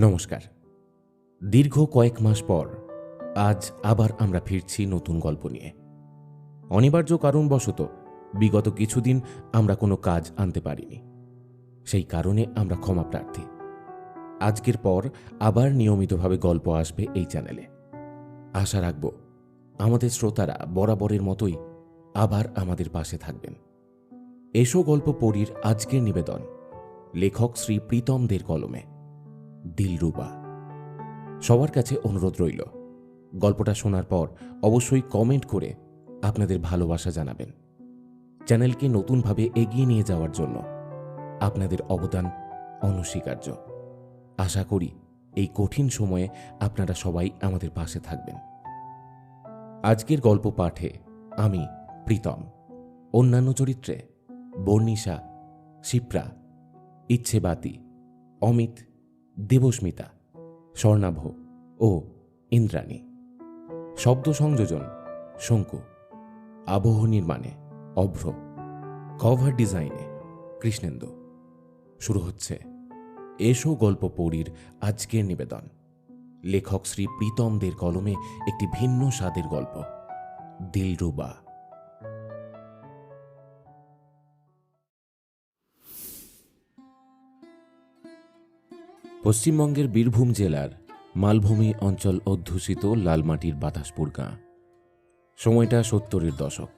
নমস্কার। দীর্ঘ কয়েক মাস পর আজ আবার আমরা ফিরছি নতুন গল্প নিয়ে। অনিবার্য কারণবশত বিগত কিছুদিন আমরা কোনো কাজ আনতে পারিনি, সেই কারণে আমরা ক্ষমা প্রার্থী। আজকের পর আবার নিয়মিতভাবে গল্প আসবে এই চ্যানেলে। আশা রাখব আমাদের শ্রোতারা বরাবরের মতোই আবার আমাদের পাশে থাকবেন। এসো গল্প পড়ির আজকের নিবেদন লেখক শ্রী প্রীতম দের কলমে দিলরুবা। সবার কাছে অনুরোধ রইল, গল্পটা শোনার পর অবশ্যই কমেন্ট করে আপনাদের ভালোবাসা জানাবেন। চ্যানেলকে নতুনভাবে এগিয়ে নিয়ে যাওয়ার জন্য আপনাদের অবদান অনস্বীকার্য। আশা করি এই কঠিন সময়ে আপনারা সবাই আমাদের পাশে থাকবেন। আজকের গল্প পাঠে আমি প্রীতম, অন্যান্য চরিত্রে বর্ণিশা, শিপ্রা, ইচ্ছেবাতি, অমিত, দেবস্মিতা, স্বর্ণাভ ও ইন্দ্রাণী। শব্দ সংযোজন শঙ্কু, আবহ নির্মাণে অভ্র, কভার ডিজাইনে কৃষ্ণেন্দু। শুরু হচ্ছে এসো গল্প পড়ির আজকের নিবেদন লেখক শ্রী প্রীতম দের কলমে একটি ভিন্ন স্বাদের গল্প দিলরুবা। পশ্চিমবঙ্গের বীরভূম জেলার মালভূমি অঞ্চল অধ্যুষিত লালমাটির বাতাসপুর গাঁ। সময়টা 70-এর দশক।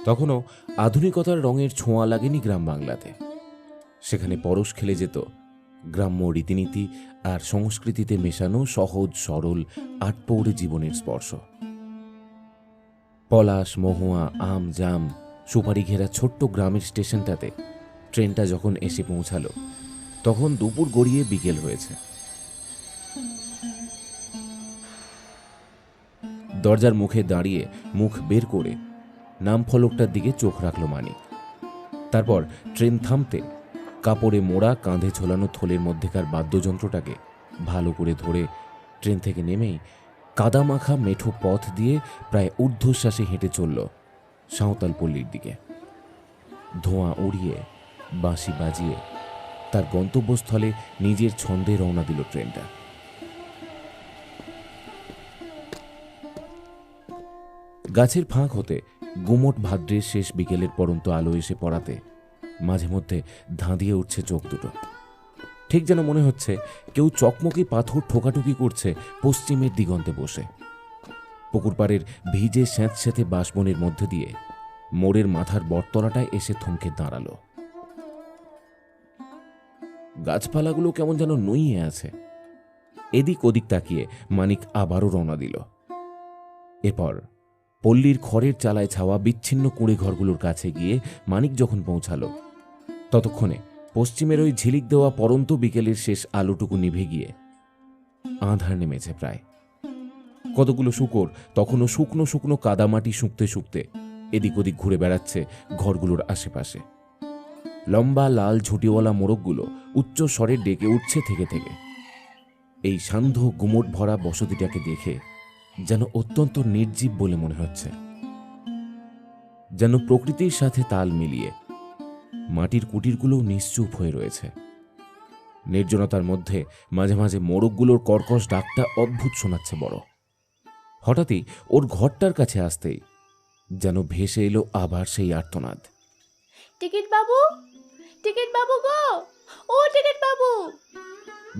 তখনও আধুনিকতার রঙের ছোঁয়া লাগেনি গ্রাম বাংলাতে। সেখানে পরশ খেলে যেত গ্রাম্য রীতিনীতি আর সংস্কৃতিতে মেশানো সহজ সরল আটপৌরে জীবনের স্পর্শ। পলাশ, মহুয়া, আম, জাম, সুপারি ঘেরা ছোট্ট গ্রামের স্টেশনটাতে ট্রেনটা যখন এসে পৌঁছালো তখন দুপুর গড়িয়ে বিকেল হয়েছে। দরজার মুখে দাঁড়িয়ে মুখ বের করে নাম ফলকটার দিকে চোখ রাখল মানিক। তারপর ট্রেন থামতে কাপড়ে মোড়া কাঁধে ঝোলানো থলের মধ্যেকার বাদ্যযন্ত্রটাকে ভালো করে ধরে ট্রেন থেকে নেমেই কাদামাখা মেঠো পথ দিয়ে প্রায় ঊর্ধ্বশ্বাসে হেঁটে চলল সাঁওতাল পল্লীর দিকে। ধোঁয়া উড়িয়ে, বাঁশি বাজিয়ে তার গন্তব্যস্থলে নিজের ছন্দে রওনা দিল ট্রেনটা। গাছের ফাঁক হতে গুমোট ভাদ্রের শেষ বিকেলের পরন্ত আলো এসে পড়াতে মাঝে মধ্যে ধাঁধিয়ে উঠছে চোখ দুটো। ঠিক যেন মনে হচ্ছে কেউ চকমকি পাথর ঠোকাঠুকি করছে পশ্চিমের দিগন্তে বসে। পুকুর পাড়ের ভিজে স্যাঁতস্যাঁতে বাঁশবনের মধ্যে দিয়ে মোড়ের মাথার বটতলাটায় এসে থমকে দাঁড়ালো। গাছপালাগুলো কেমন যেন নুইয়ে আছে। এদিক ওদিক তাকিয়ে মানিক আবারও রওনা দিল। এরপর পল্লীর খড়ের চালায় ছাওয়া বিচ্ছিন্ন কুঁড়ে ঘরগুলোর কাছে গিয়ে মানিক যখন পৌঁছালো ততক্ষণে পশ্চিমের ওই ঝিলিক দেওয়া পরন্ত বিকেলের শেষ আলোটুকু নিভে গিয়ে আঁধার নেমেছে প্রায়। কতগুলো শূকর তখনও শুকনো শুকনো কাদামাটি শুঁকতে শুঁকতে এদিক ওদিক ঘুরে বেড়াচ্ছে ঘরগুলোর আশেপাশে। লম্বা লাল ঝুঁটিওয়ালা মোরগগুলো উচ্চ স্বরে ডেকে উঠছে থেকে থেকে। এই সান্ধ্য গুমোট ভরা বসতিটাকে দেখে যেন অত্যন্ত নির্জীব বলে মনে হচ্ছে। যেন প্রকৃতির সাথে তাল মিলিয়ে মাটির কুটিরগুলো নিশ্চুপ হয়ে রয়েছে। নির্জনতার মধ্যে মাঝে মাঝে মোরগগুলোর কর্কশ ডাকটা অদ্ভুত শোনাচ্ছে বড়। হঠাৎই ওর ঘরটার কাছে আসতেই যেন ভেসে এলো আবার সেই আর্তনাদ। টিকিট বাবু, টিকিট বাবু গো, ও টিকিট বাবু।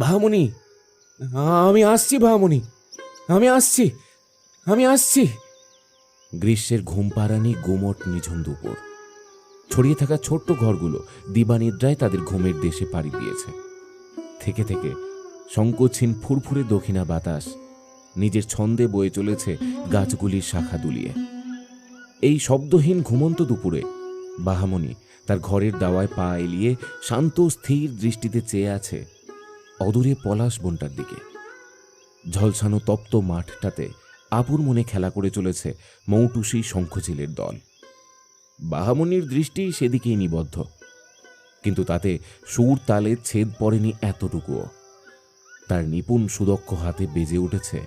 ভামনি, আমি আসছি ভামনি, আমি আসছি, আমি আসছি। গ্রীষ্মের ঘুম পাড়ানি গুমোট নিঝুম দুপুর। ছড়িয়ে থাকা ছোট্ট ঘরগুলো দিবানিদ্রায় তাদের ঘুমের দেশে পাড়ি দিয়েছে। থেকে থেকে সংকোচহীন ফুরফুরে দক্ষিণা বাতাস নিজের ছন্দে বয়ে চলেছে গাছগুলির শাখা দুলিয়ে। এই শব্দহীন ঘুমন্ত দুপুরে বাহামণি তার ঘরের দাওয়ায় পা এলিয়ে শান্ত স্থির দৃষ্টিতে চেয়ে আছে অদূরে পলাশ বনটার দিকে। ঝলসানো তপ্ত মাঠটাতে আপুর মনে খেলা করে চলেছে মৌটুসি শঙ্খচিলের দল। বাহামণির দৃষ্টি সেদিকেই নিবদ্ধ, কিন্তু তাতে সুর তালে ছেদ পড়েনি এতটুকুও। তার নিপুণ সুদক্ষ হাতে বেজে উঠেছে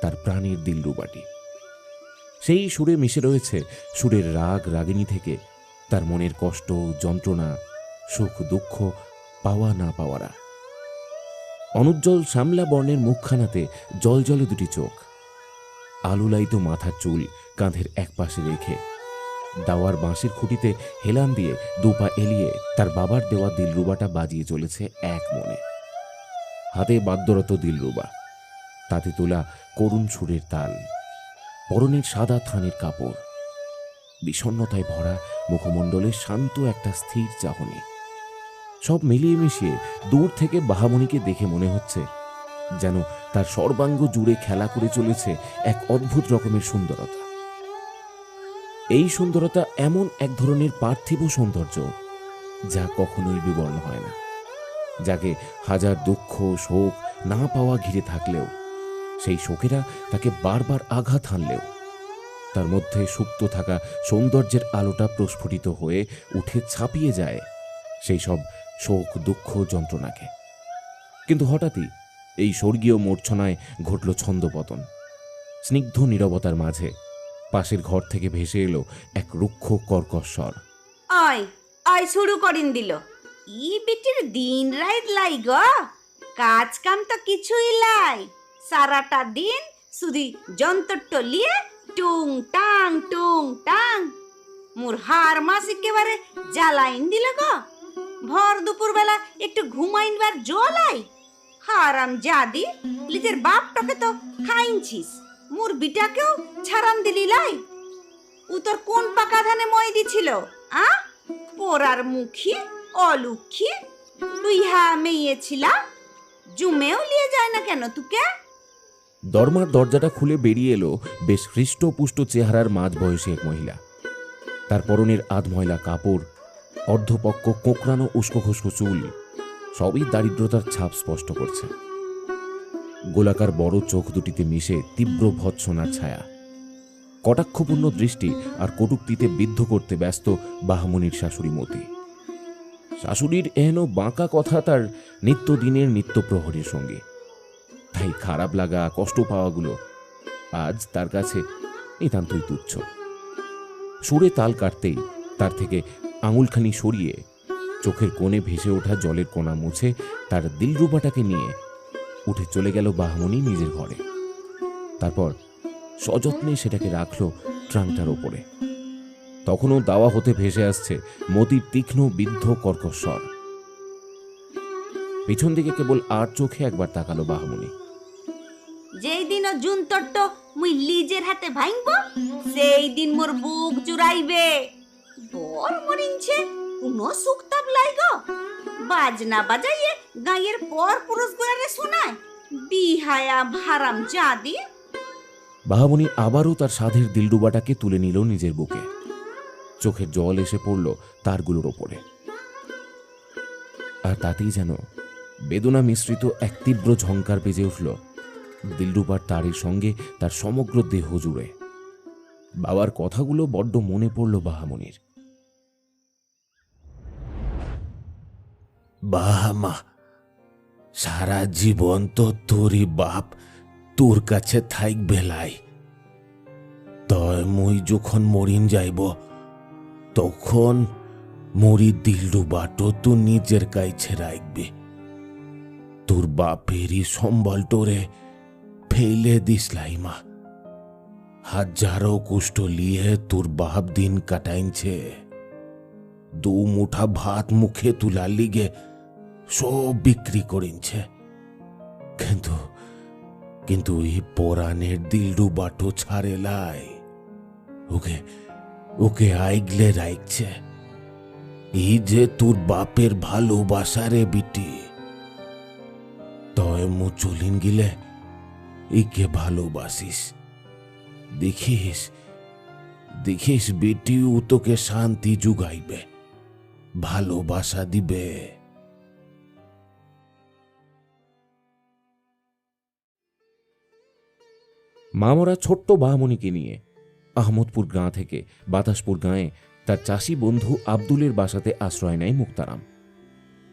তার প্রাণের দিলরুবাটি। সেই সুরে মিশে রয়েছে সুরের রাগ রাগিনী থেকে তার মনের কষ্ট, যন্ত্রণা, সুখ দুঃখ, পাওয়া না পাওয়ারা। অনুজ্জ্বল শ্যামলা বর্ণের মুখখানাতে জলজলে দুটি চোখ, আলুলাইত মাথার চুল কাঁধের এক পাশে রেখে দাওয়ার বাঁশের খুঁটিতে হেলান দিয়ে দুপা এলিয়ে তার বাবার দেওয়া দিলরুবাটা বাজিয়ে চলেছে এক মনে। হাতে বাদ্যরত দিলরুবা, তাতে তোলা করুণ সুরের তাল, পরনের সাদা থানের কাপড়, বিষণ্ণতায় ভরা মুখমণ্ডলের শান্ত একটা স্থির চাহনি, সব মিলিয়ে মিশিয়ে দূর থেকে বাহামণিকে দেখে মনে হচ্ছে যেন তার সর্বাঙ্গ জুড়ে খেলা করে চলেছে এক অদ্ভুত রকমের সুন্দরতা। এই সুন্দরতা এমন এক ধরনের পার্থিব সৌন্দর্য যা কখনোই বিবর্ণ হয় না, যাকে হাজার দুঃখ শোক না পাওয়া ঘিরে থাকলেও, সেই শোকেরা তাকে বারবার আঘাত হানলেও তার মধ্যে সুপ্ত থাকা সৌন্দর্যের আলোটা প্রস্ফুটিত হয়ে উঠে ছাপিয়ে যায় সেই সব শোক দুঃখ যন্ত্রণাকে। কিন্তু হঠাৎই এই স্বর্গীয় মূর্ছনায় ঘটল ছন্দপতন। স্নিগ্ধ নীরবতার মাঝে পাশের ঘর থেকে ভেসে এলো এক রুক্ষ কর্কশ স্বর। আয় আয় শুরু করিন দিল। ই বিটির দিন রাত লাই গ, কাজ কাম তো কিছুই লাই, সারাটা দিন শুধু যন্ত্র টলিয়ে টুং টাং মোর হার মাস একেবারে জ্বালাইন দিল গ। ভর দুপুর বেলা একটু ঘুমাইনবার জলাই। হারাম জাদি, লিজের বাপটাকে তো খাইনছিস, মোর বিটাকেও ছাড়ান দিলি লাই। ও তোর কোন পাকা ধানে মই দিছিল? পোড়ার মুখী অলুক্ষী লুইহা মেয়েছিলা, জুমেও লিয়ে যায় না কেন তুকে? দরমার দরজাটা খুলে বেরিয়ে এলো বেশ হৃষ্টপুষ্ট চেহারার মাঝ বয়সী এক মহিলা। তার পরনের আধময়লা কাপড়, অর্ধপক্ষ কোঁকড়ানো উস্কো খুস্কো চুল, সবই দারিদ্রতার ছাপ স্পষ্ট করছে। গোলাকার বড় চোখ দুটিতে মিশে তীব্র ভৎসনার ছায়া, কটাক্ষপূর্ণ দৃষ্টি আর কটূক্তিতে বিদ্ধ করতে ব্যস্ত বাহামণির শাশুড়ি মতি। শাশুড়ির এহেন বাঁকা কথা তার নিত্যদিনের নিত্যপ্রহরের সঙ্গে, তাই খারাপ লাগা কষ্ট পাওয়াগুলো আজ তার কাছে নিতান্তই তুচ্ছ। সুরে তাল কাটতেই তার থেকে আঙুলখানি সরিয়ে চোখের কোণে ভেসে ওঠা জলের কোণা মুছে তার দিলরুবাটাকে নিয়ে উঠে চলে গেল বাহামণি নিজের ঘরে। তারপর সযত্নে সেটাকে রাখলো ট্রাঙ্কটার ওপরে। তখনও দাওয়া হতে ভেসে আসছে মতির তীক্ষ্ণ বিদ্ধ কর্কশ স্বর। পিছন দিকে কেবল আর চোখে একবার তাকালো বাহামণি। যেই দিন ও যুন্তরটো মুই লিজের হাতে ভাঙব, সেই দিন মোর বুক জুড়াইবে। বর মরিনছে কোনো সুক্তাব লাইগ, বাজনা বাজাইয়ে গাঁয়ের পর পুরুষ গুলারে শোনায়। বিহায়া ভারাম জাদি। বাহামণি আবারও তার সাধের দিলরুবাটাকে তুলে নিল নিজের বুকে। চোখের জল এসে পড়ল তারগুলোর ওপরে, আর তাতেই যেন বেদনা মিশ্রিত এক তীব্র ঝংকার বেজে উঠল দিলরুবার তারের সঙ্গে তার সমগ্র দেহ জুড়ে। বাবার কথাগুলো বড্ড মনে পড়ল বাহামণির। বাহামা, সারা জীবন তো তোরই বাপ তোর কাছে থাকবে লাই। তয় মুই যখন মরিন যাইব, তখন মরি দিলরুবাটো তো নিজের কাছে রাখবে। তোর বাপেরই সম্বল তোরে ফেলে দিস লাই মা। হাজারো কষ্ট লিয়ে তোর বাপ দিন কাটাইছে। দু মুঠা ভাত মুখে তুলার লিগে সব বিক্রি করিনছে। কিন্তু কিন্তু এই পরাণের দিলরুবাটো ছাড়ে লাই। ওকে ওকে আইগলে রাখছে। এই যে তোর বাপের ভালোবাসা রে বিটি। তয় মু চলিন গিলে একে ভালোবাসিস। দেখিস দেখিস বেটি, ও তোকে শান্তি জুগাইবে, ভালোবাসা দিবে। মামরা ছোট্ট বাহামণিকে নিয়ে আহমদপুর গাঁ থেকে বাতাসপুর গাঁয়ে তার চাষি বন্ধু আব্দুলের বাসাতে আশ্রয় নেয় মুক্তারাম।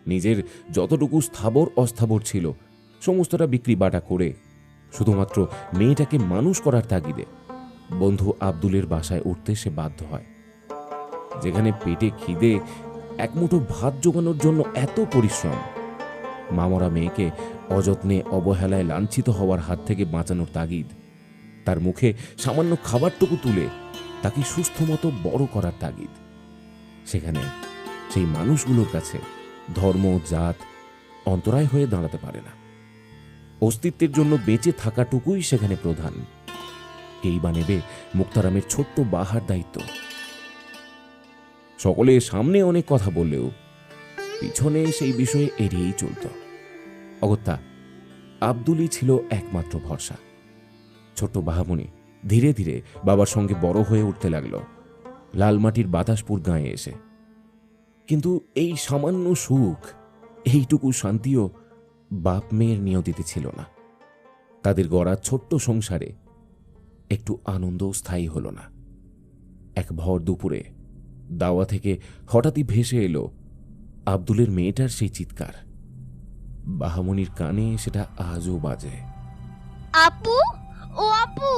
নিজের যতটুকু স্থাবর অস্থাবর ছিল সমস্তটা বিক্রি বাটা করে শুধুমাত্র মেয়েটাকে মানুষ করার তাগিদে বন্ধু আব্দুলের বাসায় উঠতে সে বাধ্য হয়। যেখানে পেটে খিদে এক মুঠো ভাত জোগানোর জন্য এত পরিশ্রম, মামরা মেয়েকে অযত্নে অবহেলায় লাঞ্ছিত হওয়ার হাত থেকে বাঁচানোর তাগিদ, তার মুখে সামান্য খাবারটুকু তুলে তাকে সুস্থ মতো বড় করার তাগিদ। সেখানে সেই মানুষগুলোর কাছে ধর্ম, জাত অন্তরায় হয়ে দাঁড়াতে পারে না। অস্তিত্বের জন্য বেঁচে থাকাটুকুই সেখানে প্রধান। কেই বা নেবে মুক্তারামের ছোট্ট বাহার দায়িত্ব? সকলে সামনে অনেক কথা বললেও পিছনে সেই বিষয়ে এড়িয়েই চলত। অগত্যা আব্দুলই ছিল একমাত্র ভরসা। ছোট্ট বাহামণি ধীরে ধীরে বাবার সঙ্গে বড় হয়ে উঠতে লাগলো লালমাটির বাতাসপুর গাঁয়ে এসে। কিন্তু এই সামান্য সুখ, এইটুকু শান্তিও বাপ মেয়ের নিয়তিতে ছিল না। তাদের গড়া ছোট্ট সংসারে একটু আনন্দ স্থায়ী হল না। এক ভর দুপুরে দাওয়া থেকে হঠাৎই ভেসে এলো আব্দুলের মেয়েটার সেই চিৎকার। বাহামণির কানে সেটা আজও বাজে। আপু, ও আপু,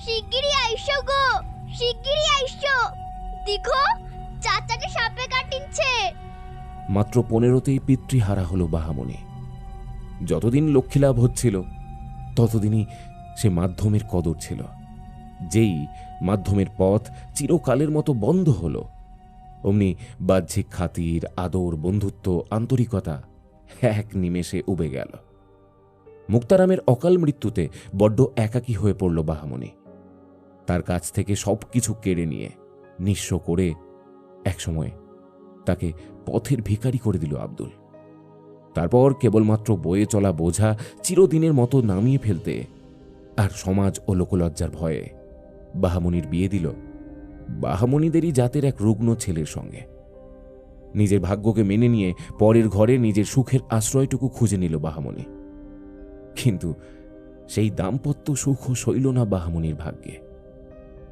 শিগগিরই আইসো গো, শিগগিরই আইসো। দেখো, চাচাকে সাপে কাটিচ্ছে। মাত্র 15তেই পিতৃহারা হলো বাহামণি। যতদিন লক্ষ্মীলাভ হচ্ছিল ততদিনই সে মাধ্যমের কদর ছিল। যেই মাধ্যমের পথ চিরকালের মতো বন্ধ হলো, অমনি বাহ্যিক খাতির, আদর, বন্ধুত্ব, আন্তরিকতা এক নিমেষে উবে গেল। মুক্তারামের অকাল মৃত্যুতে বড্ড একাকী হয়ে পড়ল বাহামণি। তার কাছ থেকে সবকিছু কেড়ে নিয়ে নিঃস্ব করে একসময় তাকে পথের ভিখারি করে দিল আব্দুল। তারপর কেবলমাত্র বয়ে চলা বোঝা চিরদিনের মতো নামিয়ে ফেলতে আর সমাজ ও লোকলজ্জার ভয়ে বাহামণির বিয়ে দিল বাহামণিদেরই জাতের এক রুগ্ন ছেলের সঙ্গে। নিজের ভাগ্যকে মেনে নিয়ে পরের ঘরে নিজের সুখের আশ্রয়টুকু খুঁজে নিল বাহামণি। কিন্তু সেই দাম্পত্য সুখও সইল না বাহামণির ভাগ্যে।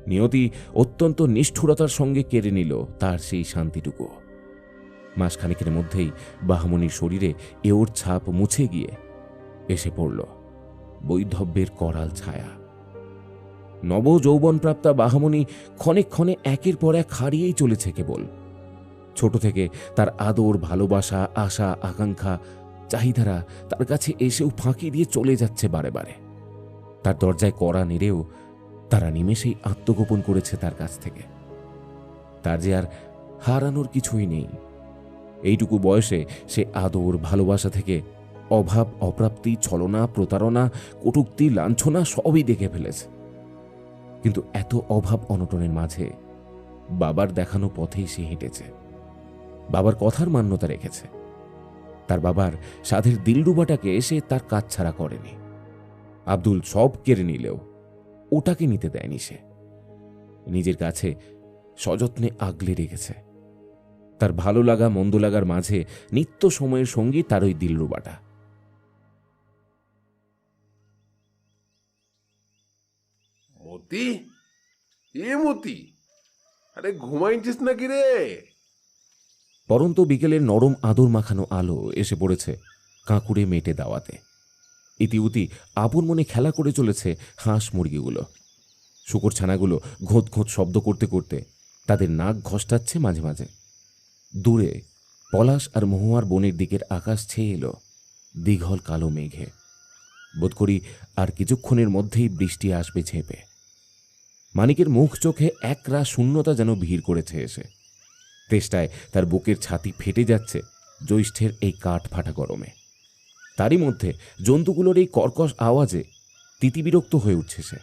নিয়তি অত্যন্ত নিষ্ঠুরতার সঙ্গে কেড়ে নিল তার সেই শান্তিটুকু। মাসখানেকের মধ্যেই বাহামণির শরীরে এওর ছাপ মুছে গিয়ে এসে পড়ল বৈধব্যের করাল ছায়া। নব যৌবনপ্রাপ্তা বাহামণি ক্ষণে ক্ষণে একের পর এক হারিয়েই চলেছে কেবল। ছোট থেকে তার আদর, ভালোবাসা, আশা, আকাঙ্ক্ষা, চাহিদারা তার কাছে এসেও ফাঁকি দিয়ে চলে যাচ্ছে বারে বারে। তার দরজায় কড়া নেড়েও তারা নিমেষেই আত্মগোপন করেছে তার কাছ থেকে। তার যে আর হারানোর কিছুই নেই। এইটুকু বয়সে সে আদর, ভালোবাসা থেকে অভাব, অপ্রাপ্তি, ছলনা, প্রতারণা, কটূক্তি, লাঞ্ছনা সবই দেখে ফেলেছে। কিন্তু এত অভাব অনটনের মাঝে বাবার দেখানো পথেই সে হেঁটেছে। বাবার কথার মান্যতা রেখেছে। তার বাবার সাধের দিলরুবাটাকে সে তার কাজ ছাড়া করেনি। আব্দুল সব কেড়ে নিলেও ওটাকে নিতে দেয়নি সে। নিজের কাছে সযত্নে আগলে রেখেছে। তার ভালো লাগা মন্দ লাগার মাঝে নিত্য সময়ের সঙ্গী তার ওই দিলরুবাটা। মতি, এ মতি, আরে ঘুমাইছিস নাকি রে? পরন্ত বিকেলের নরম আদর মাখানো আলো এসে পড়েছে কাঁকুড়ে মেটে দাওয়াতে। ইতিউতি আপন মনে খেলা করে চলেছে হাঁস মুরগিগুলো। শুকর ছানাগুলো ঘোঁত ঘোঁত শব্দ করতে করতে তাদের নাক ঘষ্টাচ্ছে মাঝে মাঝে। দূরে পলাশ আর মহুয়ার বনের দিকের আকাশ ছেয়ে এলো দীঘল কালো মেঘে। বোধ করি আর কিছুক্ষণের মধ্যেই বৃষ্টি আসবে ঝেঁপে। মানিকের মুখ চোখে একরা শূন্যতা যেন ভিড় করেছে এসে। তেষ্টায় তার বুকের ছাতি ফেটে যাচ্ছে জ্যৈষ্ঠের এই কাঠ ফাটা গরমে। তারই মধ্যে জন্তুগুলোর এই কর্কশ আওয়াজে তিতিবিরক্ত হয়ে উঠছে সে।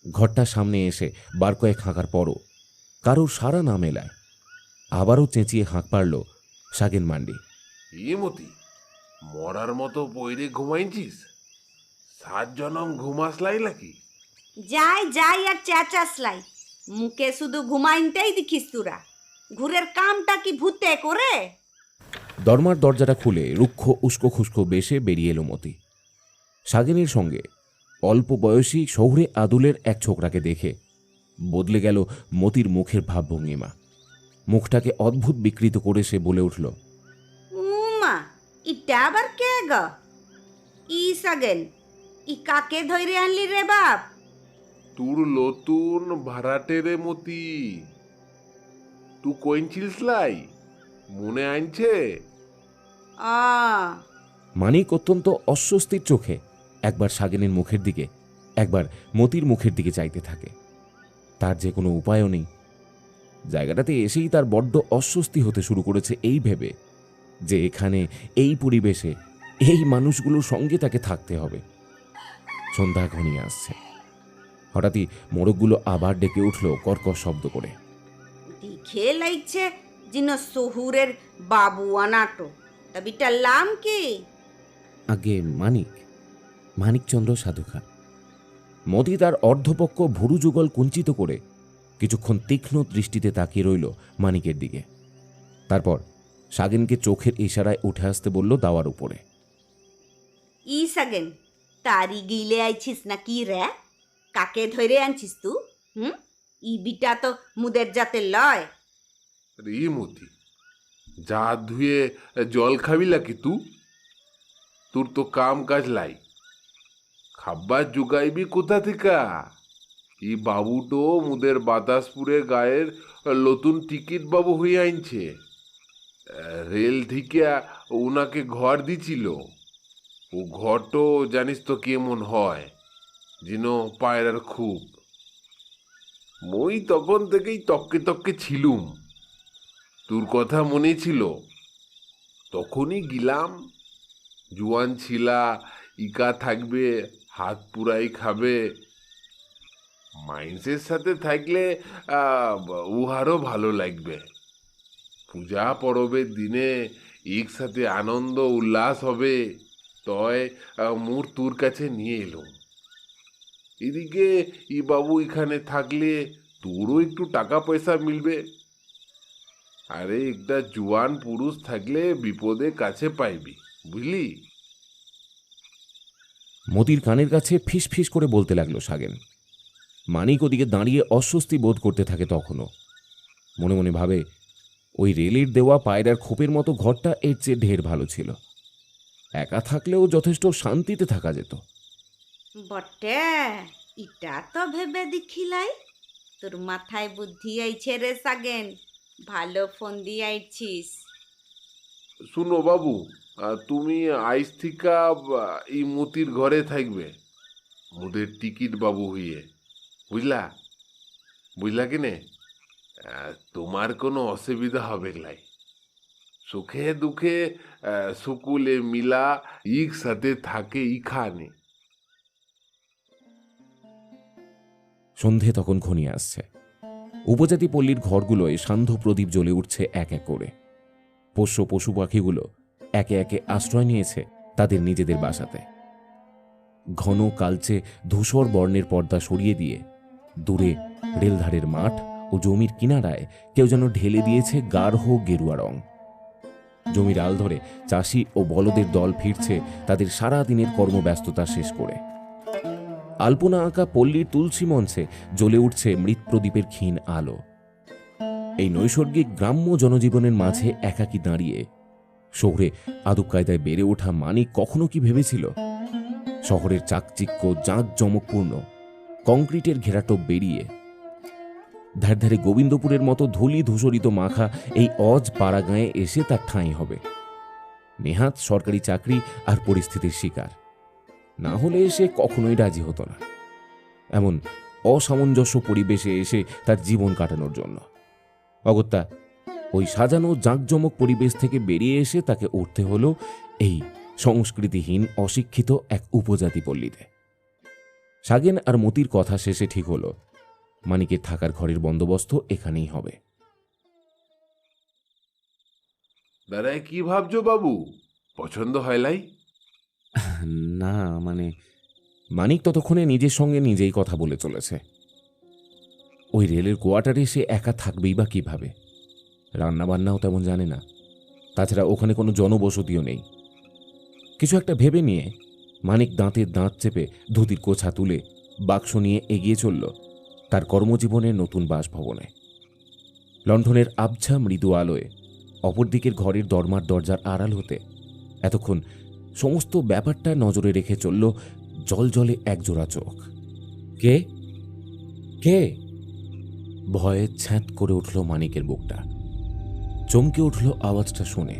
ঘরটার সামনে এসে বার কয়েক হাঁকার পরও কারোর সারা না মেলায় আবারও চেঁচিয়ে হাঁক পারল সাগেন মান্ডি। এ মতি, মরার মতো পইরে ঘুমাইছিস? 7 জনম ঘুমাসলাই নাকি? যাই যাই আর চেঁচাসলাই, মুখে শুধু ঘুমাইনতেই দেখিস তোরা। ঘুরের কামটা কি ভূতে করে? দরমার দরজাটা খুলে রুক্ষ উস্কো খুস্কো বেশে বেরিয়ে এলো মতি। সাগেনের সঙ্গে অল্প বয়সী শহুরে আদুলের এক ছোকরাকে দেখে বদলে গেল মতির মুখের ভাবভঙ্গিমা। মুখটাকে অদ্ভুত বিকৃত করে সে বলে উঠল, উমা, ইটা আবার কে গ? ই সাগেন, ই কাকে ধরে আনলি রে বাপ? তোর নতুন ভাড়াটে রে মতি। তুই কইনছিস লাই? মনে আনছে? আ, মানিক অত্যন্ত অস্বস্তির চোখে একবার সাগেনের মুখের দিকে একবার মতির মুখের দিকে চাইতে থাকে। তার যে কোনো উপায়ও নেই। জায়গাটাতে এসেই তার বড্ড অস্বস্তি হতে শুরু করেছে এই ভেবে যে এখানে এই পরিবেশে এই মানুষগুলোর সঙ্গে তাকে থাকতে হবে। সন্ধ্যা ঘনিয়ে আসছে। হঠাৎই মোরগগুলো আবার ডেকে উঠল কর্কশ শব্দ করে। দেখে লাগছে যেন শহুরের বাবু আনাটো। তা বিটার নাম কি? আগে মানিকচন্দ্র সাধুখা। মতি তার অর্ধপক্ষ ভুরু যুগল কুঞ্চিত করে কিছুক্ষণ তীক্ষ্ণ দৃষ্টিতে তাকিয়ে রইল মানিকের দিকে। তারপর সাগেনকে চোখের ইশারায় উঠে আসতে বলল দাওয়ার উপরে। ই সাগেন, তারি গিলে আইছিস না কি রে? কাকে ধরে আনছিস তু? ই বিটা তো মুদের জাতের লয়। রে মতি, যা ধুয়ে জল খাবি লাকি তোর তো কাম কাজ লাই। খাবার জুগাইবি কোথা থেকে? ই বাবুটো মুদের বাতাসপুরে গায়ের নতুন টিকিট বাবু হয়ে আইনছে। রেল থেকে ওনাকে ঘর দিছিল। ও ঘরটো জানিস তো কেমন হয়, যেন পায়রার খুব। মই তখন থেকেই তককে তককে ছিলুম। তোর কথা মনে ছিল, তখনই গিলাম। জুয়ান ছিলা, ইকা থাকবে, হাত পুরাই খাবে। মাইন্সের সাথে থাকলে উহারও ভালো লাগবে। পূজা পরবের দিনে একসাথে আনন্দ উল্লাস হবে। তয় মোর তোর কাছে নিয়ে এলো। এদিকে ই বাবু এখানে থাকলে তোরও একটু টাকা পয়সা মিলবে। আরে একটা জুয়ান পুরুষ থাকলে বিপদে কাছে পাইবি, বুঝলি? মতির কানের কাছে ফিস ফিস করে বলতে লাগলো সাগেন। মানিক ওদিকে দাঁড়িয়ে অস্বস্তি বোধ করতে থাকে তখনও। মনে মনে ভাবে, ওই রেলের দেওয়া পায়রার খোপের মতো ঘরটা এর চেয়ে ঢের ভালো ছিল। একা থাকলেও যথেষ্ট শান্তিতে থাকা যেত। বটে, ইটা তো ভেবে দেখিলাই। তোর মাথায় বুদ্ধি আইছে রে সাগেন, ভালো ফোন দিয়ে আইছিস। শুনো বাবু, তুমি আইস থিকা এই মতির ঘরে থাকবে, মোদের টিকিট বাবু হইয়ে। বুঝলা কিনে? তোমার কোনো অসুবিধা হবে লাই। সুখে দুঃখে সুকুলে মিলা একসাথে থাকে ইখানে। সন্ধে তখন ঘনিয়ে আসছে। উপজাতি পল্লীর ঘরগুলোয় সান্ধ্য প্রদীপ জ্বলে উঠছে এক এক করে। পোষ্য পশু পাখিগুলো একে একে আশ্রয় নিয়েছে তাদের নিজেদের বাসাতে। ঘন কালচে ধূসর বর্ণের পর্দা সরিয়ে দিয়ে দূরে রেলধারের মাঠ ও জমির কিনারায় কেউ যেন ঢেলে দিয়েছে গাঢ় গেরুয়া রং। জমির আল ধরে চাষি ও বলদের দল ফিরছে তাদের সারা দিনের কর্মব্যস্ততা শেষ করে। আলপনা আঁকা পল্লীর তুলসী মঞ্চে জ্বলে উঠছে মৃৎ প্রদীপের ক্ষীণ আলো। এই নৈসর্গিক গ্রাম্য জনজীবনের মাঝে একাকী দাঁড়িয়ে শহরে আদব কায়দায় বেড়ে ওঠা মানিক কখনো কি ভেবেছিল শহরের চাকচিক্য জাঁকজমকপূর্ণ কংক্রিটের ঘেরাটোপ বেরিয়ে ধারে ধারে গোবিন্দপুরের মতো ধূলি ধূসরিত মাখা এই অজ পাড়াগাঁয়ে এসে তার ঠাঁই হবে? নেহাত সরকারি চাকরি আর পরিস্থিতির শিকার না হলে সে কখনোই রাজি হতো না এমন অসামঞ্জস্য পরিবেশে এসে তার জীবন কাটানোর জন্য। অগত্যা ওই সাজানো জাঁকজমক পরিবেশ থেকে বেরিয়ে এসে তাকে উঠতে হলো এই সংস্কৃতিহীন অশিক্ষিত এক উপজাতি পল্লীতে। সাগেন আর মতির কথা শেষে ঠিক হলো মানিকের থাকার ঘরের বন্দোবস্ত এখানেই হবে। দাঁড়ায় কি ভাবছো বাবু? পছন্দ হয় লাই? না মানে, মানিক ততক্ষণে নিজের সঙ্গে নিজেই কথা বলে চলেছে। ওই রেলের কোয়ার্টারে সে একা থাকবেই বা কিভাবে? রান্নাবান্নাও তেমন জানে না। তাছাড়া ওখানে কোনো জনবসতিও নেই। কিছু একটা ভেবে নিয়ে মানিক দাঁতের দাঁত চেপে ধুতির কোছা তুলে বাক্স নিয়ে এগিয়ে চলল তার কর্মজীবনের নতুন বাসভবনে। লণ্ঠনের আবছা মৃদু আলোয় অপরদিকের ঘরের দরমার দরজার আড়াল হতে এতক্ষণ সমস্ত ব্যাপারটা নজরে রেখে চলল জলজলে একজোড়া চোখ। কে কে? ভয়ে ছ্যাঁত করে উঠল মানিকের বুকটা। চমকে উঠল আওয়াজটা শুনে।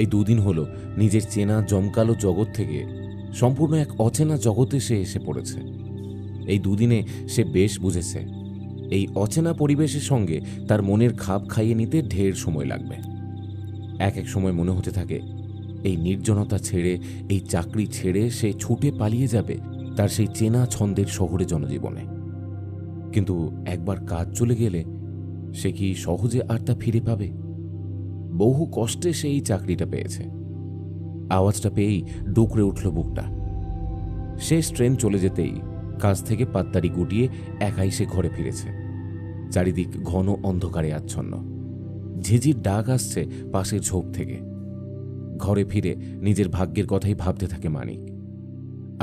এই দুদিন হলো নিজের চেনা জমকালো জগৎ থেকে সম্পূর্ণ এক অচেনা জগতে সে এসে পড়েছে। এই দুদিনে সে বেশ বুঝেছে এই অচেনা পরিবেশের সঙ্গে তার মনের খাপ খাইয়ে নিতে ঢের সময় লাগবে। এক এক সময় মনে হতে থাকে এই নির্জনতা ছেড়ে, এই চাকরি ছেড়ে সে ছুটে পালিয়ে যাবে তার সেই চেনা ছন্দের শহরে জনজীবনে। কিন্তু একবার কাজ চলে গেলে সে কি সহজে আর তা ফিরে পাবে? বহু কষ্টে সে এই চাকরিটা পেয়েছে। আওয়াজটা পেয়েই ডুকরে উঠল বুকটা। শেষ ট্রেন চলে যেতেই কাজ থেকে পাত্তারি গুটিয়ে একাই সে ঘরে ফিরেছে। চারিদিক ঘন অন্ধকারে আচ্ছন্ন। ঝিঝির ডাক আসছে পাশের ঝোপ থেকে। ঘরে ফিরে নিজের ভাগ্যের কথাই ভাবতে থাকে মানিক।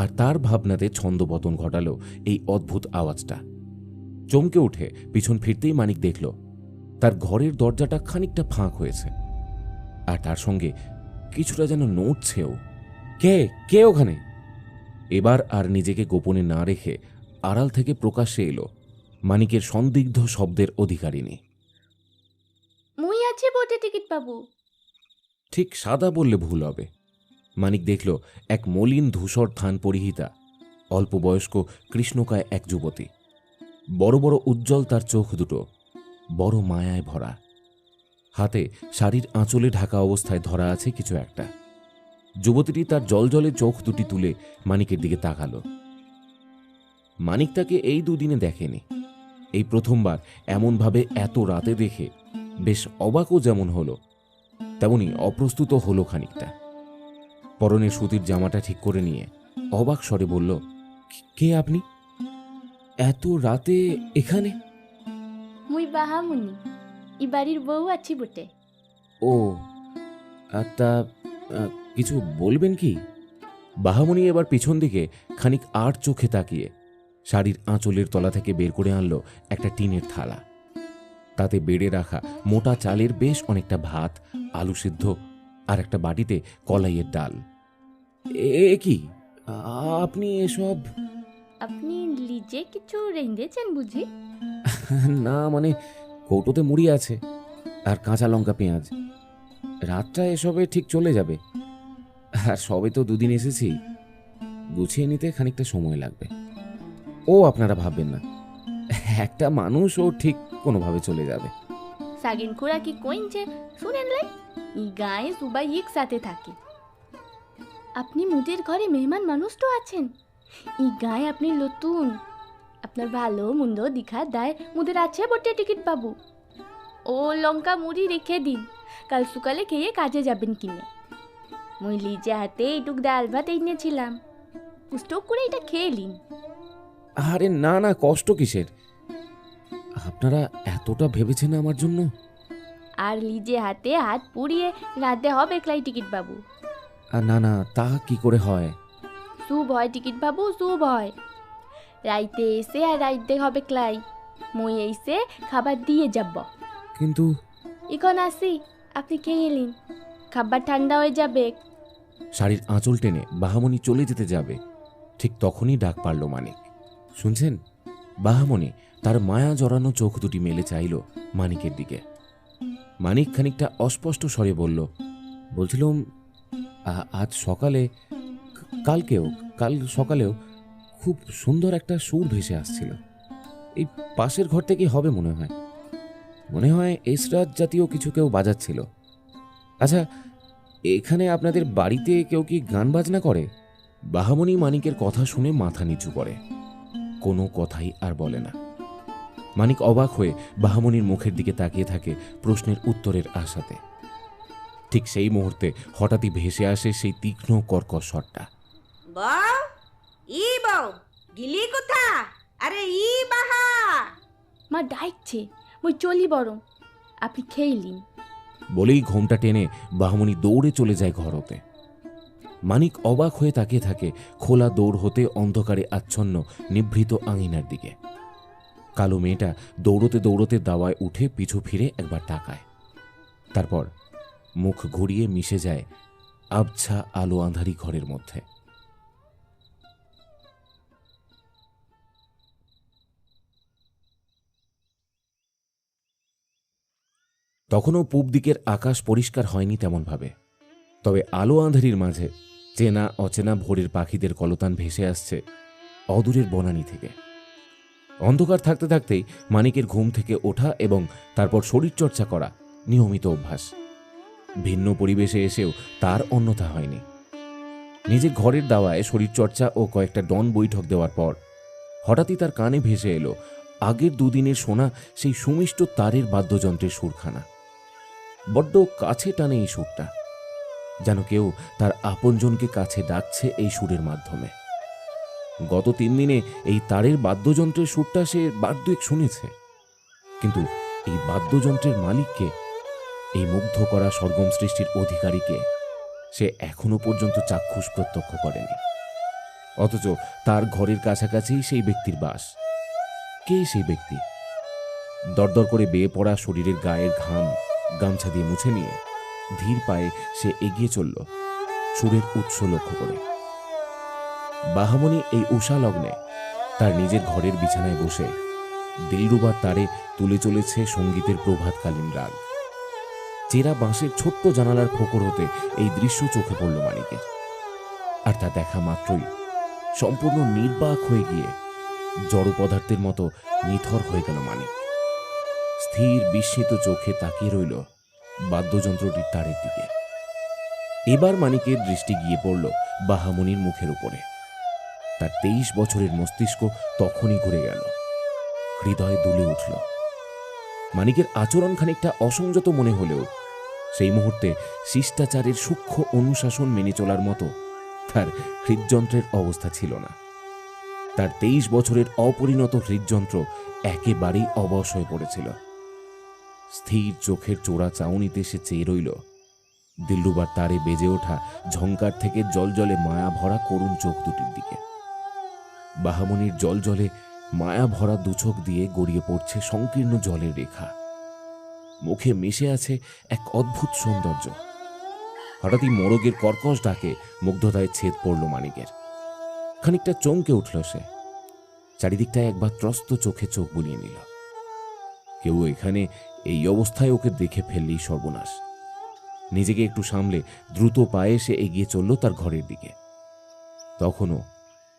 আর তার ভাবনাতে ছন্দপতন ঘটালো এই অদ্ভুত আওয়াজটা। চমকে উঠে পিছন ফিরতেই মানিক দেখল তার ঘরের দরজাটা খানিকটা ফাঁক হয়েছে, আর তার সঙ্গে কিছুটা যেন নড়ছেও। কে কে ওখানে? এবার আর নিজেকে গোপনে না রেখে আড়াল থেকে প্রকাশ্যে এলো মানিকের সন্দিগ্ধ শব্দের অধিকারিণী। মুই আছে বটে টিকিট বাবু। ঠিক সাদা বললে ভুল হবে। মানিক দেখল এক মলিন ধূসর থান পরিহিতা অল্প বয়স্ক কৃষ্ণকায় এক যুবতী। বড় বড় উজ্জ্বল তার চোখ দুটো, বড় মায়ায় ভরা। হাতে শাড়ির আঁচলে ঢাকা অবস্থায় ধরা আছে কিছু একটা। যুবতীটি তার জলজলে চোখ দুটি তুলে মানিকের দিকে তাকালো। মানিক তাকে এই দুদিনে দেখেনি। এই প্রথমবার এমনভাবে এত রাতে দেখে বেশ অবাকও যেমন হলো, তেমনি অপ্রস্তুত হলো খানিকটা। পরনের সুতির জামাটা ঠিক করে নিয়ে অবাক স্বরে বলল, কে আপনি? এত রাতে এখানে? মুই বাহামুনি, ই বাড়ির বউ আছি বটে। ও, তা কিছু বলবেন কি? বাহামণি এবার পিছন দিকে খানিক আড় চোখে তাকিয়ে শাড়ির আঁচলের তলা থেকে বের করে আনলো একটা টিনের থালা। তাতে বেড়ে রাখা মোটা চালের বেশ অনেকটা ভাত, আলু সিদ্ধ আর একটা বাটিতে কলাইয়ের ডাল। এ কি আপনি এসব? আপনি লিজে কিছু রেঁধেছেন বুঝি? না, মানে কৌটোতে মুড়ি আছে আর কাঁচা লঙ্কা পেঁয়াজ। রাতটা এসবে ঠিক চলে যাবে। আর সবে তো দুদিন এসেছি, গুছিয়ে নিতে খানিকটা সময় লাগবে। ও আপনারা ভাববেন না, একটা মানুষ ও ঠিক কোনোভাবে চলে যাবে। সাগিন খুড়া কি কইছে শুনেন লাই? ই গায়ে সুবাই এক সাথে থাকে। আপনি মুদের ঘরে মেহমান মানুষ তো আছেন। ই গায়ে আপনি নতুন, আপনার ভালো মন্দ দেখা দেয় মুদের আছে বটে টিকিট বাবু। ও লঙ্কা মুড়ি রেখে দিন, কাল সকালে খেয়ে কাজে যাবেন কিনে। মুই লিজে হাতে এইটুক ডাল ভাত এনেছিলাম, পুষ্ট করে এটা খেয়ে নিন। আরে না না, কষ্ট কিসের? আপনারা এতটা ভেবেছেন আমার জন্য? আর লিজে হাতে হাত পুড়িয়ে রাতে হবে ক্লাই টিকিট বাবু। না না, তা কি করে হয়? শুভ হয় টিকিট বাবু, শুভ হয়। রাইতে এসে আর রাইতে হবে ক্লাই, মই এসে খাবার দিয়ে যাব। কিন্তু এখন আসি, আপনি খেয়ে নিন, খাবার ঠান্ডা হয়ে যাবে। শাড়ির আঁচল টেনে বাহামণি চলে যেতে যাবে, ঠিক তখনই ডাক পারল মানিক। শুনছেন? বাহামণি তার মায়া জড়ানো চোখ দুটি মেলে চাইল মানিকের দিকে। মানিক খানিকটা অস্পষ্ট স্বরে বলল, বলছিলাম আজ সকালে, কাল সকালেও খুব সুন্দর একটা সুর ভেসে আসছিল। এই পাশের ঘর থেকে হবে মনে হয় এসরাজ জাতীয় কিছু কেউ বাজাচ্ছিল। আচ্ছা, এখানে আপনাদের বাড়িতে কেউ কি গান বাজনা করে? বাহামণি মানিকের কথা শুনে মাথা নিচু করে, কোনো কথাই আর বলে না। মানিক অবাক হয়ে বাহামণির মুখের দিকে তাকিয়ে থাকে প্রশ্নের উত্তরের আশাতে। ঠিক সেই মুহূর্তে হঠাৎই ভেসে আসে সেই তীক্ষ্ণ কর্কশ স্বরটা। বউ, ই বউ, গিলি কোথা? আরে ই বাহা! মা ডাকছে, মই চলি বরং, আপনি খেয়ে নিন। বলেই ঘোমটা টেনে বাহামণি দৌড়ে চলে যায় ঘর হতে। মানিক অবাক হয়ে তাকিয়ে থাকে খোলা দৌড় হতে অন্ধকারে আচ্ছন্ন নিভৃত আঙিনার দিকে। কালো মেয়েটা দৌড়তে দৌড়তে দাওয়ায় উঠে পিছু ফিরে একবার তাকায়, তারপর মুখ ঘুরিয়ে মিশে যায় আবছা আলো আঁধারি ঘরের মধ্যে। তখনও পূব দিকের আকাশ পরিষ্কার হয়নি তেমনভাবে। তবে আলো আঁধারির মাঝে চেনা অচেনা ভোরের পাখিদের কলতান ভেসে আসছে অদূরের বনানী থেকে। অন্ধকার থাকতে থাকতেই মানিকের ঘুম থেকে ওঠা এবং তারপর শরীরচর্চা করা নিয়মিত অভ্যাস। ভিন্ন পরিবেশে এসেও তার অন্যথা হয়নি। নিজের ঘরের দাওয়ায় শরীরচর্চা ও কয়েকটা ডন বৈঠক দেওয়ার পর হঠাৎই তার কানে ভেসে এলো আগের দুদিনের শোনা সেই সুমিষ্ট তারের বাদ্যযন্ত্রের সুরখানা। বড্ড কাছে টানে এই সুরটা, যেন কেউ তার আপনজনকে কাছে ডাকছে এই সুরের মাধ্যমে। গত 3 দিনে এই তারের বাদ্যযন্ত্রের সুরটা সে বার দুয়েক শুনেছে, কিন্তু এই বাদ্যযন্ত্রের মালিককে, এই মুগ্ধ করা সর্গম সৃষ্টির অধিকারীকে সে এখনো পর্যন্ত চাক্ষুষ প্রত্যক্ষ করেনি। অথচ তার ঘরের কাছাকাছি সেই ব্যক্তির বাস। কে সেই ব্যক্তি? দরদর করে বেয়ে পড়া শরীরের গায়ের ঘাম গামছা দিয়ে মুছে নিয়ে ধীর পায়ে সে এগিয়ে চলল সুরের উৎস লক্ষ্য করে। বাহামণি এই উষা লগ্নে তার নিজের ঘরের বিছানায় বসে দিলরুবার তারে তুলে চলেছে সঙ্গীতের প্রভাতকালীন রাগ। চেরা বাঁশের ছোট্ট জানালার ফোকর হতে এই দৃশ্য চোখে পড়ল মানিকের। আর তা দেখা মাত্রই সম্পূর্ণ নির্বাক হয়ে গিয়ে জড় পদার্থের মতো নিথর হয়ে গেল মানিক। স্থির বিস্মিত চোখে তাকিয়ে রইল বাদ্যযন্ত্রটির তারের দিকে। এবার মানিকের দৃষ্টি গিয়ে পড়ল বাহামণির মুখের উপরে। তার 23 বছরের মস্তিষ্ক তখনই ঘুরে গেল, হৃদয় দুলে উঠল। মানিকের আচরণ খানিকটা অসংযত মনে হলেও সেই মুহূর্তে শিষ্টাচারের সূক্ষ্ম অনুশাসন মেনে চলার মতো তার হৃদযন্ত্রের অবস্থা ছিল না। তার 23 বছরের অপরিণত হৃদযন্ত্র একেবারেই অবশ হয়ে পড়েছিল। স্থির চোখের চোরা চাউনিতে সে চেয়ে রইল দিলরুবার তারে বেজে ওঠা ঝংকার থেকে জলজলে মায়া ভরা করুণ চোখ দুটির দিকে। বাহামণির জলজলে মায়া ভরা দুচোখ দিয়ে গড়িয়ে পড়ছে সংকীর্ণ জলের রেখা। মুখে মিশে আছে এক অদ্ভুত সৌন্দর্য। হঠাৎই মোরগের কর্কশ ডাকে মুগ্ধতায় ছেদ পড়ল মানিকের। খানিকটা চমকে উঠল সে। চারিদিকটায় একবার ত্রস্ত চোখে চোখ বুলিয়ে নিল। কেউ এখানে এই অবস্থায় ওকে দেখে ফেললেই সর্বনাশ। নিজেকে একটু সামলে দ্রুত পায়ে সে এগিয়ে চলল তার ঘরের দিকে। তখনও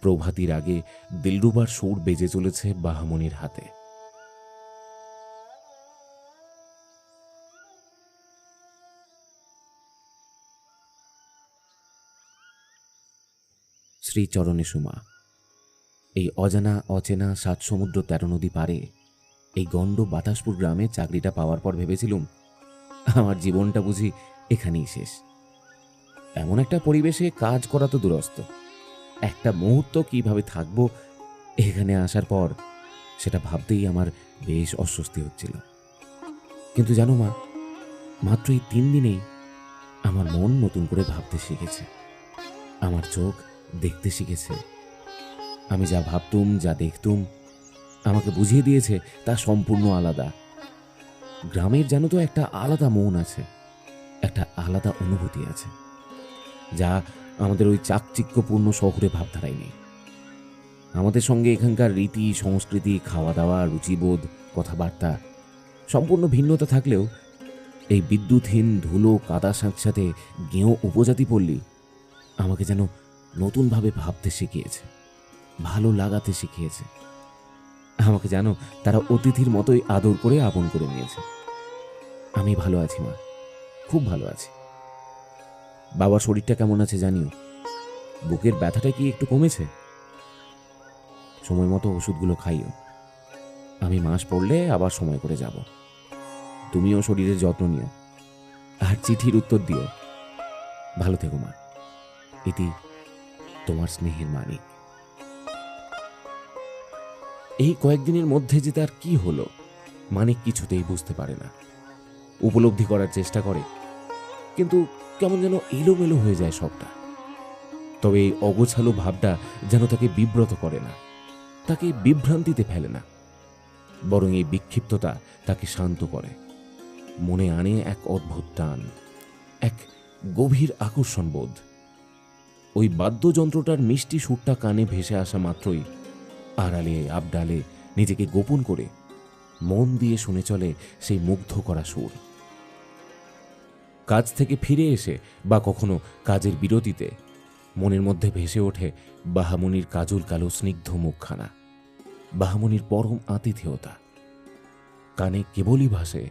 প্রভাতির আগে দিলরুবার সুর বেজে চলেছে বাহামণির হাতে। শ্রীচরণে সুমা। এই অজানা অচেনা 7 সমুদ্র 13 নদী পারে এই গণ্ড বাতাসপুর গ্রামে চাকরিটা পাওয়ার পর ভেবেছিলুম আমার জীবনটা বুঝি এখানেই শেষ। এমন একটা পরিবেশে কাজ করা তো দূরস্থ, একটা মুহূর্ত কিভাবে থাকবো এখানে আসার পর সেটা ভাবতেই আমার বেশ অস্বস্তি হচ্ছিল। কিন্তু জানো মা, মাত্র এই 3 দিনেই আমার মন নতুন করে ভাবতে শিখেছে, আমার চোখ দেখতে শিখেছে। আমি যা ভাবতুম, যা দেখতুম, আমাকে বুঝিয়ে দিয়েছে তা সম্পূর্ণ আলাদা। গ্রামের জানো তো একটা আলাদা মন আছে, একটা আলাদা অনুভূতি আছে, যা আমাদের ওই চাকচিক্যপূর্ণ শহরে ভাবধারায় নেই। আমাদের সঙ্গে এখানকার রীতি সংস্কৃতি, খাওয়া দাওয়া, রুচিবোধ, কথাবার্তা সম্পূর্ণ ভিন্নতা থাকলেও এই বিদ্যুৎহীন ধুলো কাদা সাথে গেঁয়ো উপজাতি পল্লী আমাকে যেন নতুনভাবে ভাবতে শিখিয়েছে, ভালো লাগাতে শিখিয়েছে। আমাকে জানো তারা অতিথির মতোই আদর করে আপন করে নিয়েছে। আমি ভালো আছি মা, খুব ভালো আছি। বাবার শরীরটা কেমন আছে জানিও? বুকের ব্যথাটা কি একটু কমেছে? সময় মতো ওষুধগুলো খাইও। আমি মাস পড়লে আবার সময় করে যাব। তুমিও শরীরের যত্ন নিও, আর চিঠির উত্তর দিও। ভালো থেকো মা। ইতি তোমার স্নেহের মানিক। এই কয়েকদিনের মধ্যে যে তার কি হলো মানিক কিছুতেই বুঝতে পারে না। উপলব্ধি করার চেষ্টা করে, কিন্তু কেমন যেন এলোমেলো হয়ে যায় সবটা। তবে এই অগোছালো ভাবটা যেন তাকে বিব্রত করে না, তাকে বিভ্রান্তিতে ফেলে না, বরং এই বিক্ষিপ্ততা তাকে শান্ত করে, মনে আনে এক অদ্ভুত টান, এক গভীর আকর্ষণ বোধ। ওই বাদ্যযন্ত্রটার মিষ্টি সুরটা কানে ভেসে আসা মাত্রই আড়ালে আবডালে নিজেকে গোপন করে মন দিয়ে শুনে চলে সেই মুগ্ধ করা সুর। কাজ থেকে ফিরে এসে বা কখনো কাজের বিরতিতে মনের মধ্যে ভেসে ওঠে বাহামণির কাজল কালো স্নিগ্ধ মুখখানা, বাহামণির পরম আতিথেয়তা। কানে কেবলই ভাসে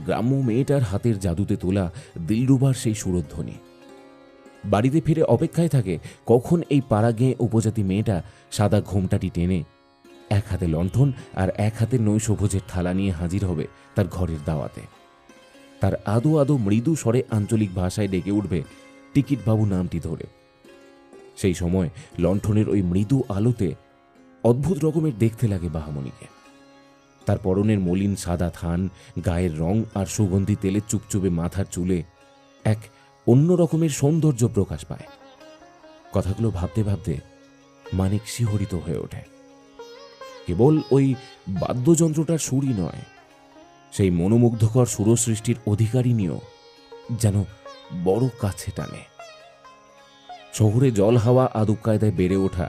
গ্রাম্য মেয়েটার হাতের জাদুতে তোলা দিলরুবার সেই সুরধ্বনি। বাড়িতে ফিরে অপেক্ষায় থাকে কখন এই পাড়া গেঁয়ে উপজাতি মেয়েটা সাদা ঘোমটাটি টেনে এক হাতে লণ্ঠন আর এক হাতে নৈশভোজের থালা নিয়ে হাজির হবে তার ঘরের দাওয়াতে। তার আদো আদো মৃদু স্বরে আঞ্চলিক ভাষায় ডেকে উঠবে টিকিটবাবু নামটি ধরে। সেই সময় লণ্ঠনের ওই মৃদু আলোতে অদ্ভুত রকমের দেখতে লাগে বাহামণিকে। তার পরনের মলিন সাদা থান, গায়ের রং আর সুগন্ধি তেলের চুপচুপে মাথার চুলে এক অন্য রকমের সৌন্দর্য প্রকাশ পায়। কথাগুলো ভাবতে ভাবতে মানিক শিহরিত হয়ে ওঠে। কেবল ওই বাদ্যযন্ত্রটার সুরই নয়, সেই মনোমুগ্ধকর সুরসৃষ্টির অধিকারিণীও যেন বড় কাছে টানে। শহরে জল হাওয়া আদব কায়দায় বেড়ে ওঠা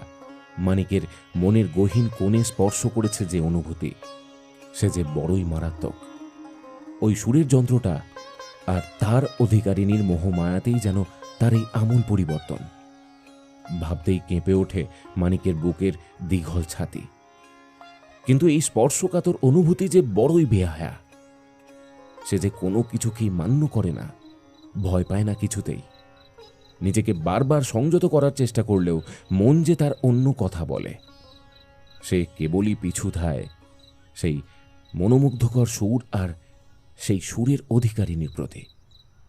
মানিকের মনের গহীন কোণে স্পর্শ করেছে যে অনুভূতি, সে যে বড়ই মারাত্মক। ওই সুরের যন্ত্রটা আর তার অধিকারিণীর মোহমায়াতেই যেন তার এই আমূল পরিবর্তন। ভাবতেই কেঁপে ওঠে মানিকের বুকের দীঘল ছাতি। কিন্তু এই স্পর্শকাতর অনুভূতি যে বড়ই বেহায়া। সে যে কোনো কিছুকেই মান্য করে না, ভয় পায় না কিছুতেই। নিজেকে বারবার সংযত করার চেষ্টা করলেও মন যে তার অন্য কথা বলে। সে কেবলই পিছু ধায় সেই মনোমুগ্ধকর সুর আর সেই সুরের অধিকারিণীর প্রতি।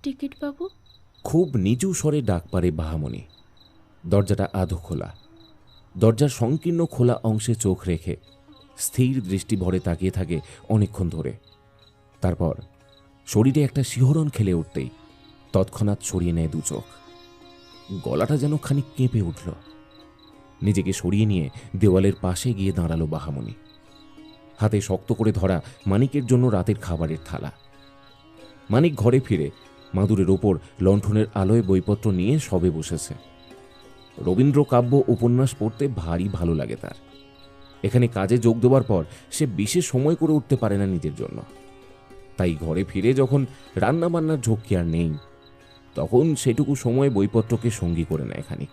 টিকিটবাবু, খুব নিচু স্বরে ডাক পারে বাহামণি। দরজাটা আধো খোলা। দরজার সংকীর্ণ খোলা অংশে চোখ রেখে স্থির দৃষ্টি ভরে তাকিয়ে থাকে অনেকক্ষণ ধরে। তারপর শরীরে একটা শিহরণ খেলে উঠতেই তৎক্ষণাৎ সরিয়ে নেয় দু চোখ। গলাটা যেন খানিক কেঁপে উঠল। নিজেকে সরিয়ে নিয়ে দেওয়ালের পাশে গিয়ে দাঁড়ালো বাহামণি। হাতে শক্ত করে ধরা মানিকের জন্য রাতের খাবারের থালা। মানিক ঘরে ফিরে মাদুরের ওপর লণ্ঠনের আলোয় বইপত্র নিয়ে সবে বসেছে। রবীন্দ্র কাব্য উপন্যাস পড়তে ভারী ভালো লাগে তার। এখানে কাজে যোগ দেওয়ার পর সে বিশেষ সময় করে উঠতে পারে না নিজের জন্য। তাই ঘরে ফিরে যখন রান্না বান্নার ঝক্কি আর নেই, তখন সেটুকু সময় বইপত্রকে সঙ্গী করে নেয় খানিক।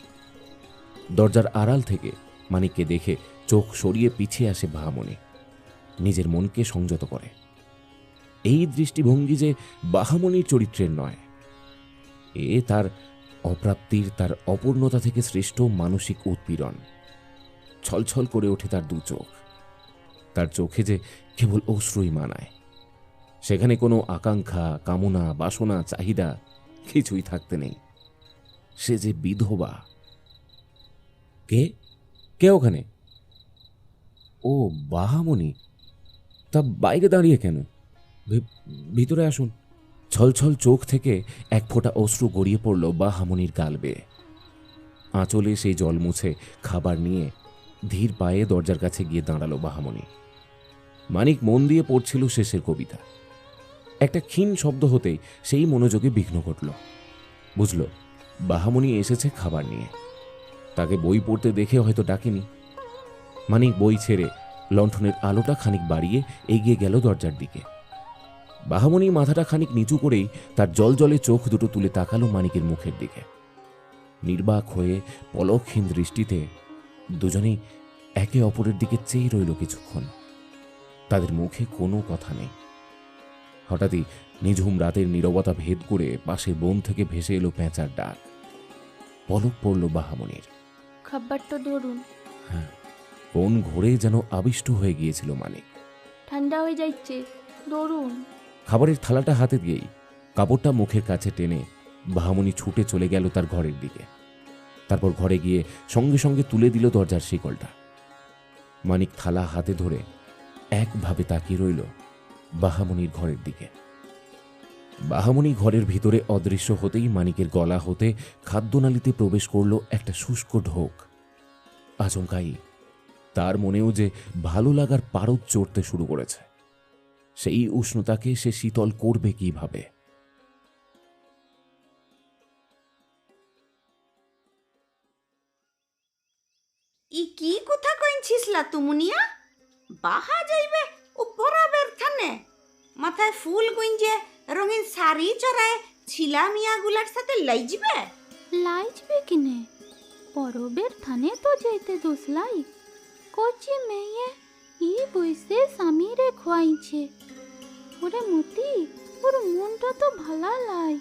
দরজার আড়াল থেকে মানিককে দেখে চোখ সরিয়ে পিছিয়ে আসে বাহামণি। নিজের মনকে সংযত করে। এই দৃষ্টিভঙ্গি যে বাহামণির চরিত্রের নয়, এ তার অপ্রাপ্তির, তার অপূর্ণতা থেকে সৃষ্ট মানসিক উৎপীড়ন। ছলছল করে ওঠে তার দু চোখ। তার চোখে যে কেবল অশ্রুই মানায়। সেখানে কোনো আকাঙ্ক্ষা, কামনা, বাসনা, চাহিদা কিছুই থাকতে নেই। সে যে বিধবা। কে কে ওখানে? ও বাহামণি। তা বাইরে দাঁড়িয়ে কেন? ভিতরে আসুন। ছলছল চোখ থেকে এক ফোঁটা অশ্রু গড়িয়ে পড়ল বাহামণির গাল বেয়ে। আঁচলে সেই জল মুছে খাবার নিয়ে ধীর পায়ে দরজার কাছে গিয়ে দাঁড়ালো বাহামণি। মানিক মন দিয়ে পড়ছিল শেষের কবিতা। একটা ক্ষীণ শব্দ হতেই সেই মনোযোগে বিঘ্ন ঘটল। বুঝল বাহামণি এসেছে খাবার নিয়ে। তাকে বই পড়তে দেখে হয়তো ডাকেনি। মানিক বই ছেড়ে লণ্ঠনের আলোটা খানিক বাড়িয়ে এগিয়ে গেল দরজার দিকে। বাহামণি মাথাটা খানিক নিচু করেই তার জলজলে চোখ দুটো তুলে তাকালো মানিকের মুখের দিকে। নির্বাক হয়ে পলকহীন দৃষ্টিতে দুজনেই একে অপরের দিকে চেয়ে রইল কিছুক্ষণ। তাদের মুখে কোনো কথা নেই। হঠাৎই নিঝুম রাতের নীরবতা ভেদ করে পাশের বন থেকে ভেসে এলো পেঁচার ডাক। পলক পড়ল বাহামণির। খাবারটা ধরুন। হ্যাঁ, কোন ঘোরে যেন আবিষ্ট হয়ে গিয়েছিল মানিক। ঠান্ডা হয়ে যাচ্ছে, ধরুন। খাবারের থালাটা হাতে দিয়েই কাপড়টা মুখের কাছে টেনে বাহামণি ছুটে চলে গেল তার ঘরের দিকে। তারপর ঘরে গিয়ে সঙ্গে সঙ্গে তুলে দিল দরজার শিকলটা। মানিক থালা হাতে ধরে একভাবে তাকিয়ে রইল বাহামণির ঘরের দিকে। বাহামণি ঘরের ভিতরে অদৃশ্য হতেই মানিকের গলা হতে খাদ্যনালীতে প্রবেশ করল একটা শুষ্ক ঢোক। আচমকাই তার মনেও যে ভালো লাগার পারদ চড়তে শুরু করেছে। সেই উষ্ণতাকে সে শীতল করবে কিভাবে? ই কি কথা কইছিসলা তুমুনিয়া? বাহা যাইবে ও পরাবের থানে মাথায় ফুল গুঞ্জে রঙিন শাড়ি চড়ায় ছিলা মিয়াগুলার সাথে লাইজবে? লাইজবে কিনে পরবের থানে তো যেতে দোসলাই কচি মেয়ে ই বইসে স্বামীরে খোয়াইছে। ওরে মতি, ওর মনটা তো ভালা লাই,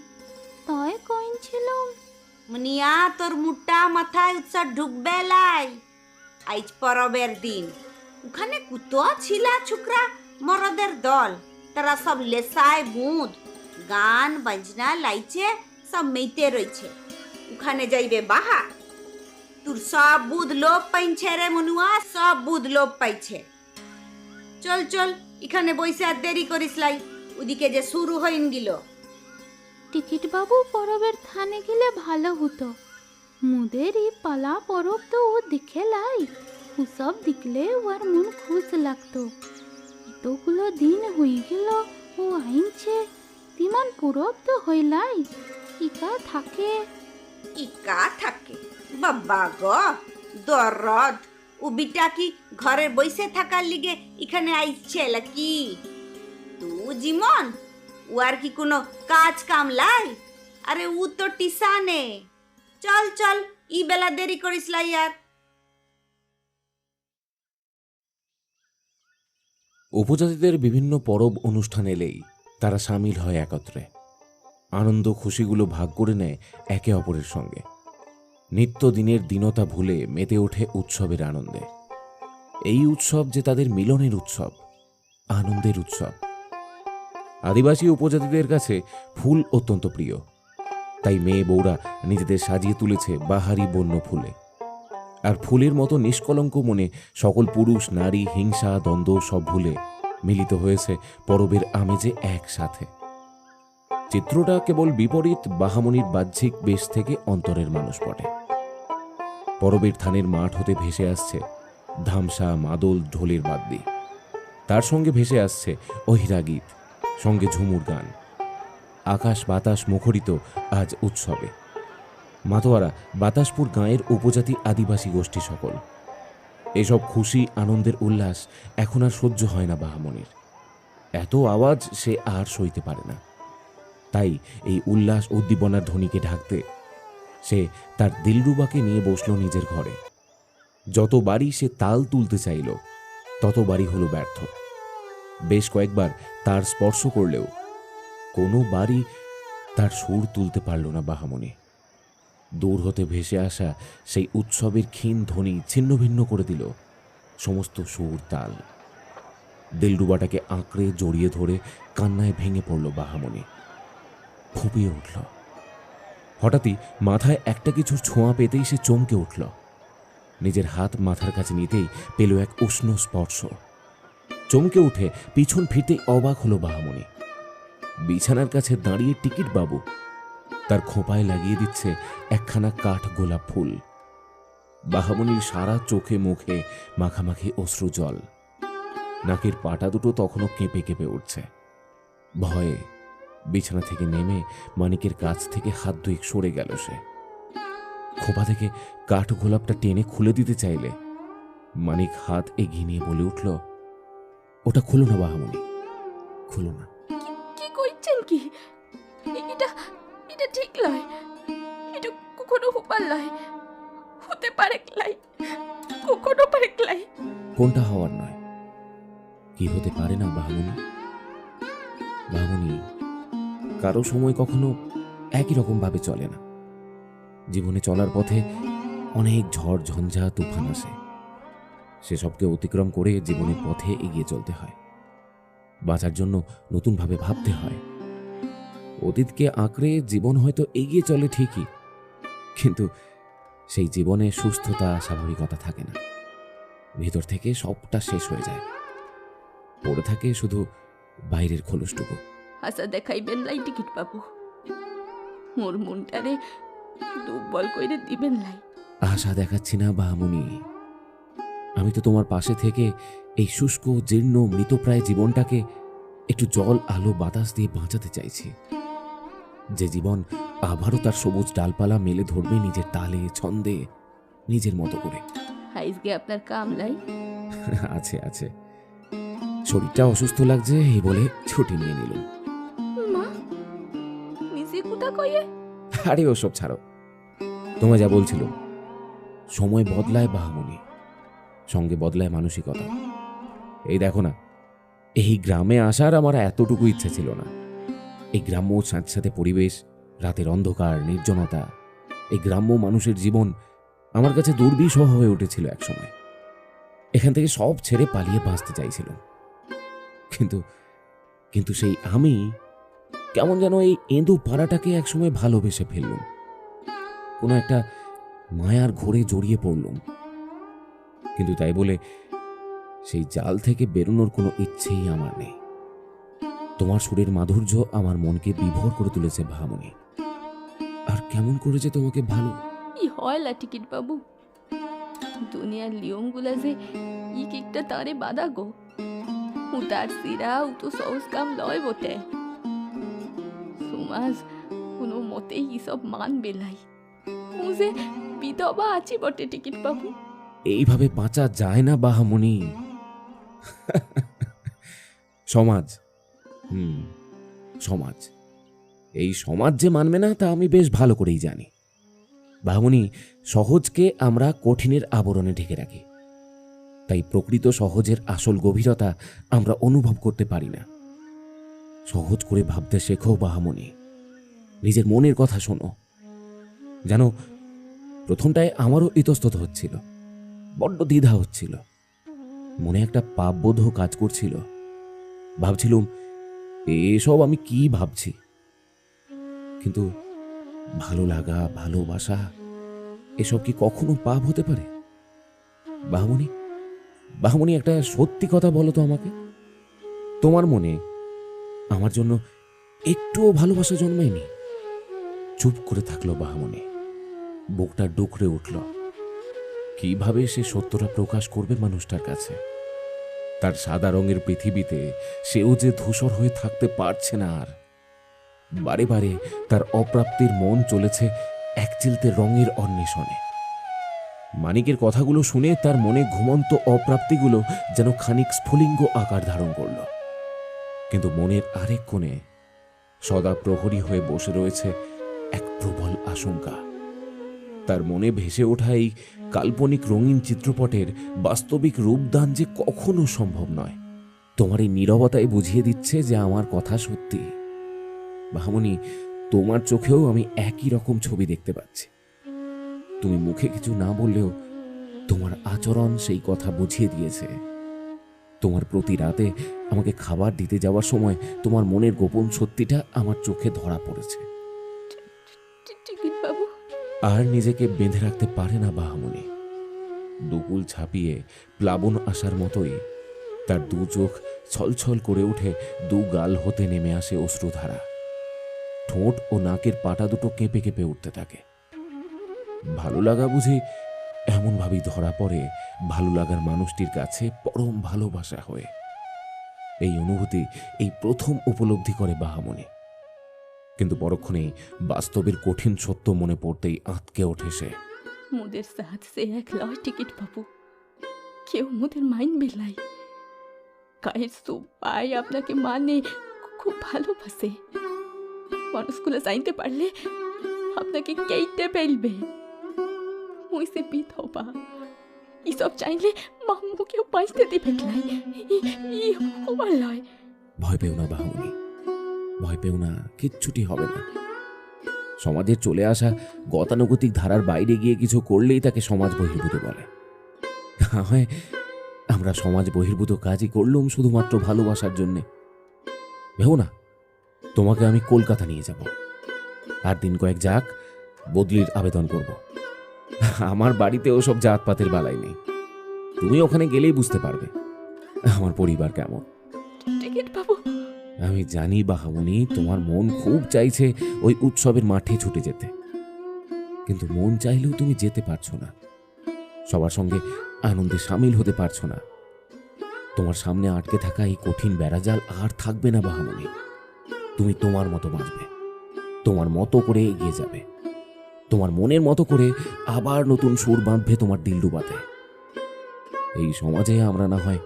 তাই কইছিলাম। মুনিয়া তোর মুটা মাথায় উৎসব ঢুকবে লাই। আজ পরবের দিন ওখানে কুতো ছিলা ছুকরা মরদের দল, তারা সব লেসায় বুঁদ গান বাজনা লাইছে, সব মেইতে রয়েছে। ওখানে যাইবে বাহা, তোর সব বুধ লোপ পাইছে রে মনুয়া, সব বুধ লোপ পাইছে। চল চল, এখানে বইসে আর দেরি করিস লাই, ওদিকে যে শুরু হইন গিল। টিকিট বাবু পরবের থানে গেলে ভালো হতো। মুদের এই পালা পরব তো ও দেখে লাই, ওসব দেখলে ওর মন খুশ লাগতো। এতগুলো দিন হয়ে গেল ও আইনছে, তিমান পরব তো হইলাই, ইকা থাকে। ইকা থাকে বাবা গো দরদ, ও বিটা কি ঘরে বসে থাকার লিগে এখানে আইছে নাকি? তু জিমন ও আর কি কোনো কাজ কাম লাই? আরে ও তো টিসানে। চল চল, ই বেলা দেরি করিস লাই আর। উপজাতিদের বিভিন্ন পরব অনুষ্ঠান এলেই তারা সামিল হয় একত্রে। আনন্দ খুশিগুলো ভাগ করে নেয় একে অপরের সঙ্গে। নিত্যদিনের দীনতা ভুলে মেতে ওঠে উৎসবের আনন্দে। এই উৎসব যে তাদের মিলনের উৎসব, আনন্দের উৎসব। আদিবাসী উপজাতিদের কাছে ফুল অত্যন্ত প্রিয়, তাই মেয়ে বউরা নিজেদের সাজিয়ে তুলেছে বাহারি বন্য ফুলে। আর ফুলের মতো নিষ্কলঙ্ক মনে সকল পুরুষ নারী হিংসা দ্বন্দ্ব সব ভুলে মিলিত হয়েছে পরবের আমেজে একসাথে। চিত্রটা কেবল বিপরীত বাহামনির বাহ্যিক বেশ থেকে অন্তরের মানুষ পটে। পরবের থানের মাঠ হতে ভেসে আসছে ধামসা মাদল ঢোলের বাদ্যি, তার সঙ্গে ভেসে আসছে অহিরা গীত, সঙ্গে ঝুমুর গান। আকাশ বাতাস মুখরিত আজ উৎসবে। মাতোয়ারা বাতাসপুর গাঁয়ের উপজাতি আদিবাসী গোষ্ঠী সকল। এসব খুশি আনন্দের উল্লাস এখন আর সহ্য হয় না বাহামনির। এত আওয়াজ সে আর সইতে পারে না। তাই এই উল্লাস উদ্দীপনার ধ্বনিকে ঢাকতে সে তার দিলরুবাকে নিয়ে বসল নিজের ঘরে। যতবারই সে তাল তুলতে চাইল ততবারই হলো ব্যর্থ। বেশ কয়েকবার তার স্পর্শ করলেও কোনো বারই তার সুর তুলতে পারল না বাহামনি। দূর হতে ভেসে আসা সেই উৎসবের ক্ষীণ ধ্বনি ছিন্ন ভিন্ন করে দিল সমস্ত সুর তাল। দিলরুবাটাকে আঁকড়ে জড়িয়ে ধরে কান্নায় ভেঙে পড়ল বাহামনি। ফুঁপিয়ে উঠল। হঠাৎই মাথায় একটা কিছুর ছোঁয়া পেতেই সে চমকে উঠল। নিজের হাত মাথার কাছে নিতেই পেল এক উষ্ণ স্পর্শ। চমকে উঠে পিছন ফিরতেই অবাক হলো বাহামনি। বিছানার কাছে দাঁড়িয়ে টিকিট বাবু তার খোঁপায় লাগিয়ে দিচ্ছে একখানা কাঠ গোলাপ ফুল। বাহামনির সারা চোখে মুখে মাখামাখি অশ্রু জল। নাকের পাটা দুটো তখনও কেঁপে কেঁপে উঠছে। ভয়ে বিছানা থেকে নেমে মানিকের কাছ থেকে হাত দুয়েক সরে গেল সে। খোপা থেকে কাঠ গোলাপটা টেনে খুলে দিতে চাইলে মানিক হাত এগিয়ে নিয়ে বলে উঠল, ওটা খুলো না বাহামনি, খুলো না। কি কইছেন কি? এটা এটা ঠিক লয়, এটা কখনো হবার লয়, হতে পারে লাই, কখনো পারে লাই। কোনটা হওয়ার নয়? কি হতে পারে না বাহামনি? বাহামনি, কারো সময় কখনো একই রকম ভাবে চলে না। জীবনে চলার পথে অনেক ঝড় ঝঞ্ঝা তুফান আসে। সেসবকে অতিক্রম করে জীবনের পথে এগিয়ে চলতে হয়। বাঁচার জন্য নতুনভাবে ভাবতে হয়। অতীতকে আঁকড়ে জীবন হয়তো এগিয়ে চলে ঠিকই, কিন্তু সেই জীবনে সুস্থতা স্বাভাবিকতা থাকে না। ভিতর থেকে সবটা শেষ হয়ে যায়, পড়ে থাকে শুধু বাইরের খোলসটুকু। আশা দেখাইবেন লাই টিকিট বাবু, মোর মনটারে দুর্বল কইরে দিবেন লাই। আশা দেখাচ্ছি না বাহামনি, আমি তো তোমার পাশে থেকে এই শুষ্ক জীর্ণ মৃতপ্রায় জীবনটাকে একটু জল আলো বাতাস দিয়ে বাঁচাতে চাইছি। যে জীবন আবারও তার সবুজ ডালপালা মেলে ধরবে নিজের তালে ছন্দে, নিজের মতো করে। আজকে আপনার কাম লাই? আছে আছে, শরীরটা অসুস্থ লাগছে এই বলে ছুটি নিয়ে নিল। মা নিজে কোথায় আরে ওসব ছাড়ো, তোমায় যা বলছিল, সময় বদলায় বাহামণি, সঙ্গে বদলায় মানসিকতা। এই দেখো না, এই গ্রামে আসার আমার এতটুকু ইচ্ছে ছিল না। এই গ্রাম্য স্যাঁতস্যাঁতে পরিবেশ, রাতের অন্ধকার, নির্জনতা, এই গ্রাম্য মানুষের জীবন আমার কাছে দুর্বিষহ হয়ে উঠেছিল একসময়। এখান থেকে সব ছেড়ে পালিয়ে বাঁচতে চাইছিলাম, কিন্তু কিন্তু সেই আমি কেমন যেন এই এঁদো পাড়াটাকে একসময় ভালোবেসে ফেললুম। কোনো একটা মায়ার ঘোরে জড়িয়ে পড়লুম, কিন্তু তাই বলে সেই জাল থেকে বেরোনোর কোনো ইচ্ছেই আমার নেই। তোমার সুরের মাধুর্য আমার মনকে বিভোর করে তুলেছে ভামনি। আর কেমন করেছে তোমাকে ভালো। ই হয় টিকিট বাবু, দুনিয়ার নিয়মগুলা যে ই কিকটা তারে বাধা গো। উতার সিরা তো সহজ কাম লয় বটে। সমাজ কোনো মতেই ইসব মানবে লাই। ও যে বিধবা আছি বটে টিকিট বাবু। এইভাবে বাঁচা যায় না বাহামণি। সমাজ, সমাজ, এই সমাজ যে মানবে না তা আমি বেশ ভালো করেই জানি। বাহামণি, সহজকে আমরা কঠিনের আবরণে ঢেকে রাখি, তাই প্রকৃত সহজের আসল গভীরতা আমরা অনুভব করতে পারি না। সহজ করে ভাবতে শেখো বাহামণি, নিজের মনের কথা শোনো। জানো, প্রথমটায় আমারও ইতস্তত হচ্ছিল, বড্ড দ্বিধা হচ্ছিল, মনে একটা পাপবোধও কাজ করছিল। ভাবছিলুম এসব আমি কি ভাবছি। কিন্তু ভালো লাগা, ভালোবাসা, এসব কি কখনো পাপ হতে পারে? বাহামণি, বাহামণি, একটা সত্যি কথা বলো তো আমাকে। তোমার মনে আমার জন্য একটুও ভালোবাসা জন্মায়নি? চুপ করে থাকলো বাহামণি, বুকটা ডুকরে উঠল। কিভাবে সে সত্যটা প্রকাশ করবে মানুষটার কাছে? তার সাদা রঙের পৃথিবীতে সেও যে ধূসর হয়ে থাকতে পারছে না আর। বারে বারে তার অপ্রাপ্তির মন চলেছে একচিলতে রঙের অন্বেষণে। মানিকের কথাগুলো শুনে তার মনে ঘুমন্ত অপ্রাপ্তিগুলো যেন খানিক স্ফুলিঙ্গ আকার ধারণ করল। কিন্তু মনের আরেক কোণে সদা প্রহরী হয়ে বসে রয়েছে এক প্রবল আশঙ্কা। তার মনে ভেসে ওঠা এই কাল্পনিক রঙিন চিত্রপটের বাস্তবিক রূপদান যে কখনো সম্ভব নয়। তোমার এই নীরবতায় বুঝিয়ে দিচ্ছে যে আমার কথা সত্যি। বাহামণি, তোমার চোখেও আমি একই রকম ছবি দেখতে পাচ্ছি। তুমি মুখে কিছু না বললেও তোমার আচরণ সেই কথা বুঝিয়ে দিয়েছে। তোমার প্রতি রাতে আমাকে খাবার দিতে যাওয়ার সময় তোমার মনের গোপন সত্যিটা আমার চোখে ধরা পড়েছে। টিকিট বাবু, আর নিজেকে বেঁধে রাখতে পারে না বাহামণি। দুকুল ছাপিয়ে প্লাবন আসার মতোই তার দু চোখ ছলছল করে উঠে দু গাল হতে নেমে আসে অশ্রুধারা। ঠোঁট ও নাকের পাটা দুটো কেঁপে কেঁপে উঠতে থাকে। ভালো লাগা বুঝি এমনভাবেই ধরা পড়ে ভালো লাগার মানুষটির কাছে পরম ভালোবাসা হয়ে। এই অনুভূতি এই প্রথম উপলব্ধি করে বাহামণি। কিন্তু পরক্ষণেই বাস্তবের কঠিন সত্য মনে পড়তেই আঁতকে ওঠে সে। মোদের সাথ সে এক লয় টিকিট বাবু, কেউ মোদের মাইন বেলাই। গায়ের সবাই আপনাকে মানে, খুব ভালোবাসে। মানুষগুলো জানতে পারলে আপনাকে কেইটে ফেলবে। ওই সে বিধবা, এসব চাইলে মাম্মুকেও বাঁচতে দিবে নাই। ই হবার লয়। ভয় পেও না বাহামণি, ভয় পেও না, কিচ্ছুটি হবে না। সমাজের চলে আসা গতানুগতিক ধারার বাইরে গিয়ে কিছু করলেই তাকে সমাজ বহির্ভূত বলে। হয় আমরা সমাজ বহির্ভূত কাজই করলুম শুধুমাত্র ভালোবাসার জন্যে। ভেবো না, তোমাকে আমি কলকাতা নিয়ে যাব। আর দিন কয়েক যাক, বদলির আবেদন করব। আমার বাড়িতে ওসব জাতপাতের বালাই নেই। তুমি ওখানে গেলেই বুঝতে পারবে আমার পরিবার কেমন। টিকিট বাবু, আমি জানি বাহামণি, তোমার মন খুব চাইছে ওই উৎসবের মাঠে ছুটে যেতে, কিন্তু মন চাইলেও তুমি যেতে পারছো না। সবার সঙ্গে আনন্দে সামিল হতে পারছো না। তোমার সামনে আটকে থাকা এই কঠিন বেড়াজাল আর থাকবে না বাহামণি। তুমি তোমার মতো বাঁচবে, তোমার মতো করে এগিয়ে যাবে, তোমার মনের মতো করে আবার নতুন সুর বাঁধবে তোমার দিলরুবাতে। এই সমাজে আমরা না হয়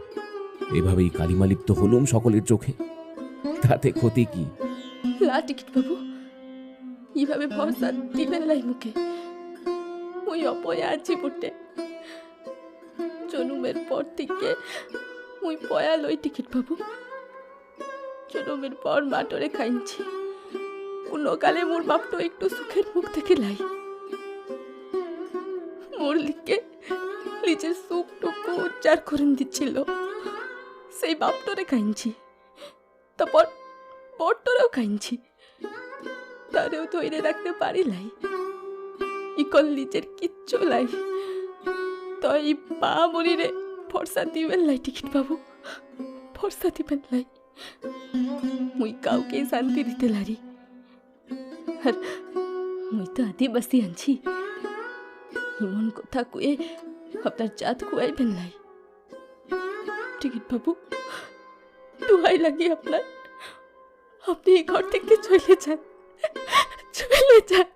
এভাবেই কালিমালিপ্ত হলুম সকলের চোখে, তাতে ক্ষতি কি? লা টিকিট বাবু, এইভাবে ভরসা দিবেন লাই মুখে। মুই অপয়া আছি বুটে, জন্মের পর থেকে মুই পয়া লই টিকিট বাবু। জন্মের পর মাটরে খাইছি, কোনোকালে মোর বাপটো একটু সুখের মুখ থেকে লাই। মোর লিখে নিজের সুখটুকু উচ্চার করে দিচ্ছিল, সেই বাপটরে খাইছি, তারপর বটরেও খাইছি, তারেও ধরে রাখতে পারি লাই। ইকল নিজের কিচ্ছু লাই, তো এই পা মরিরে ভরসা দিবেন লাই টিকিট বাবু, ভরসা দিবেন লাই। মুই কাউকে শান্তি দিতে লারি, আর মুই তো আদিবাসী আনছি, এমন কথা কুয়ে আপনার জাত কুয়াইবেন লাই। টিকিট বাবু, দোহাই লাগি আপনার, আপনি এই ঘর থেকে চলে যান, চলে যান।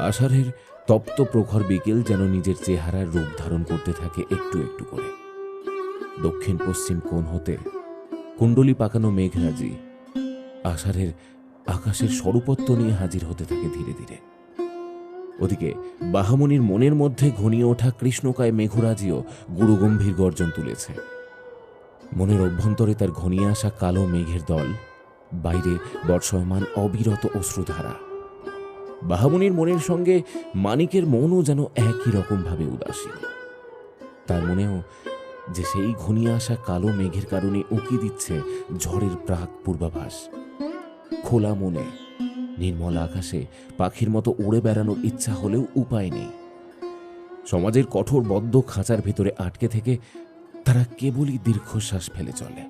আষাঢ়ের তপ্ত প্রখর বিকেল যেন নিজের চেহারার রূপ ধারণ করতে থাকে একটু একটু করে। দক্ষিণ পশ্চিম কোণ হতে কুণ্ডলি পাকানো মেঘরাজি আষাঢ়ের আকাশের স্বরূপত্ব নিয়ে হাজির হতে থাকে ধীরে ধীরে। ওদিকে বাহামণির মনের মধ্যে ঘনিয়ে ওঠা কৃষ্ণকায় মেঘরাজিও গুরুগম্ভীর গর্জন তুলেছে। মনের অভ্যন্তরে তার ঘনিয়ে আসা কালো মেঘের দল, বাইরে বর্ষমান অবিরত অশ্রুধারা। বাহামণির মনের সঙ্গে মানিকের মনও যেন একই রকমভাবে উদাসীন। তার মনেও যে সেই ঘনিয়ে আসা কালো মেঘের কারণে উঁকি দিচ্ছে ঝড়ের প্রাক পূর্বাভাস। খোলা মনে নির্মল আকাশে পাখির মতো উড়ে বেড়ানোর ইচ্ছা হলেও উপায় নেই। সমাজের কঠোর বদ্ধ খাঁচার ভেতরে আটকে থেকে তারা কেবলই দীর্ঘশ্বাস ফেলে চলে।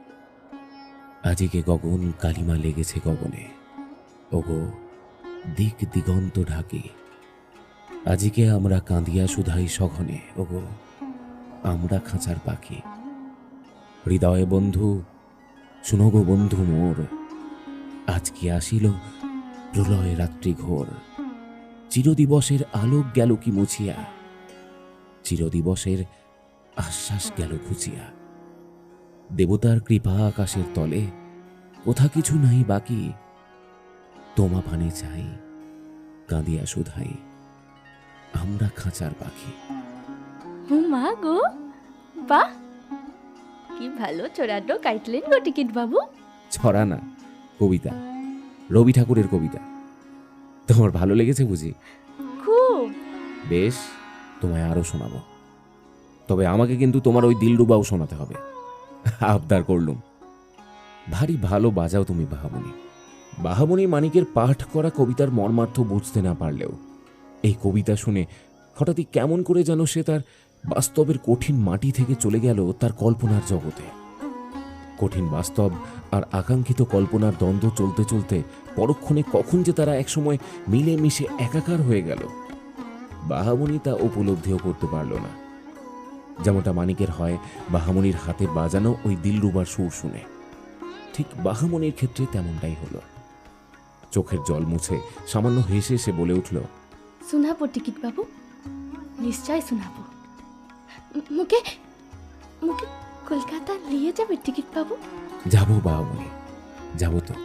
আজকে গগন কালিমা লেগেছে গগনে, ওগো দিক দিগন্ত ঢাকি। আজকে আমরা কাঁদিয়া শুধাই সঘনে, ওগো আমরা খাঁচার পাখি। হৃদয়ে বন্ধু শুনো গো বন্ধু মোর, আজকে আসিল প্রলয় রাত্রি ঘোর। চিরদিবসের আলোক গেল কি মুছিয়া, চিরদিবসের আশ্বাস গেল ঘুচিয়া। দেবতার কৃপা আকাশের তলে, কোথা কিছু নাই বাকি। তোমা পানে চাই কাঁদিয়া শুধাই, আমরা খাঁচার পাখি। মা গো, বাহ, কি ভালো চোরাটো কাটলেন গো টিকিট বাবু। ছড়া না, কবিতা, রবি ঠাকুরের কবিতা। তোমার ভালো লেগেছে বুঝি? খুব। বেশ, তোমায় আরো শোনাবো, তবে আমাকে কিন্তু তোমার ওই দিলরুবাও শোনাতে হবে। আবদার করলুম। ভারী ভালো বাজাও তুমি বাহামণি। বাহামণি মানিকের পাঠ করা কবিতার মর্মার্থ বুঝতে না পারলেও এই কবিতা শুনে হঠাৎই কেমন করে যেন সে তার বাস্তবের কঠিন মাটি থেকে চলে গেল তার কল্পনার জগতে। কঠিন বাস্তব আর আকাঙ্ক্ষিত কল্পনার দ্বন্দ্ব চলতে চলতে পরক্ষণে কখন যে তারা একসময় মিলে মিশে একাকার হয়ে গেল, বাহামণি তা উপলব্ধিও করতে পারল না। যেমনটা মানিকের হয় বাহামণির হাতে বাজানো ওই দিলরুবার সুর শুনে, ঠিক বাহামণির ক্ষেত্রে তেমনটাই হলো। চোখের জল মুছে সামান্য হেসে সে বলে উঠল, শোনাবো টিকিট বাবু, নিশ্চয় শোনাবো। মুখে মুখে কলকাতা নিয়ে যাবে টিকিট বাবু? যাবো বাহামণি, যাবো তো।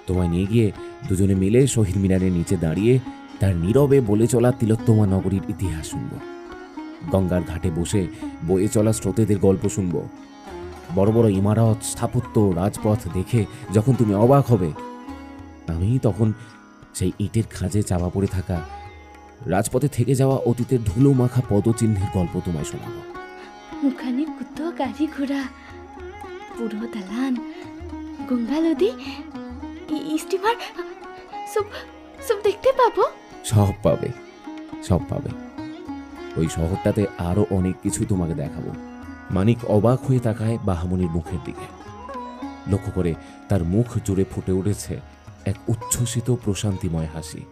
তোমায় নিয়ে গিয়ে দুজনে মিলে শহীদ মিনারের নিচে দাঁড়িয়ে তার নীরবে বলে চলা তিলোত্তমা নগরীর ইতিহাস শুনব। গঙ্গার ঘাটে বসে বয়ে চলা স্রোতেদের গল্প শুনব। বড় বড় ইমারত, স্থাপত্য, রাজপথ দেখে যখন তুমি অবাক হবে, আমি তখন সেই ইটের খাঁজে চাপা পড়ে থাকা রাজপথে থেকে যাওয়া অতীতের ধুলো মাখা পদচিহ্নের গল্প তোমায় শোনাবো। ওখানে কত গাড়ি ঘোড়া, পুরো দালান, গঙ্গা নদী, স্টিমার, সব সব দেখতে পাবো। সব পাবে, সব পাবে। ওই শহরটাতে আরো অনেক কিছু তোমাকে দেখাবো। মানিক অবাক হয়ে তাকায় বাহামণির মুখের দিকে। লক্ষ্য করে তার মুখ জুড়ে ফুটে উঠেছে এক উচ্ছ্বসিত প্রশান্তিময় হাসি।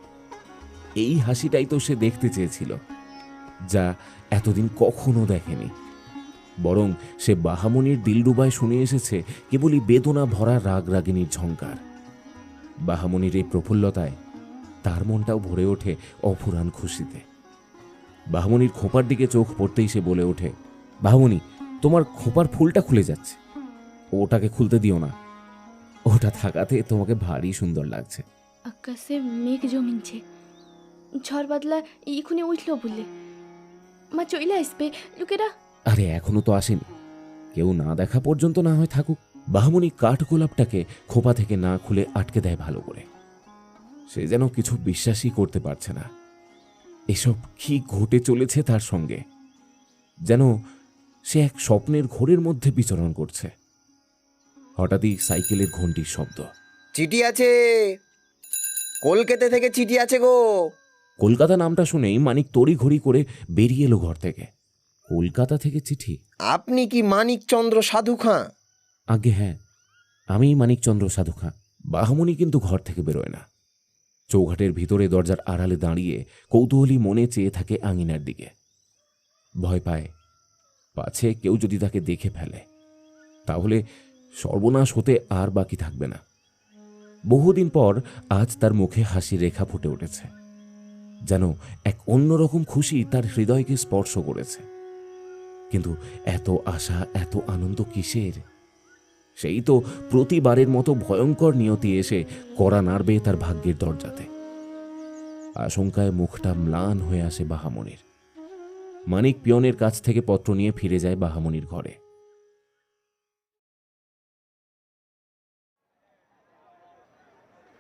এই হাসিটাই তো সে দেখতে চেয়েছিল, যা এতদিন কখনো দেখেনি। বরং সে বাহামণির দিলরুবায় শুনে এসেছে কেবলই বেদনা ভরা রাগ রাগিনীর ঝঙ্কার। বাহামণির এই প্রফুল্লতায় তার মনটাও ভরে ওঠে অফুরান খুশিতে। বাহামণির খোঁপার দিকে চোখ পড়তেই সে বলে ওঠে, বাহামণি, তোমার খোঁপার ফুলটা খুলে যাচ্ছে, ওটাকে খুলতে দিও না। ওটা থাকাতে তোমাকে ভারী সুন্দর লাগছে। আকাশে মেঘ জমিনছে, ঝড় বাদলা এখুনি উঠল বলে। মা চইলে আসবে, লোকেরা। আরে এখনো তো আসেনি, কেউ না দেখা পর্যন্ত না হয় থাকুক। বাহামণি কাঠগোলাপটাকে খোপা থেকে না খুলে আটকে দেয় ভালো করে। সে যেন কিছু বিশ্বাসই করতে পারছে না। এসব কি ঘটে চলেছে তার সঙ্গে, যেন সে এক স্বপ্নের ঘোরের মধ্যে বিচরণ করছে। হঠাৎই সাইকেলের ঘণ্টির শব্দ। চিঠি আছে, কলকাতা থেকে চিঠি আছে গো। কলকাতা নামটা শুনেই মানিক তড়িঘড়ি করে বেরিয়ে এলো ঘর থেকে। কলকাতা থেকে চিঠি? আপনি কি মানিকচন্দ্র সাধু খাঁ? আগে হ্যাঁ, আমি মানিকচন্দ্র সাধু খাঁ। বাহামণি কিন্তু ঘর থেকে বেরোয় না। চৌঘাটের ভিতরে দরজার আড়ালে দাঁড়িয়ে কৌতূহলী মনে চেয়ে থাকে আঙিনার দিকে। ভয় পায়, পাছে কেউ যদি তাকে দেখে ফেলে তাহলে সর্বনাশ হতে আর বাকি থাকবে না। বহুদিন পর আজ তার মুখে হাসির রেখা ফুটে উঠেছে, যেন এক অন্যরকম খুশি তার হৃদয়কে স্পর্শ করেছে। কিন্তু এত আশা, এত আনন্দ কিসের? সেই তো প্রতিবারের মতো ভয়ঙ্কর নিয়তি এসে কড়া নাড়বে তার ভাগ্যের দরজাতে। আশঙ্কায় মুখটা ম্লান হয়ে আসে বাহামণির। মানিক পিয়নের কাছ থেকে পত্র নিয়ে ফিরে যায় বাহামণির ঘরে।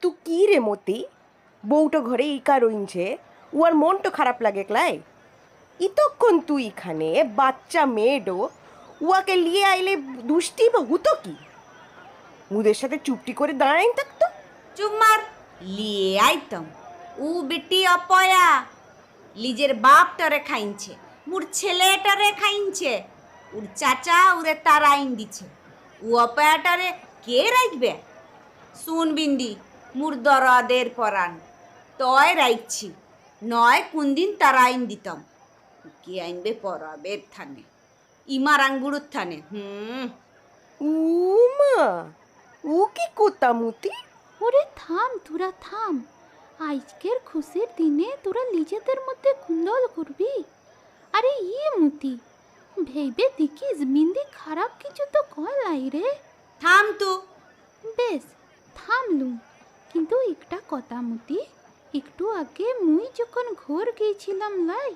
তু কি রে মতি, বউটো ঘরে ইকা রইছে, উয়ার মনটো খারাপ লাগে ক্লাই। ইতক্ষণ তুই এখানে বাচ্চা মেয়েডো উয়াকে লিয়ে আইলে দুষ্টি বা হুতো কি? মুদের সাথে চুপটি করে দাঁড়াইন থাকতো। চুম্মার লিয়ে আইতম, উ বেটি অপয়া লিজের বাপটারে খাইনছে, মোর ছেলেটারে খাইনছে, ওর চাচা ওরে তার আইন দিছে, উ অপয়াটারে কে রাখবে? শুন বিন্দি, মোর দরদের পরাণ তয় রাখছি, নয় কোন দিন তার আইন দিতাম। কে আইনবে পরাবের থানে, ইমার আঙ্গুরুর থানে। উমা, ও কি কোতা মতি? ওরে থাম, তোরা থাম। আজকের খুশির দিনে তোরা নিজেদের মধ্যে কুন্দল করবি? আরে ইয়ে মতি, ভেবে দেখিস বিন্দি খারাপ কিছু তো কয় লাই রে। থাম তো। বেশ থামলুম, কিন্তু একটা কথা মতি, একটু আগে মুই যখন ঘর গিয়েছিলাম লাই,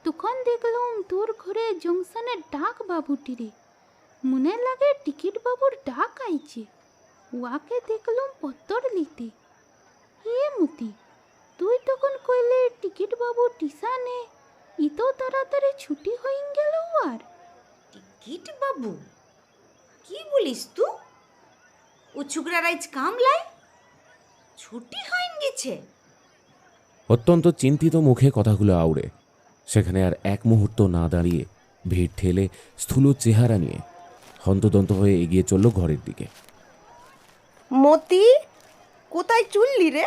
তখন দেখলাম তোর ঘরে জংশনের ডাক বাবুটি রে। মনে লাগে টিকিট বাবুর ডাক আইছে। ওয়াকে দেখলাম পত্তর লিতে। ইয়ে মতি, তুই তখন কইলে টিকিট বাবু টিসানে, ইত তাড়াতাড়ি ছুটি হইন গেল আর। টিকিট বাবু? কি বলিস তু? ও ছুকরা রাইজ কামলাই ছুটি হইন গেছে? অত্যন্ত চিন্তিত মুখে কথাগুলো আউড়ে সেখানে আর এক মুহূর্ত না দাঁড়িয়ে ভিড় ঠেলে স্থূল চেহারা নিয়ে হন্তদন্ত হয়ে এগিয়ে চলল ঘরের দিকে। মতি, কোথায় চুললি রে?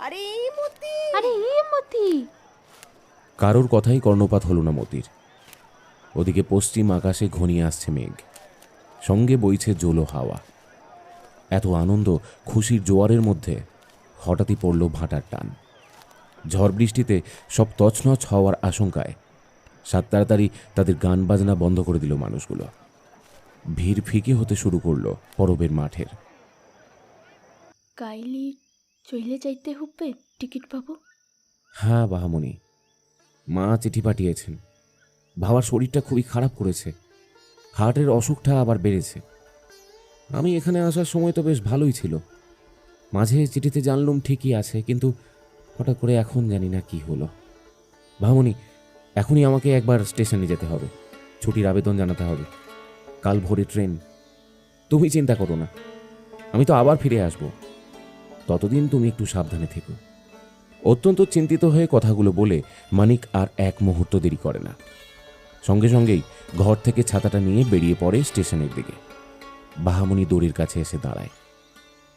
আরে এই মতি, আরে ইয়ে মতি। কারোর কথাই কর্ণপাত হল না মতির। ওদিকে পশ্চিম আকাশে ঘনিয়ে আসছে মেঘ, সঙ্গে বইছে জোলো হাওয়া। এত আনন্দ, খুশির জোয়ারের মধ্যে হঠাৎই পড়ল ভাটার টান। ঝড় বৃষ্টিতে সব তছনছ হওয়ার আশঙ্কায় সাত তাড়াতাড়ি তাদের গান বাজনা বন্ধ করে দিল মানুষগুলো। ভিড় ফিকে হতে শুরু করলো পরবের মাঠের। কাইলি চইলে যাইতে হবে টিকিট পাবো? হ্যাঁ বাহামণি, মা চিঠি পাঠিয়েছেন। বাবার শরীরটা খুবই খারাপ করেছে, হার্টের অসুখটা আবার বেড়েছে। আমি এখানে আসার সময় তো বেশ ভালোই ছিল, মাঝে চিঠিতে জানলুম ঠিকই আছে, কিন্তু হঠাৎ করে এখন জানি না কি হলো। বাহামণি, এখনই আমাকে একবার স্টেশনে যেতে হবে, ছুটির আবেদন জানাতে হবে। কাল ভোরে ট্রেন। তুমি চিন্তা করো না, আমি তো আবার ফিরে আসব, ততদিন তুমি একটু সাবধানে থেকো। অত্যন্ত চিন্তিত হয়ে কথাগুলো বলে মানিক আর এক মুহূর্ত দেরি করে না, সঙ্গে সঙ্গেই ঘর থেকে ছাতাটা নিয়ে বেরিয়ে পড়ে স্টেশনের দিকে। বাহামণি দড়ির কাছে এসে দাঁড়ায়,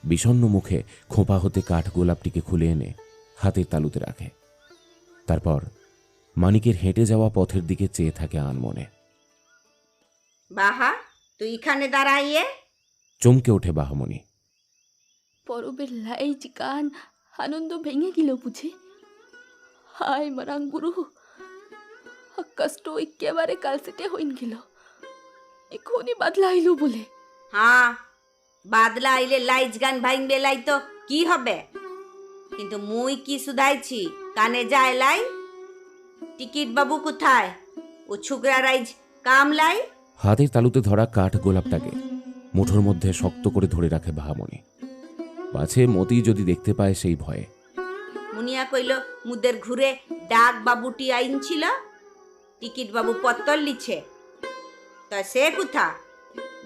বিষণ্ণ মুখে খোঁপা হতে কাঠ গোলাপটিকে খুলে এনে হাতের তালুতে রাখে। তারপর মানিকের হেঁটে যাওয়া পথের দিকে চেয়ে থাকে আনমনে। বাহা, তুই এখানে দাঁড়াইয়ে? চমকে ওঠে বাহামণি। পরবের লাইজ গান আনন্দ ভেঙে গেল বুঝে। হায় মারাং গুরু, কষ্ট একেবারে কালসেটে হইন গেল, এখনই বাদলা আইলো বলে। হ্যাঁ, বাদলা আইলে লাইজ গান ভাঙবে লাই তো কি হবে, কিন্তু মুই কি শুধাইছি কানে যায় লাই? টিকিট বাবু কোথায়? ও ছুকরা রাইজ কাম লাই? হাতের তালুতে ধরা কাঠ গোলাপটাকে মুঠোর মধ্যে শক্ত করে ধরে রাখে বাহামণি, পাছে মতি যদি দেখতে পায় সেই ভয়ে। মুনিয়া কইল মুদের ঘুরে ডাক বাবুটি আইন ছিল, টিকিট বাবু পত্তর লিছে, তা সে কোথা?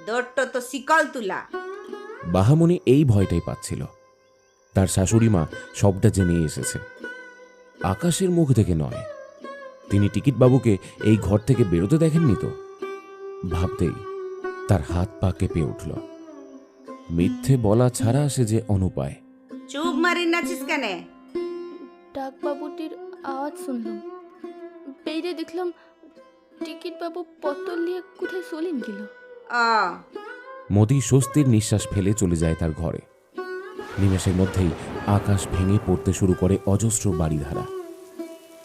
দৌড়টো তো শিকল তুলা। বাহামণি এই ভয়টাই পাচ্ছিল। তার শাশুড়ি মা সবটা জেনে এসেছে, আকাশের মুখ থেকে নয়। তিনি টিকিট বাবুকে এই ঘর থেকে বেরোতে দেখেননি তো। ভাবতেই তার হাত পা কেঁপে উঠল। মিথ্যে বলা ছাড়া সে যে অনুপায়। চুপ মারি নাচিস কেনে? ডাক বাবুটির আওয়াজ শুনলাম, বেরিয়ে দেখলাম টিকিট বাবু পত্তর নিয়ে কোথায় চলেন গেল। মতি স্বস্তির নিঃশ্বাস ফেলে চলে যায় তার ঘরে। নিমেষের মধ্যেই আকাশ ভেঙে পড়তে শুরু করে অজস্র বাড়িধারা।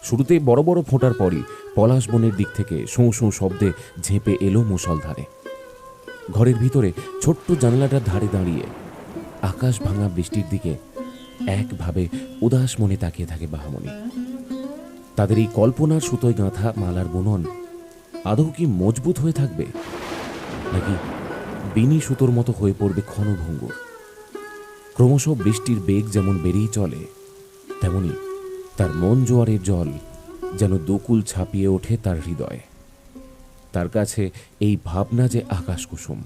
শুরুতে বড় বড় ফোঁটার পরই পলাশ বনের দিক থেকে শোঁ শোঁ শব্দে ঝেঁপে এলো মুষলধারে। ঘরের ভিতরে ছোট্ট জানলাটার ধারে দাঁড়িয়ে আকাশ ভাঙা বৃষ্টির দিকে একভাবে উদাস মনে তাকিয়ে থাকে বাহামণি। তাদের এই কল্পনার সুতোয় গাঁথা মালার বুনন আদৌ কি মজবুত হয়ে থাকবে, নাকি বিনি সুতোর মতো হয়ে পড়বে ক্ষণভঙ্গুর? ক্রমশ বৃষ্টির বেগ যেমন বেরিয়ে চলে, তেমনি তার মন জোয়ারের জল যেন দোকুল ছাপিয়ে ওঠে তার হৃদয়ে। তার কাছে এই ভাবনা যে আকাশ কুসুম।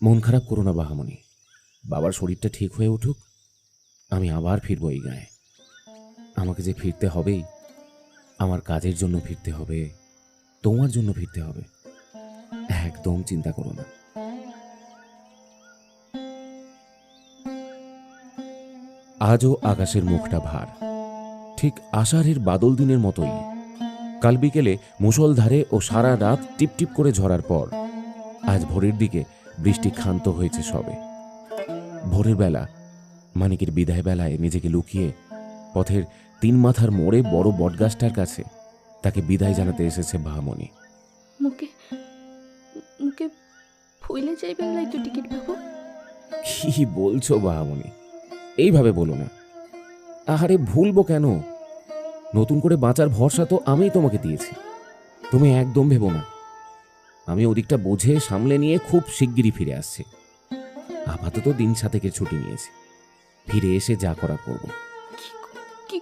মন খারাপ করো না বাহামণি, বাবার শরীরটা ঠিক হয়ে উঠুক, আমি আবার ফিরবো এই গায়ে। আমাকে যে ফিরতে হবেই, আমার কাজের জন্য ফিরতে হবে, তোমার জন্য ফিরতে হবে। একদম চিন্তা করো না। আজও আকাশের মুখটা ভার, ঠিক আষাঢ়ের বাদল দিনের মতোই। কাল বিকেলে মুষলধারে ও সারা রাত টিপটিপ করে ঝরার পর আজ ভোরের দিকে বৃষ্টি ক্ষান্ত হয়েছে সবে। ভোরের বেলা মানিকের বিদায় বেলায় নিজেকে লুকিয়ে পথের 3 মাথার মোড়ে বড় বটগাছটার কাছে তাকে বিদায় জানাতে এসেছে বাহামণি। মুখে মুখে ফুইলে যাইবেন লাই তো টিকিট বাবু? কি বলছো বাহামণি, এইভাবে বলো না। আহারে ভুলবো কেন? নতুন করে বাঁচার ভরসা তো আমিই তোমাকে দিয়েছি, তুমি একদম ভেবো না। আমি ওদিকটা বুঝে সামলে নিয়ে খুব শিগগিরই ফিরে আসছি। আপাতত দিন 7 ছুটি নিয়েছি, ফিরে এসে যা করার করবো। কি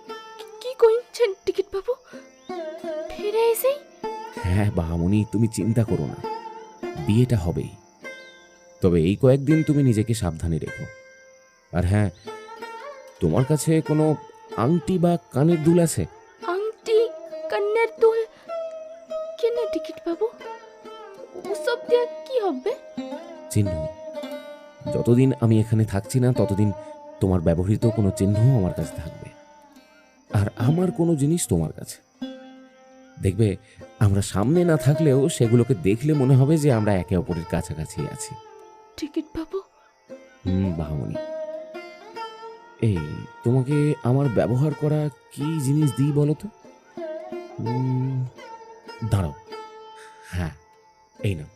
কি কইছেন টিকিট বাবু? ফিরে এসেই? হ্যাঁ বাহামণি, তুমি চিন্তা করো না, বিয়েটা হবেই। তবে এই কয়েকদিন তুমি নিজেকে সাবধানে রেখো। আর হ্যাঁ, তোমার কাছে কোনো আংটি বা কানের দুল আছে? আংটি কানের দুল কেন টিকিট বাবু? ওসব দিয়ে কি হবে? চিহ্ন। যতদিন আমি এখানে থাকছি না ততদিন তোমার ব্যবহৃত কোনো চিহ্ন আমার কাছে থাকবে, আর আমার কোনো জিনিস তোমার কাছে। দেখবে আমরা সামনে না থাকলেও সেগুলোকে দেখলে মনে হবে যে আমরা একে অপরের কাছাকাছি আছি। টিকিট বাবু? বাহামণি, এই তোমাকে আমার ব্যবহার করা কি জিনিস দিই বলো তো? দাঁড়াও, হ্যাঁ এই না।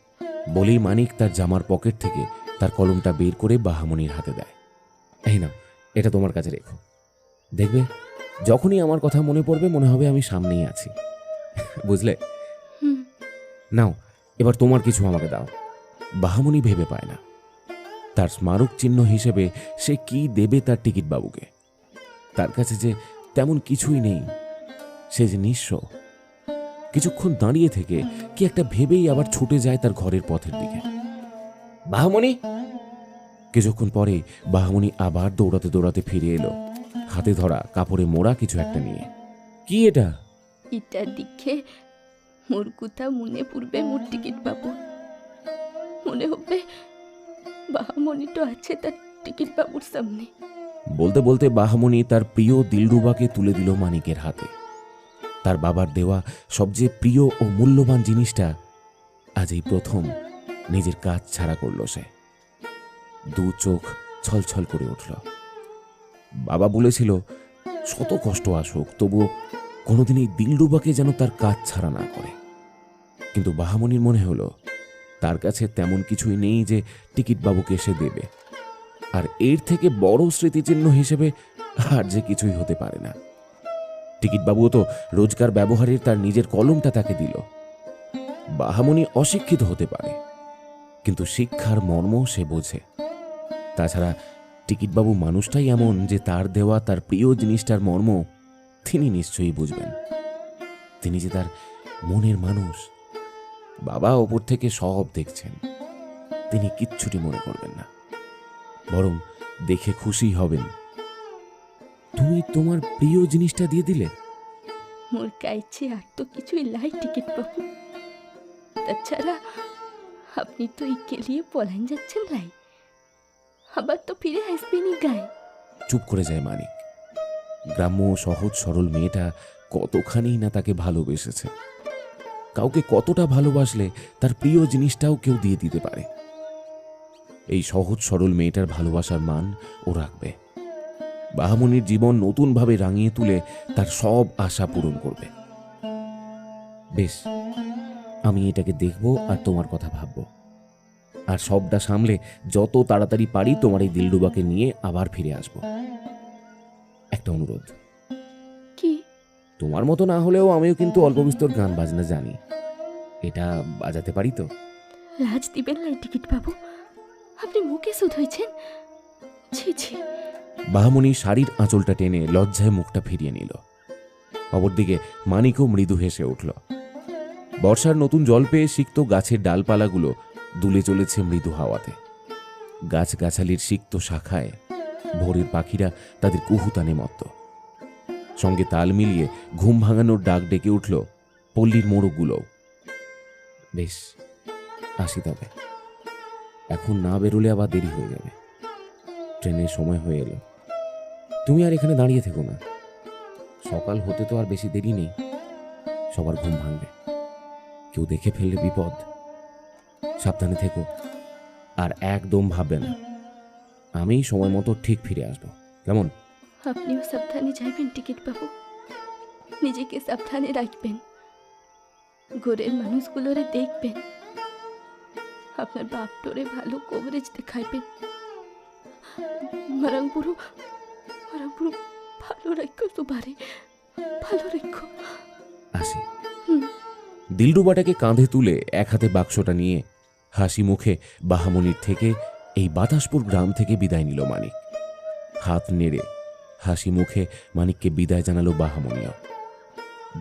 বলেই মানিক তার জামার পকেট থেকে তার কলমটা বের করে বাহামণির হাতে দেয়। এই না, এটা তোমার কাছে রেখো। দেখবে যখনই আমার কথা মনে পড়বে মনে হবে আমি সামনেই আছি, বুঝলে? নাও, এবার তোমার কিছু আমাকে দাও। বাহামণি ভেবে পায় না তার স্মারক চিহ্ন হিসেবে সে কি দেবে তার টিকিট বাবুকে। তার কাছে যে তেমন কিছুই নেই, সে যে নিঃস্ব। কিছুক্ষণ দাঁড়িয়ে থেকে কি একটা ভেবেই আবার ছুটে যায় তার ঘরের পথের দিকে। বাহামণি! কিছুক্ষণ পরে বাহামণি আবার দৌড়াতে দৌড়াতে ফিরে এলো, হাতে ধরা কাপড়ে মোড়া কিছু একটা নিয়ে। কি এটা? এটা দেখে মোর কথা মনে পড়বে মোর টিকিট বাবু। মনে হবে বাহামণি তো আছে তার টিকিট বাবুর সামনে। বলতে বলতে বাহামণি তার প্রিয় দিলরুবাকে তুলে দিল মানিকের হাতে। তার বাবার দেওয়া সবচেয়ে প্রিয় ও মূল্যবান জিনিসটা আজ এই প্রথম নিজের কাজ ছাড়া করল সে। 2 চোখ ছলছল করে উঠল। বাবা বলেছিল শত কষ্ট আসুক তবু কোনোদিন এই দিলরুবাকে যেন তার কাজ ছাড়া না করে। কিন্তু বাহামণির মনে হলো তার কাছে তেমন কিছুই নেই যে টিকিটবাবুকে সে দেবে, আর এর থেকে বড় স্মৃতিচিহ্ন হিসেবে আর যে কিছুই হতে পারে না। টিকিটবাবুও তো রোজকার ব্যবহারের তার নিজের কলমটা তাকে দিল। বাহামণি অশিক্ষিত হতে পারে, কিন্তু শিক্ষার মর্ম সে বোঝে। তাছাড়া টিকিটবাবু মানুষটাই এমন যে তার দেওয়া তার প্রিয় জিনিসটার মর্ম তিনি নিশ্চয়ই বুঝবেন। তিনি যে তার মনের মানুষ। বাবা ওপর থেকে সব দেখছেন, তিনি কিচ্ছুটি মনে করবেন না, বরং দেখে খুশি হবেন। তুমি তোমার প্রিয় জিনিসটা দিয়ে দিলে? মোর কাছে আর তো কিছুই লাই টিকিটবাবু। তাছাড়া আপনি তো ইকেলিয়ে পলান যাচ্ছেন লাই, আবার তো ফিরে আসবেনই গায়ে। চুপ করে যায় মানিক। গ্রাম্য সহজ সরল মেয়েটা কতখানি না তাকে ভালোবেসেছে। কাউকে কতটা ভালোবাসলে তার প্রিয় জিনিসটাও কেউ দিয়ে দিতে পারে। এই সহজ সরল মেয়েটার ভালোবাসার মান ও রাখবে। বাহামণির জীবন নতুনভাবে রাঙিয়ে তুলে তার সব আশা পূরণ করবে। বেশ, আমি এটাকে দেখব আর তোমার কথা ভাববো, আর সবটা সামলে যত তাড়াতাড়ি পারি তোমার এই দিলরুবাকে নিয়ে আবার ফিরে আসব। একটা অনুরোধ। কি? তোমার মতো না হলেও আমিও কিন্তু অল্প বিস্তর গান বাজনা জানি। এটা বাজাতে পারি তো? লাজ দিবেন লাই টিকিটবাবু, আপনি মুখে সুদ হয়েছেন। ছি ছি। বাহামণি শাড়ির আঁচলটা টেনে লজ্জায় মুখটা ফিরিয়ে নিল। অপরদিকে মানিকও মৃদু হেসে উঠল। বর্ষার নতুন জল পেয়ে সিক্ত গাছের ডালপালাগুলো দুলে চলেছে মৃদু হাওয়াতে। গাছগাছালির সিক্ত শাখায় ভোরের পাখিরা তাদের কুহুতানে মত্ত। সঙ্গে তাল মিলিয়ে ঘুম ভাঙানোর ডাক ডেকে উঠল পল্লীর মোড়কগুলোও। বেশ, আসি তবে। এখন না বেরোলে আবার দেরি হয়ে যাবে। ট্রেনের সময় হয়ে এলো। তুমি আর এখানে দাঁড়িয়ে থেকো না। সকাল হতে তো আর বেশি দেরি নেই। সবার ঘুম ভাঙবে, কেউ দেখে ফেললে বিপদ। সাবধানে থেকো, আর একদম ভাববে না। আমি সময় মতো ঠিক ফিরে আসবো, কেমন? আপনিও সাবধানে যাইবেন টিকিটবাবু, নিজেকে সাবধানে রাখবেন, ঘরের মানুষগুলোরে দেখবেন, আপনার বাপটোরে ভালো কভারেজ দেখাইবেন। মারাংপুরু ভালো রাখো, সুবারে ভালো রাখো। আসি। দিলরুবাটাকে কাঁধে তুলে এক হাতে বাক্সটা নিয়ে হাসি মুখে বাহামণির থেকে এই বাতাসপুর গ্রাম থেকে বিদায় নিল মানিক। হাত নেড়ে হাসি মুখে মানিককে বিদায় জানালো বাহামণিও।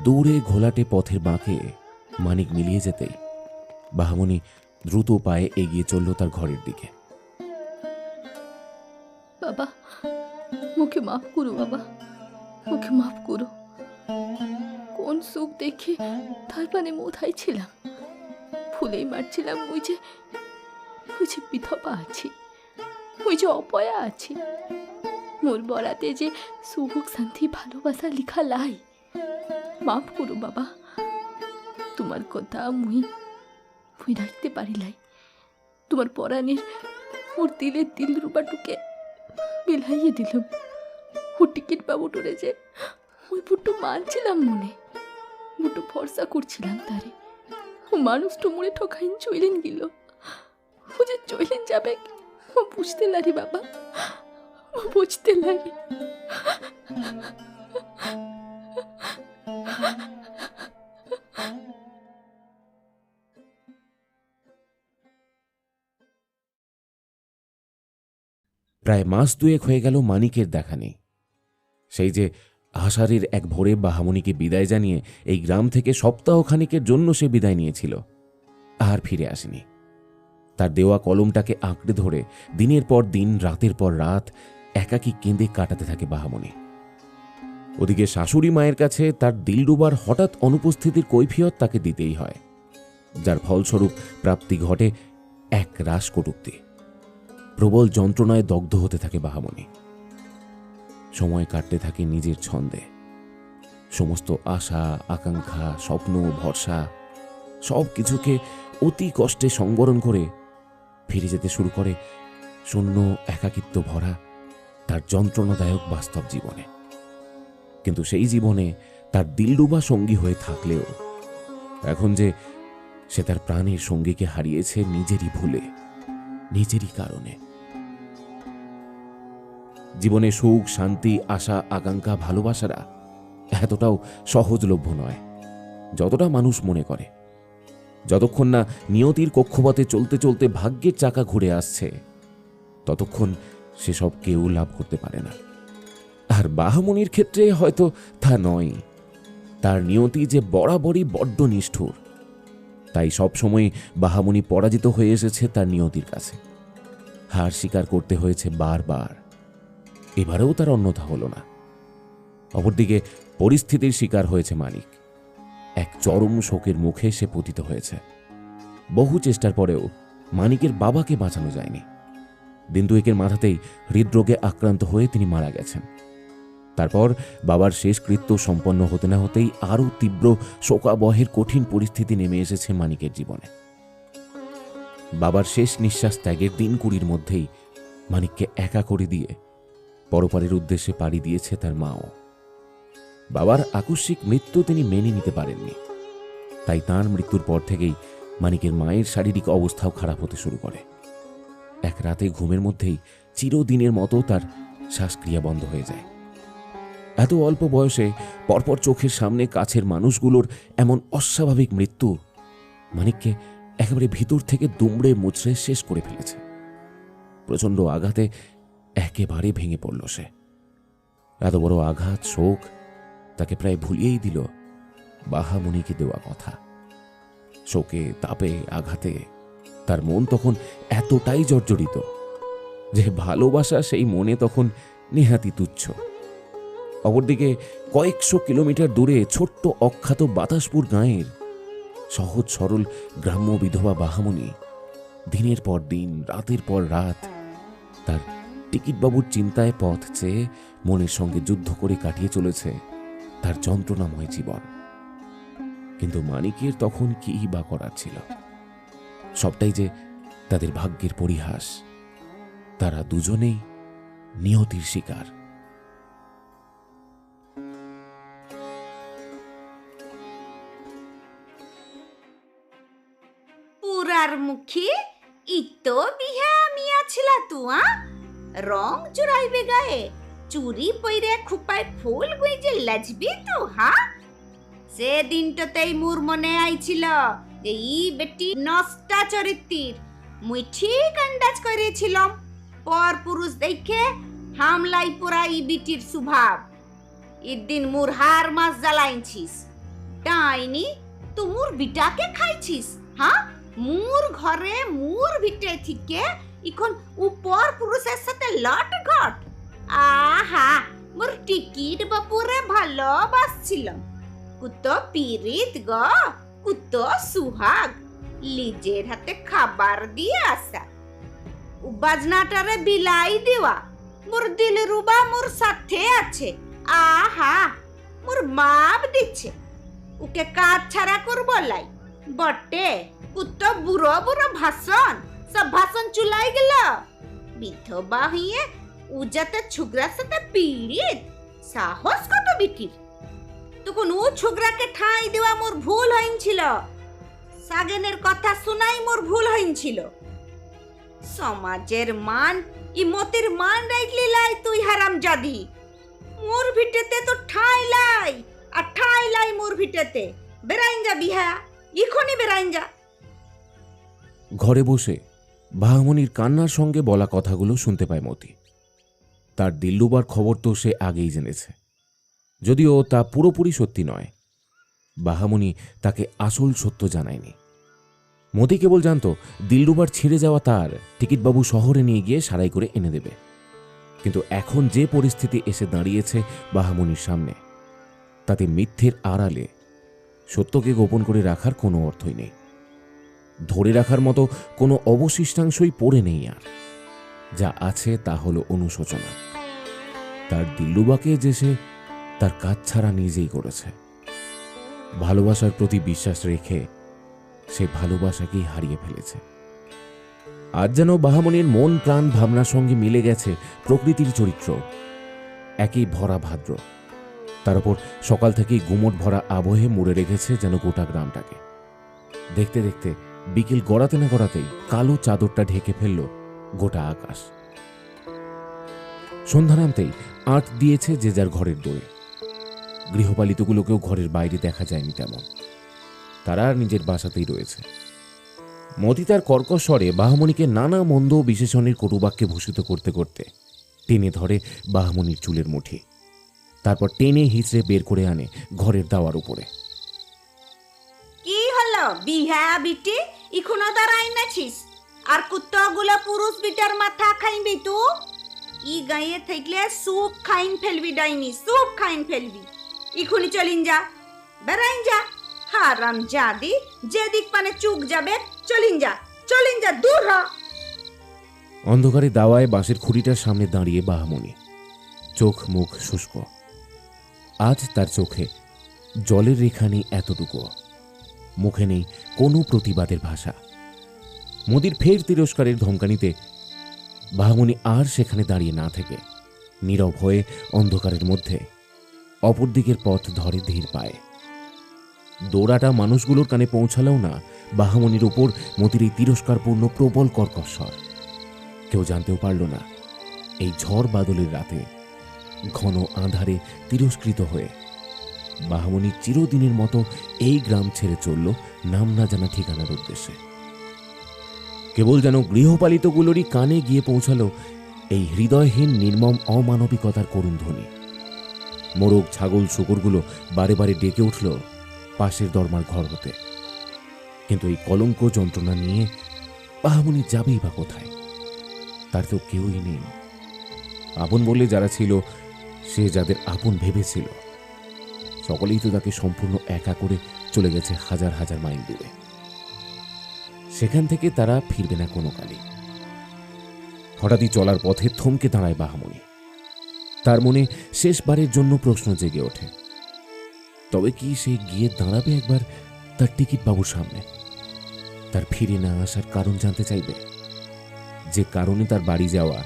দূরে ঘোলাটে পথের বাঁকে মানিক মিলিয়ে যেতেই বাহামণি দ্রুত পায়ে এগিয়ে চলল তার ঘরের দিকে। বাবা, মুখে মাফ করো বাবা, মুখে মাফ করো। কোন সুখ দেখে তার মানে মোথায় ছিলাম, ফুলেই মারছিলাম। ওই যে বিধবা আছি, ওই যে অপয়া আছি। মোর বরাতে যে সুখ শান্তি ভালোবাসা লিখা লাই। মাফ করো বাবা, তোমার কথা মুই রাখতে পারিলাই। তোমার পরাণের ওর দিলের দিলরুবাটুকে মিলাইয়ে দিলাম। ও টিকিটবাবুটোরে যে ওই বুট্টু মানছিলাম মনে, বুট্টু ভরসা করছিলাম তারে। ও মানুষটা মনে ঠকাইন চইলেন গেল। ও যে চইলেন যাবে ও বুঝতে লারি বাবা, ও বুঝতে লারি। প্রায় মাস দুয়েক হয়ে গেল মানিকের দেখা নেই। সেই যে আষাঢ়ের এক ভোরে বাহামণিকে বিদায় জানিয়ে এই গ্রাম থেকে সপ্তাহখানিকের জন্য সে বিদায় নিয়েছিল, আর ফিরে আসেনি। তার দেওয়া কলমটাকে আঁকড়ে ধরে দিনের পর দিন, রাতের পর রাত একাকী কেঁদে কাটাতে থাকে বাহামণি। ওদিকে শাশুড়ি মায়ের কাছে তার দিলরুবার হঠাৎ অনুপস্থিতির কৈফিয়ত তাকে দিতেই হয়, যার ফলস্বরূপ প্রাপ্তি ঘটে এক রাস কটূক্তি। প্রবল যন্ত্রণায় দগ্ধ হতে থাকে বাহামণি। সময় কাটতে থাকে নিজের ছন্দে। সমস্ত আশা, আকাঙ্ক্ষা, স্বপ্ন, ভরসা সব কিছুকে অতি কষ্টে সংবরণ করে ফিরে যেতে শুরু করে শূন্য একাকিত্ব ভরা তার যন্ত্রণাদায়ক বাস্তব জীবনে। কিন্তু সেই জীবনে তার দিলরুবা সঙ্গী হয়ে থাকলেও এখন যে সে তার প্রাণের সঙ্গীকে হারিয়েছে নিজেরই ভুলে, নিজেরই কারণে। জীবনে সুখ, শান্তি, আশা, আকাঙ্ক্ষা, ভালোবাসারা এতটাও সহজলভ্য নয় যতটা মানুষ মনে করে। যতক্ষণ না নিয়তির কক্ষপথে চলতে চলতে ভাগ্যের চাকা ঘুরে আসছে, ততক্ষণ সেসব কেউ লাভ করতে পারে না। আর বাহামণির ক্ষেত্রে হয়তো তা নয়। তার নিয়তি যে বরাবরই বড্ড নিষ্ঠুর, তাই সবসময় বাহামণি পরাজিত হয়ে এসেছে তার নিয়তির কাছে। হার স্বীকার করতে হয়েছে বারবার। এবারেও তার অন্যথা হলো না। অপরদিকে পরিস্থিতির শিকার হয়েছে মানিক। এক চরম শোকের মুখে সে পতিত হয়েছে। বহু চেষ্টার পরেও মানিকের বাবাকে বাঁচানো যায়নি। দিন দুয়েকের মাথাতেই হৃদরোগে আক্রান্ত হয়ে তিনি মারা গেছেন। তারপর বাবার শেষকৃত্য সম্পন্ন হতে না হতেই আরও তীব্র শোকাবহের কঠিন পরিস্থিতি নেমে এসেছে মানিকের জীবনে। বাবার শেষ নিঃশ্বাস ত্যাগের দিন 20 মধ্যেই মানিককে একা করে দিয়ে পরপারের উদ্দেশ্যে পাড়ি দিয়েছে তার মাও। বাবার আকস্মিক মৃত্যু তিনি মেনে নিতে পারেননি। তাই তাঁর মৃত্যুর পর থেকেই মানিকের মায়ের শারীরিক অবস্থাও খারাপ হতে শুরু করে। এক রাতে ঘুমের মধ্যেই চিরদিনের মতো তার শ্বাসক্রিয়া বন্ধ হয়ে যায়। এত অল্প বয়সে পরপর চোখের সামনে কাছের মানুষগুলোর এমন অস্বাভাবিক মৃত্যু মানিককে একেবারে ভিতর থেকে দুমড়ে মুচড়ে শেষ করে ফেলেছে। প্রচণ্ড আঘাতে একেবারে ভেঙে পড়ল সে। এত বড় আঘাত, শোক তাকে প্রায় ভুলিয়েই দিল বাহামণিকে দেওয়া কথা। শোকে, তাপে, আঘাতে তার মন তখন এতটাই জর্জরিত যে ভালোবাসা সেই মনে তখন নেহাতি তুচ্ছ। অপরদিকে কয়েকশো কিলোমিটার দূরে ছোট্ট অখ্যাত বাতাসপুর গাঁয়ের সহজ সরল গ্রাম্য বিধবা বাহামণি দিনের পর দিন, রাতের পর রাত তার টিকিটবাবুর চিন্তায় পথ চেয়ে মনের সঙ্গে যুদ্ধ করে কাটিয়ে চলেছে তার যন্ত্রণাময় জীবন। কিন্তু মানিকের তখন কি বা করার ছিল? সবটাই যে তাদের ভাগ্যের পরিহাস। তারা দুজনেই নিয়তির শিকার। পুরার মুখী ইতো বিহা মিয়া ছিলা তু রং জুড়াইবে গায়ে, চুরি পইরে খুপায় ফুল গুইজে লাজবি তু সে দিনটাতেই মোর মনে আইছিল যে ই বেটি নষ্টা চরিত্রের। মুই ঠিক আন্দাজ করেছিলাম পর পুরুষ দেখে হামলাই পুরা ই বিটির স্বভাব। ইদিন মোর হার মাস জ্বালাইছিস ডাইনি, তু মোর বিটাকে খাইছিস। মোর ঘরে মোর ভিটে থেকে এখন উপর পুরুষের সাথে লট ঘট। আহা, মোর টিকিট বাপুরে ভালোবাসছিলাম। কুতো পিরিত গ, কুতো সুহাগ, লিজের হাতে খাবার দিয়ে আসা, বাজনাটারে বিলাই দেওয়া। মোর দিলরুবা মোর সাথে আছে। আহা, মোর মাপ দিচ্ছে। ওকে কাজ ছাড়া করবো লাই বটে। কুতো বুড়ো বুড়ো ভাষণ, সব ভাষণ চুলাই গেল। বিধবা হইয়ে উজাতে ছুগরার সাথে পীড়িত, সাহস কত বিটির। তখন ও ছুগরাকে ঠাঁই দেওয়া মোর ভুল হইছিল। সাগেনের কথা শোনাই মোর ভুল হইছিল। সমাজের মান, ই মতির মান রাখলি লাই তুই হারামজাদি। মোর ভিটেতে তো ঠাঁই লাই, আর ঠাঁই লাই মোর ভিটেতে। বেরাইন যা বিহা, ইখনই বেরাইন যা। ঘরে বসে বাহামণির কান্নার সঙ্গে বলা কথাগুলো শুনতে পায় মতি। তার দিল্লুবার খবর তো সে আগেই জেনেছে, যদিও তা পুরোপুরি সত্যি নয়। বাহামণি তাকে আসল সত্য জানায়নি। মতি কেবল জানত দিল্লুবার ছিঁড়ে যাওয়া তার টিকিটবাবু শহরে নিয়ে গিয়ে সারাই করে এনে দেবে। কিন্তু এখন যে পরিস্থিতি এসে দাঁড়িয়েছে বাহামণির সামনে, তাতে মিথ্যের আড়ালে সত্যকে গোপন করে রাখার কোনো অর্থই নেই। ধরে রাখার মতো কোনো অবশিষ্টাংশই পড়ে নেই আর। যা আছে তা হলো অনুশোচনা। তার দিল্লুবাকে যে সে তার কাজ ছাড়া নিজেই করেছে। ভালোবাসার প্রতি বিশ্বাস রেখে সে ভালোবাসাকেই হারিয়ে ফেলেছে। আজ যেন বাহামণির মন প্রাণ ভাবনার সঙ্গে মিলে গেছে প্রকৃতির চরিত্র। একই ভরা ভাদ্র, তার উপর সকাল থেকেই গুমট ভরা আবহে মুড়ে রেখেছে যেন গোটা গ্রামটাকে। দেখতে দেখতে বিকেল গড়াতে না গড়াতেই কালো চাদরটা ঢেকে ফেলল গোটা আকাশ। সন্ধ্যা নামতেই আঁট দিয়েছে যে যার ঘরের দোরে। গৃহপালিতগুলোকেও ঘরের বাইরে দেখা যায়নি তেমন, তারা আর নিজের বাসাতেই রয়েছে। মতি তার কর্কশ স্বরে বাহমণিকে নানা মন্দ বিশেষণের কটুবাক্যে ভূষিত করতে করতে টেনে ধরে বাহমণির চুলের মুঠি, তারপর টেনে হিঁচড়ে বের করে আনে ঘরের দাওয়ার উপরে। কি হলো বিহা বিটি এখনো দাঁড়াই নাছিস? আর কুত্তগুলো পুরুষ বিটার মাথা খাইবি তু? ই গায়ে থাকলে সুপ খাইন ফেলবি ডাইনি, সুপ খাইন ফেলবি। এখনই চলিন যা, বেড়াইন যা। হারাম জাদি, যেদিক পানে চুক যাবে চলিন যা, দূর হ। অন্ধকারে দাওয়ায় বাঁশের খুঁড়িটার সামনে দাঁড়িয়ে বাহমণি, চোখ মুখ শুষ্ক। আজ তার চোখে জলের রেখা নেই এতটুকু, মুখে নেই কোনো প্রতিবাদের ভাষা। মোদির ফের তিরস্কারের ধমকানিতে বাহমণি আর সেখানে দাঁড়িয়ে না থেকে নীরব হয়ে অন্ধকারের মধ্যে অপর দিকের পথ ধরে ধীর পায়ে। দৌড়াটা মানুষগুলোর কানে পৌঁছালেও না বাহমণির ওপর মতির এই তিরস্কারপূর্ণ প্রবল কর্কশ স্বর। কেউ জানতেও পারল না এই ঝড় বাদলের রাতে ঘন আঁধারে তিরস্কৃত হয়ে বাহমণি চিরদিনের মতো এই গ্রাম ছেড়ে চলল নাম না জানা ঠিকানার উদ্দেশ্যে। কেবল যেন গৃহপালিতগুলোরই কানে গিয়ে পৌঁছালো এই হৃদয়হীন নির্মম অমানবিকতার করুণ ধ্বনি। মোরগ ছাগল শুকরগুলো বারে বারে ডেকে উঠল পাশের দরমার ঘর হতে। কিন্তু এই কলঙ্ক যন্ত্রণা নিয়ে বাহমণি যাবেই বা কোথায়? তার তো কেউই নেই। আপন বলে যারা ছিল, সে যাদের আপন ভেবেছিল, সকলেই তো তাকে সম্পূর্ণ একা করে চলে গেছে হাজার হাজার মাইল দূরে। সেখান থেকে তারা ফিরবে না কোনো কালে। হঠাৎই চলার পথে থমকে দাঁড়ায় বাহমণি। তার মনে শেষবারের জন্য প্রশ্ন জেগে ওঠে, তবে কি সে গিয়ে দাঁড়াবে একবার তার টিকিট বাবুর সামনে? তার ফিরে না আসার কারণ জানতে চাইবে। যে কারণে তার বাড়ি যাওয়া,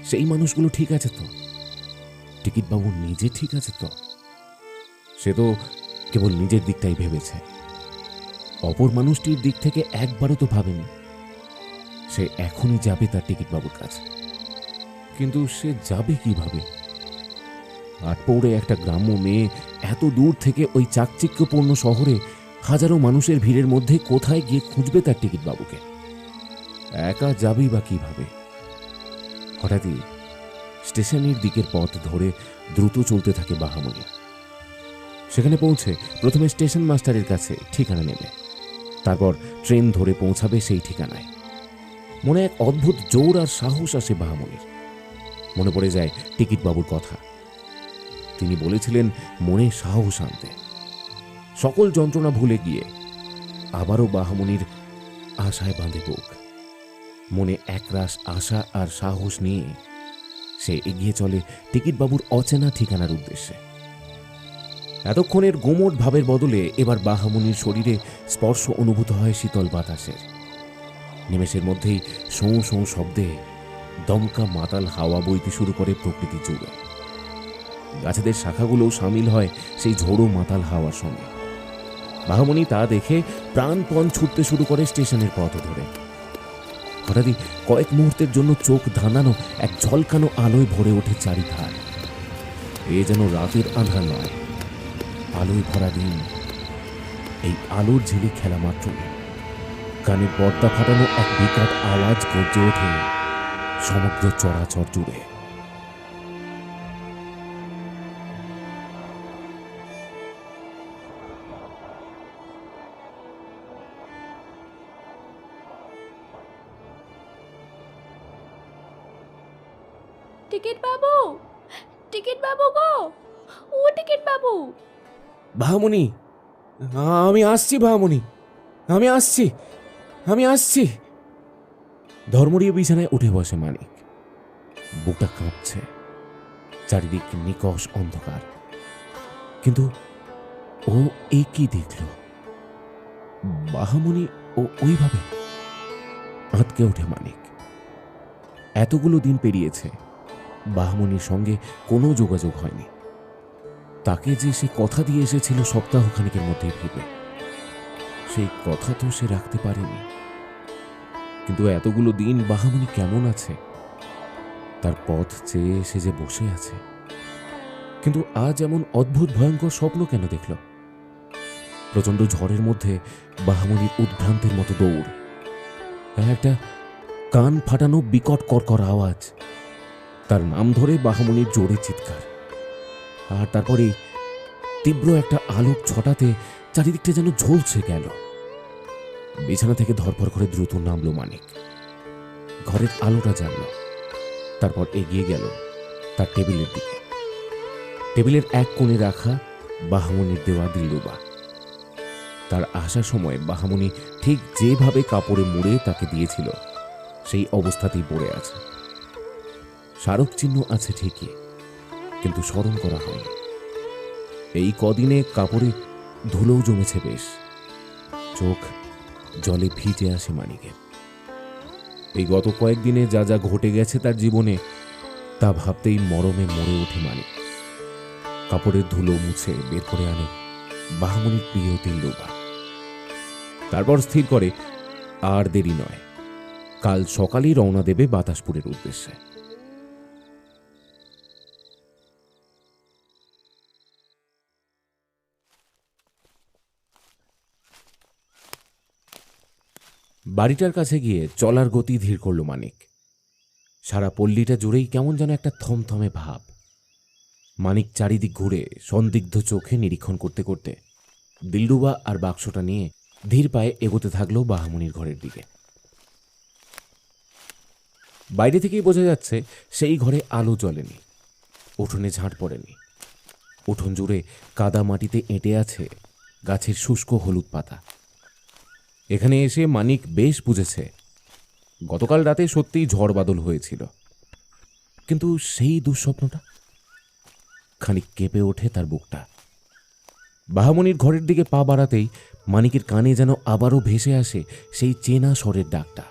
সেই মানুষগুলো ঠিক আছে তো? টিকিট বাবু নিজে ঠিক আছে তো? সে তো কেবল নিজের দিকটাই ভেবেছে, অপর মানুষটির দিক থেকে একবারও তো ভাবেনি। সে এখনই যাবে তার টিকিট বাবুর কাছে, কিন্তু সে যাবে কিভাবে? আটপৌরে একটা গ্রাম্য মেয়ে এত দূর থেকে ওই চাকচিক্যপূর্ণ শহরে হাজারো মানুষের ভিড়ের মধ্যে কোথায় গিয়ে খুঁজবে তার টিকিট বাবুকে? একা যাবেই বা কিভাবে? হঠাৎই স্টেশনের দিকের পথ ধরে দ্রুত চলতে থাকে বাহমণি। সেখানে পৌঁছে প্রথমে স্টেশন মাস্টারের কাছে ঠিকানা নেবে, তারপর ট্রেন ধরে পৌঁছাবে সেই ঠিকানায়। মনে এক অদ্ভুত জোর আর সাহস আসে বাহমণির। মনে পড়ে যায় টিকিট বাবুর কথা। তিনি বলেছিলেন মনে সাহস আনতে। সকল যন্ত্রণা ভুলে গিয়ে আবারও বাহমণির আশায় বাঁধে বুক। মনে একরাশ আশা আর সাহস নিয়ে সে এগিয়ে চলে টিকিট বাবুর অচেনা ঠিকানার উদ্দেশ্যে। এতক্ষণের গোমট ভাবের বদলে এবার বাহমণির শরীরে স্পর্শ অনুভূত হয় শীতল বাতাসের। নিমেষের মধ্যেই শোঁ শোঁ শব্দে দমকা মাতাল হাওয়া বইতে শুরু করে প্রকৃতি জুড়ে। গাছেদের শাখাগুলোও সামিল হয় সেই ঝোড়ো মাতাল হাওয়ার সঙ্গে। বাহমণি তা দেখে প্রাণপণ ছুটতে শুরু করে স্টেশনের পথ ধরে। হঠাৎই কয়েক মুহূর্তের জন্য চোখ ধাঁধানো এক ঝলকানো আলোয় ভরে ওঠে চারিধার। এ যেন রাতের আঁধার নয়, আলোয় ভরা দিন। এই আলোর ঝিলিক খেলা মাত্র কানের পর্দা ফাটানো এক বিকট আওয়াজ গর্জে ওঠে সমগ্র চরাচর জুড়ে। টিকিট বাবু, টিকিট বাবু গো, ও টিকিট বাবু। বাহমণি, আমি আসছি বাহমণি, আমি আসছি। ধর্মরীয় বিছানায় উঠে বসে মানিক। বুকটা কাঁপছে, চারিদিক নিকষ অন্ধকার। কিন্তু ও এ কি দেখল? বাহমণি ও ওইভাবে আঁতকে ওঠে মানিক। এতগুলো দিন পেরিয়েছে, বাহমণির সঙ্গে কোনো যোগাযোগ হয়নি। তাকে যে সে কথা দিয়ে এসেছিল সপ্তাহখানেকের মধ্যেই ফিরবে, সেই কথা তো সে রাখতে পারেনি। কিন্তু এতগুলো দিন বাহামণি কেমন আছে, তার পথ চেয়ে সে যে বসে আছে। কিন্তু আজ এমন অদ্ভুত ভয়ঙ্কর স্বপ্ন কেন দেখল? প্রচন্ড ঝড়ের মধ্যে বাহামণির উদ্ভ্রান্তের মতো দৌড়, একটা কান ফাটানো বিকট কর্কর আওয়াজ, তার নাম ধরে বাহামণির জোরে চিৎকার, আর তারপরে তীব্র একটা আলোক ছটাতে চারিদিকটা যেন ঝলসে গেল। বিছানা থেকে ধরপড় করে দ্রুত নামলো মানিক, ঘরের আলোটা জ্বালল, তারপর এগিয়ে গেল তার টেবিলের দিকে। টেবিলের এক কোণে রাখা বাহামণির দেওয়া দিলরুবা। তার আসার সময় বাহামণি ঠিক যেভাবে কাপড়ে মুড়ে তাকে দিয়েছিল সেই অবস্থাতেই পড়ে আছে। স্মারক চিহ্ন আছে ঠিকই, কিন্তু স্মরণ করা হয়নি। এই কদিনে কাপড়ে ধুলোও জমেছে বেশ। চোখ জলে ভিজে আসে মানিকের। এই গত কয়েকদিনে যা যা ঘটে গেছে তার জীবনে, তা ভাবতেই মরমে মরে ওঠে মানিক। কাপড়ের ধুলো মুছে বের করে আনে বাহামণির প্রিয় দিলরুবা। তারপর স্থির করে আর দেরি নয়, কাল সকালেই রওনা দেবে বাতাসপুরের উদ্দেশ্যে। বাড়িটার কাছে গিয়ে চলার গতি ধীর করল মানিক। সারা পল্লীটা জুড়েই কেমন যেন একটা থমথমে ভাব। মানিক চারিদিক ঘুরে সন্দিগ্ধ চোখে নিরীক্ষণ করতে করতে দিলরুবা আর বাক্সটা নিয়ে ধীর পায়ে এগোতে থাকলো বাহামণির ঘরের দিকে। বাইরে থেকেই বোঝা যাচ্ছে সেই ঘরে আলো জ্বলেনি, উঠোনে ঝাঁট পড়েনি। উঠোন জুড়ে কাদা মাটিতে এঁটে আছে গাছের শুষ্ক হলুদ পাতা। এখানে এসে মানিক বেশ বুঝেছে গতকাল রাতে সত্যিই ঝড় বাদল হয়েছিল। কিন্তু সেই দুঃস্বপ্নটা, খানিক কেঁপে ওঠে তার বুকটা। বাহামণির ঘরের দিকে পা বাড়াতেই মানিকের কানে যেন আবারও ভেসে আসে সেই চেনা স্বরের ডাকটা।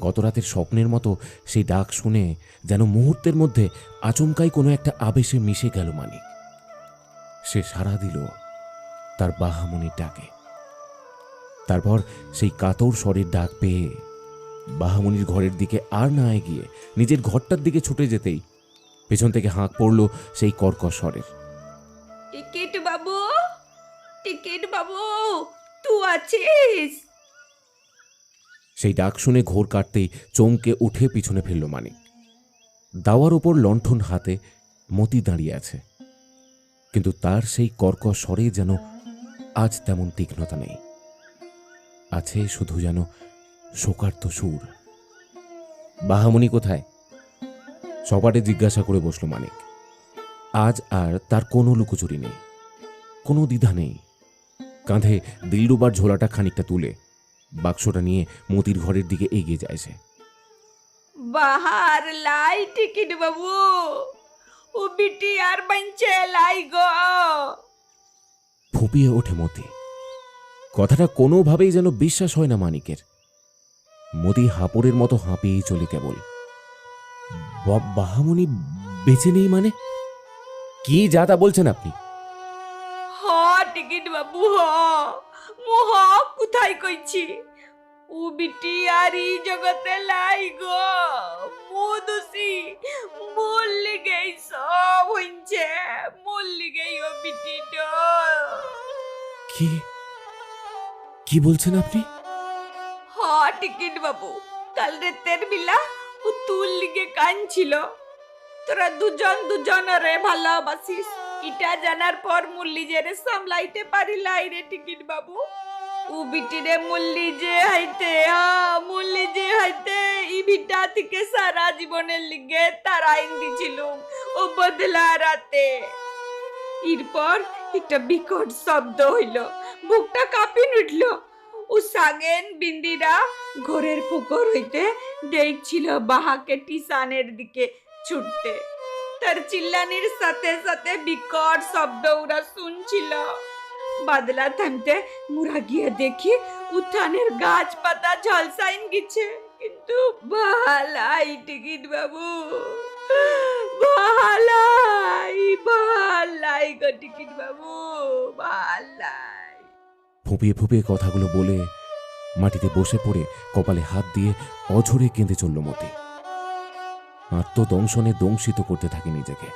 গতরাতের স্বপ্নের মতো সেই ডাক শুনে যেন মুহূর্তের মধ্যে আচমকাই কোনো একটা আবেশে মিশে গেল মানিক। সে সাড়া দিল তার বাহামণির ডাকে। তারপর সেই কাতর স্বরের ডাক পেয়ে বাহামণির ঘরের দিকে আর না এগিয়ে নিজের ঘরটার দিকে ছুটে যেতেই পেছন থেকে হাঁক পড়ল সেই কর্কশ স্বরের, টিকিট বাবু, টিকিট বাবু, তুই আছিস? সেই ডাক শুনে ঘোর কাটতেই চমকে উঠে পিছনে ফেলল মানিক। দাওয়ার ওপর লণ্ঠন হাতে মতি দাঁড়িয়ে আছে, কিন্তু তার সেই কর্কশ স্বরে যেন আজ তেমন তীক্ষ্ণতা নেই। আছে শুধু যেন শোকার্ত সুর। বাহামণি কোথায়? সপাটে জিজ্ঞাসা করে বসল মানিক। আজ আর তার কোনো লুকোচুরি নেই, কোনো দ্বিধা নেই। কাঁধে দিলরুবার ঝোলাটা খানিকটা তুলে বাক্সটা নিয়ে মতির ঘরের দিকে এগিয়ে যায় সে। বাহার লাই টিকিট বাবু, ও বিটি আর বাঞ্চে লাই গো। ফুঁপিয়ে ওঠে মতি। কথাটা কোনোভাবেই যেন বিশ্বাস হয় না মানিকের। মতি হাঁপড়ের মতো হাঁপিয়েই চলে কেবল। বাহামণি বেঁচে নেই মানে? কি যা তা বলছেন আপনি? হ টিকিট বাবু, হ মু হ কোথায় কইছি, ও বিটি আর ই জগতে লাই গো। মু দোষী, মোর লিগেই সব হইছে, মোর লিগেই ও বিটিটা। কি কি বলছেন আপনি? হ টিকিট বাবু, কাল রাতের বেলা ও তুল লিগে কাঁদছিল। তোরা দুজন দুজনরে ভালোবাসিস, এটা জানার পর মুল্লি যে রে সামলাইতে পারিলাই রে টিকিট বাবু। ও বিটিরে মুল্লি যে হাইতে, মুল্লি যে হাইতে ই বিটা থেকে সারা জীবনের লিগে তার আইন দিছিল ও বদলা রাতে। এরপর একটা বিকট শব্দ হইল, বুকটা কাঁপিন উঠল। ও সাগেন বিন্দিরা ঘরের পুকুর হইতে দেখছিল বাহাকে টিসানের দিকে ছুটতে। তার চিল্লানির সাথে সাথে বিকট শব্দ ওরা শুনছিল। বাদলা থামতে মুরা গিয়ে দেখি উঠানের গাছপাতা ঝলসাইন গেছে, কিন্তু বাহালাই টিকিট বাবু, বাহালাই, বাহালাই গো টিকিট বাবু, বাহালাই। ফুঁপিয়ে ফুঁপিয়ে কথাগুলো বলে মাটিতে বসে পড়ে কপালে হাত দিয়ে অঝরে কেঁদে চলল মতি। আত্মদংশনে দংশিত করতে থাকে নিজেকে।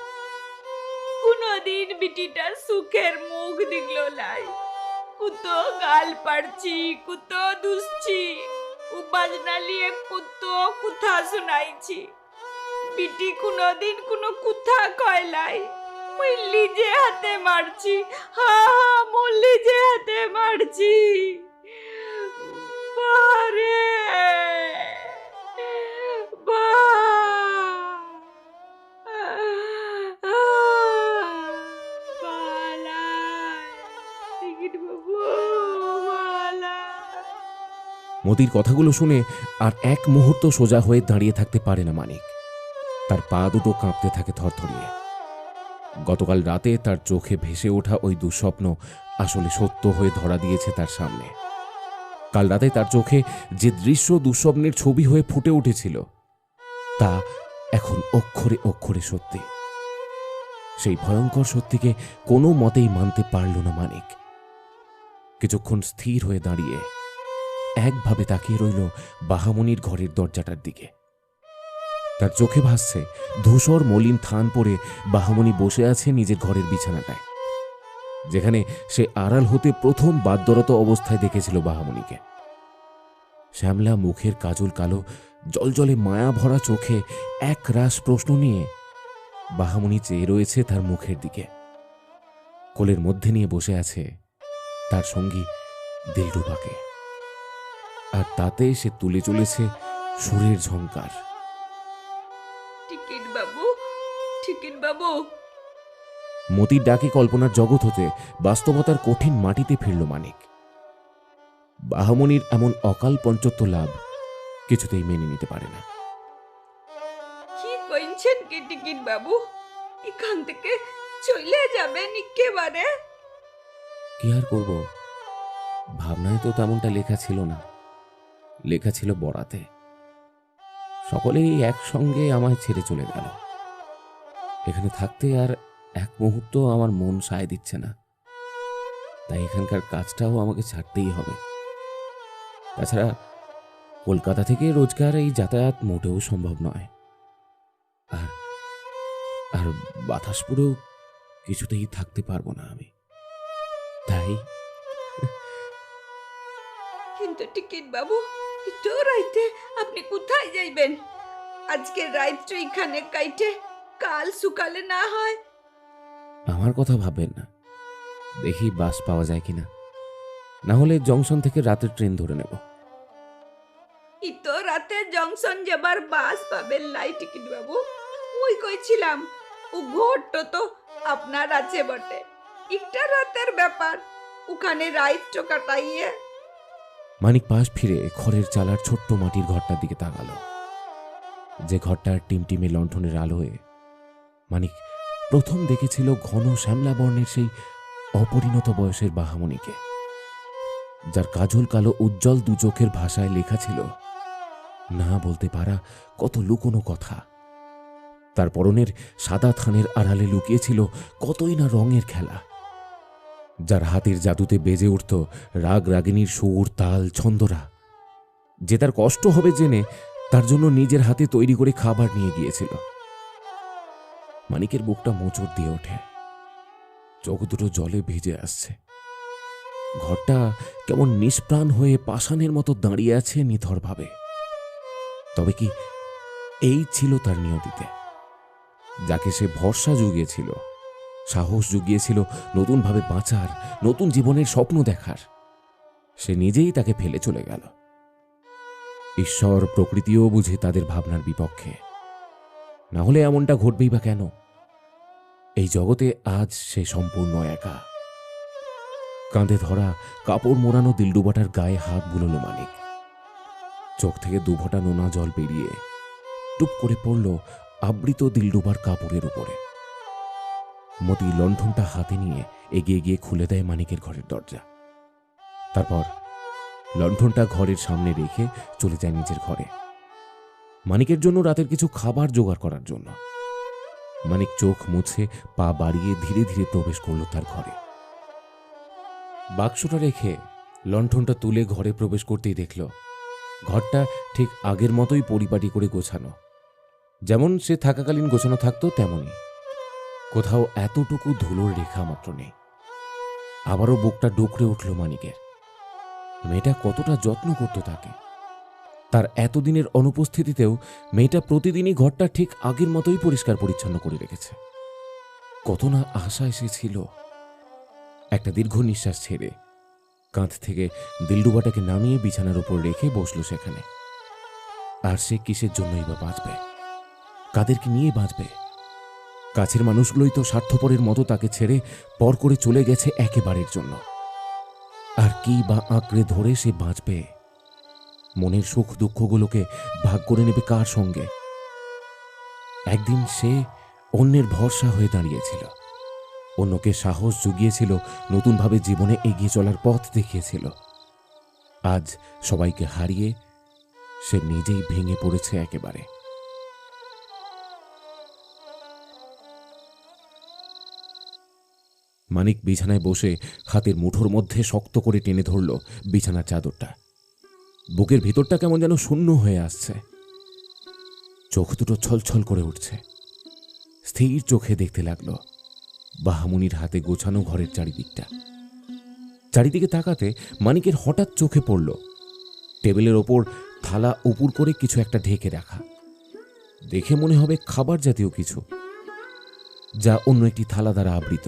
কোনদিন বিটিটা সুখের মুখ দেখলো লাই। কুত গাল পাড়ছি, কুত দুষছি, উপাজনা লিয়ে কুত কুথা শুনাইছি। বিটি কোনদিন কোনো কুথা কয় লাই। মুই লিজে হাতে মারছি, হা হা মোর লিজে হাতে মারছি। বারে বা মতির কথাগুলো শুনে আর এক মুহূর্ত সোজা হয়ে দাঁড়িয়ে থাকতে পারে না মানিক। তার পা দুটো কাঁপতে থাকে থরথরিয়ে। গতকাল রাতে তার চোখে ভেসে ওঠা ওই দুঃস্বপ্ন আসলে সত্য হয়ে ধরা দিয়েছে তার সামনে। কাল রাতে তার চোখে যে দৃশ্য দুঃস্বপ্নের ছবি হয়ে ফুটে উঠেছিল তা এখন অক্ষরে অক্ষরে সত্যি। সেই ভয়ঙ্কর সত্যিকে কোনো মতেই মানতে পারল না মানিক। কিছুক্ষণ স্থির হয়ে দাঁড়িয়ে একভাবে তাকিয়ে রইল বাহামনির ঘরের দরজাটার দিকে। তার চোখে ভাসছে ধূসর মলিন থান পরে বাহামনি বসে আছে নিজের ঘরের বিছানাটায়, যেখানে সে আড়াল হতে প্রথম বাদ্যরত অবস্থায় দেখেছিল বাহামনিকে। শ্যামলা মুখের কাজল কালো জলজলে মায়া ভরা চোখে এক রাশ প্রশ্ন নিয়ে বাহামনি চেয়ে রয়েছে তার মুখের দিকে। কোলের মধ্যে নিয়ে বসে আছে তার সঙ্গী দিলরুবাকে, আর তাতে সে তুলে চলেছে সুরের ঝংকার। টিকিট বাবু, টিকিট বাবু। মতির ডাকে কল্পনার জগৎ হতে বাস্তবতার কঠিন মাটিতে ফিরল মানিক। বাহামনির এমন অকাল পঞ্চত্ব লাভ কিছুতেই মেনে নিতে পারে না। কি কইছেন কি টিকিট বাবু? এখান থেকে চলে যাবেন একেবারে? কি আর করব, ভাবনায় তো তেমনটা লেখা ছিল না। লেখা ছিল বরাতে। সকলেই একসঙ্গে আমায় ছেড়ে চলে গেল। এখানে থাকতে আর এক মুহূর্ত আমার মন সায় দিচ্ছে না, তাই এখানকার কাজটাও আমাকে ছাড়তেই হবে। তাছাড়া কলকাতা থেকে রোজগার এই যাতায়াত মোটেও সম্ভব নয়, আর আর বাতাসপুরেও কিছুতেই থাকতে পারবো না আমি। তাই কিন্তু টিকিট বাবু, একটু রাইতে আপনি কোথায় যাইবেন? আজকে রাইত এখানে কাইটে কাল সকালে না হয়। আমার কথা ভাববেন না, দেখি বাস পাওয়া যায় কিনা, না হলে জংশন থেকে রাতের ট্রেন ধরে নেব। ইতো রাতে জংশন যাবার বাস পাবেন লাই টিকিট বাবু। মুই কইছিলাম ও ঘরটা তো আপনার আছে বটে, একটা রাতের ব্যাপার, ওখানে রাইত কাটাইয়ে। মানিক পাশ ফিরে খড়ের চালার ছোট্ট মাটির ঘরটার দিকে তাকালো, যে ঘরটার টিমটিমে লণ্ঠনের আলোয় মানিক প্রথম দেখেছিল ঘন শ্যামলা বর্ণের সেই অপরিণত বয়সের বাহামনিকে, যার কাজল কালো উজ্জ্বল দু চোখের ভাষায় লেখা ছিল না বলতে পারা কত লুকোনো কথা। তার পরনের সাদা থানের আড়ালে লুকিয়েছিল কতই না রঙের খেলা, যার হাতের জাদুতে বেজে উঠত রাগ রাগিনীর সুর তাল ছন্দরা, যে তার কষ্ট হবে জেনে তার জন্য নিজের হাতে তৈরি করে খাবার নিয়ে গিয়েছিল। মানিকের বুকটা মোচড় দিয়ে ওঠে, চোখ দুটো জলে ভিজে আসছে। ঘরটা কেমন নিষ্প্রাণ হয়ে পাষাণের মতো দাঁড়িয়ে আছে নিথরভাবে। তবে কি এই ছিল তার নিয়তিতে, যাকে সে ভরসা জুগিয়েছিল, সাহস জুগিয়েছিল নতুনভাবে বাঁচার, নতুন জীবনের স্বপ্ন দেখার? সে নিজেই তাকে ফেলে চলে গেল। ঈশ্বর প্রকৃতিও বুঝে তাদের ভাবনার বিপক্ষে, না হলে এমনটা ঘটবেই বা কেন? এই জগতে আজ সে সম্পূর্ণ একা। কাঁধে ধরা কাপড় মোড়ানো দিলডুবাটার গায়ে হাত বুলল মানিক। চোখ থেকে দুফোঁটা নোনা জল বেরিয়ে টুপ করে পড়ল আবৃত দিলডুবার কাপড়ের উপরে। মতি লণ্ঠনটা হাতে নিয়ে এগিয়ে গিয়ে খুলে দেয় মানিকের ঘরের দরজা। তারপর লণ্ঠনটা ঘরের সামনে রেখে চলে যায় নিজের ঘরে, মানিকের জন্য রাতের কিছু খাবার জোগাড় করার জন্য। মানিক চোখ মুছে পা বাড়িয়ে ধীরে ধীরে প্রবেশ করল তার ঘরে। বাক্সটা রেখে লণ্ঠনটা তুলে ঘরে প্রবেশ করতেই দেখল ঘরটা ঠিক আগের মতোই পরিপাটি করে গোছানো, যেমন সে থাকাকালীন গোছানো থাকতো তেমনই। কোথাও এতটুকু ধুলোর রেখা মাত্র নেই। আবারও বুকটা ডুকরে উঠল মানিকের। মেয়েটা কতটা যত্ন করত তাকে। তার এতদিনের অনুপস্থিতিতেও মেয়েটা প্রতিদিনই ঘরটা ঠিক আগের মতোই পরিষ্কার পরিচ্ছন্ন করে রেখেছে। কত না আশা এসেছিল। একটা দীর্ঘ নিঃশ্বাস ছেড়ে কাঁধ থেকে দিলরুবাটাকে নামিয়ে বিছানার উপর রেখে বসল সেখানে। আর সে কিসের জন্যই বা বাঁচবে, কাদেরকে নিয়ে বাঁচবে? কাছের মানুষগুলোই তো স্বার্থপরের মতো তাকে ছেড়ে পর করে চলে গেছে একেবারের জন্য। আর কি বা আঁকড়ে ধরে সে বাঁচবে? মনের সুখ দুঃখগুলোকে ভাগ করে নেবে কার সঙ্গে? একদিন সে অন্যের ভরসা হয়ে দাঁড়িয়েছিল, অন্যকে সাহস জুগিয়েছিল, নতুনভাবে জীবনে এগিয়ে চলার পথ দেখিয়েছিল। আজ সবাইকে হারিয়ে সে নিজেই ভেঙে পড়েছে একেবারে। মানিক বিছানায় বসে হাতের মুঠোর মধ্যে শক্ত করে টেনে ধরল বিছানার চাদরটা। বুকের ভিতরটা কেমন যেন শূন্য হয়ে আসছে। চোখ দুটো ছলছল করে উঠছে। স্থির চোখে দেখতে লাগলো বাহামুনির হাতে গোছানো ঘরের চারিদিকটা। চারিদিকে তাকাতে মানিকের হঠাৎ চোখে পড়ল টেবিলের ওপর থালা উপুর করে কিছু একটা ঢেকে রাখা। দেখে মনে হবে খাবার জাতীয় কিছু, যা অন্য একটি থালা দ্বারা আবৃত।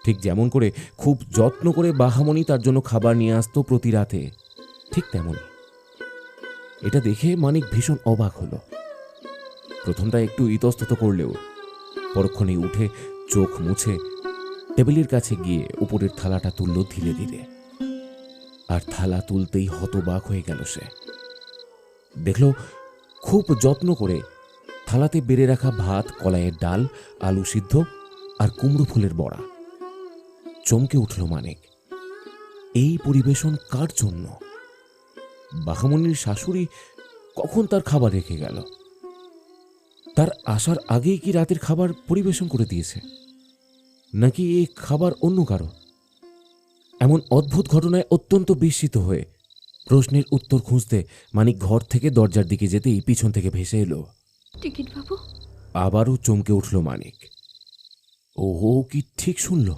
ঠিক যেমন করে খুব যত্ন করে বাহামণি তার জন্য খাবার নিয়ে আসতো প্রতি রাতে, ঠিক তেমনই। এটা দেখে মানিক ভীষণ অবাক হলো। প্রথমটা একটু ইতস্তত করলেও পরক্ষণে উঠে চোখ মুছে টেবিলের কাছে গিয়ে উপরের থালাটা তুলল ধীরে ধীরে। আর থালা তুলতেই হতবাক হয়ে গেল সে। দেখল খুব যত্ন করে থালাতে বেড়ে রাখা ভাত, কলাইয়ের ডাল, আলু সিদ্ধ আর কুমড়ো ফুলের বড়া। চমকে উঠল মানিক। এই পরিবেশন কার জন্য? বাহামণির শাশুড়ি কখন তার খাবার রেখে গেল? তার আসার আগেই কি রাতের খাবার পরিবেশন করে দিয়েছে, নাকি এই খাবার অন্য কারো? এমন অদ্ভুত ঘটনায় অত্যন্ত বিস্মিত হয়ে প্রশ্নের উত্তর খুঁজতে মানিক ঘর থেকে দরজার দিকে যেতেই পিছন থেকে ভেসে এলো টিকিট বাবু। আবারও চমকে উঠল মানিক। ও কি ঠিক শুনল,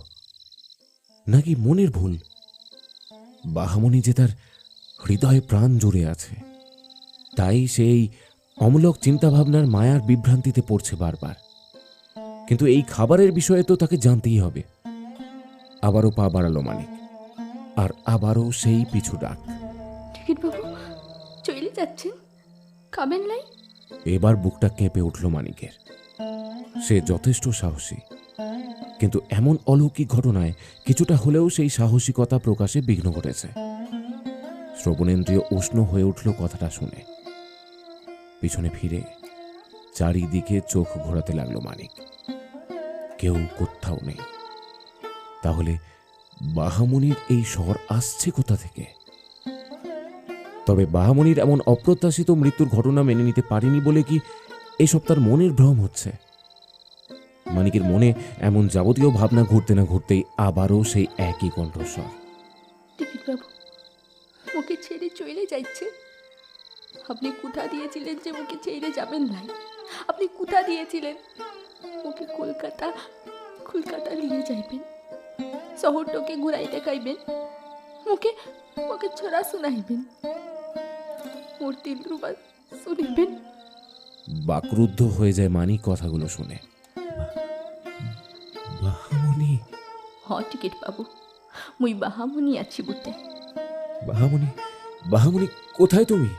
নাকি মনের ভুল? বাহামণি যে তার হৃদয়ে প্রাণ জুড়ে আছে, তাই সেই অমূলক চিন্তাভাবনার মায়ার বিভ্রান্তিতে পড়ছে বারবার। কিন্তু এই খাবারের বিষয়ে তো তাকে জানতেই হবে। আবারও পা বাড়ালো মানিক, আর আবারও সেই পিছু ডাক। টিকিট বাবু চলে যাচ্ছেন, খাবেন নাই? এবার বুকটা কেঁপে উঠল মানিকের। সে যথেষ্ট সাহসী, কিন্তু এমন অলৌকিক ঘটনায় কিছুটা হলেও সেই সাহসিকতা প্রকাশে বিঘ্ন ঘটেছে। শ্রবণেন্দ্রিয় উষ্ণ হয়ে উঠল কথাটা শুনে। পিছনে ফিরে চারিদিকে চোখ ঘোরাতে লাগলো মানিক। কেউ কোথাও নেই। তাহলে বাহামণির এই স্বর আসছে কোথা থেকে? তবে বাহামণির এমন অপ্রত্যাশিত মৃত্যুর ঘটনা মেনে নিতে পারেনি বলে কি এসব তার মনের ভ্রম হচ্ছে? মানিকের মনে এমন যাবতীয় ভাবনা ঘুরতে না ঘুরতেই আবারও সেই একই কণ্ঠস্বর। টিকিট বাবু ওকে ছেড়ে চলে যাচ্ছে। আপনি কোথা দিয়েছিলেন যে ওকে ছেড়ে যাবেন নাই? আপনি কোথা দিয়েছিলেন? ওকে কলকাতা নিয়ে যাইবেন, শহরটাকে ঘুরাই দেখাইবেন, ওকে ওকে ছড়া শোনাইবেন, ওর দিলরুবা শুনিবেন। বাকরুদ্ধ হয়ে যায় মানিক কথাগুলো শুনে। বাহামণি? হ টিকিট বাবু, মুই বাহামণি আছি বুতে। বাহামণি? বাহামণি কোথায় তুমি?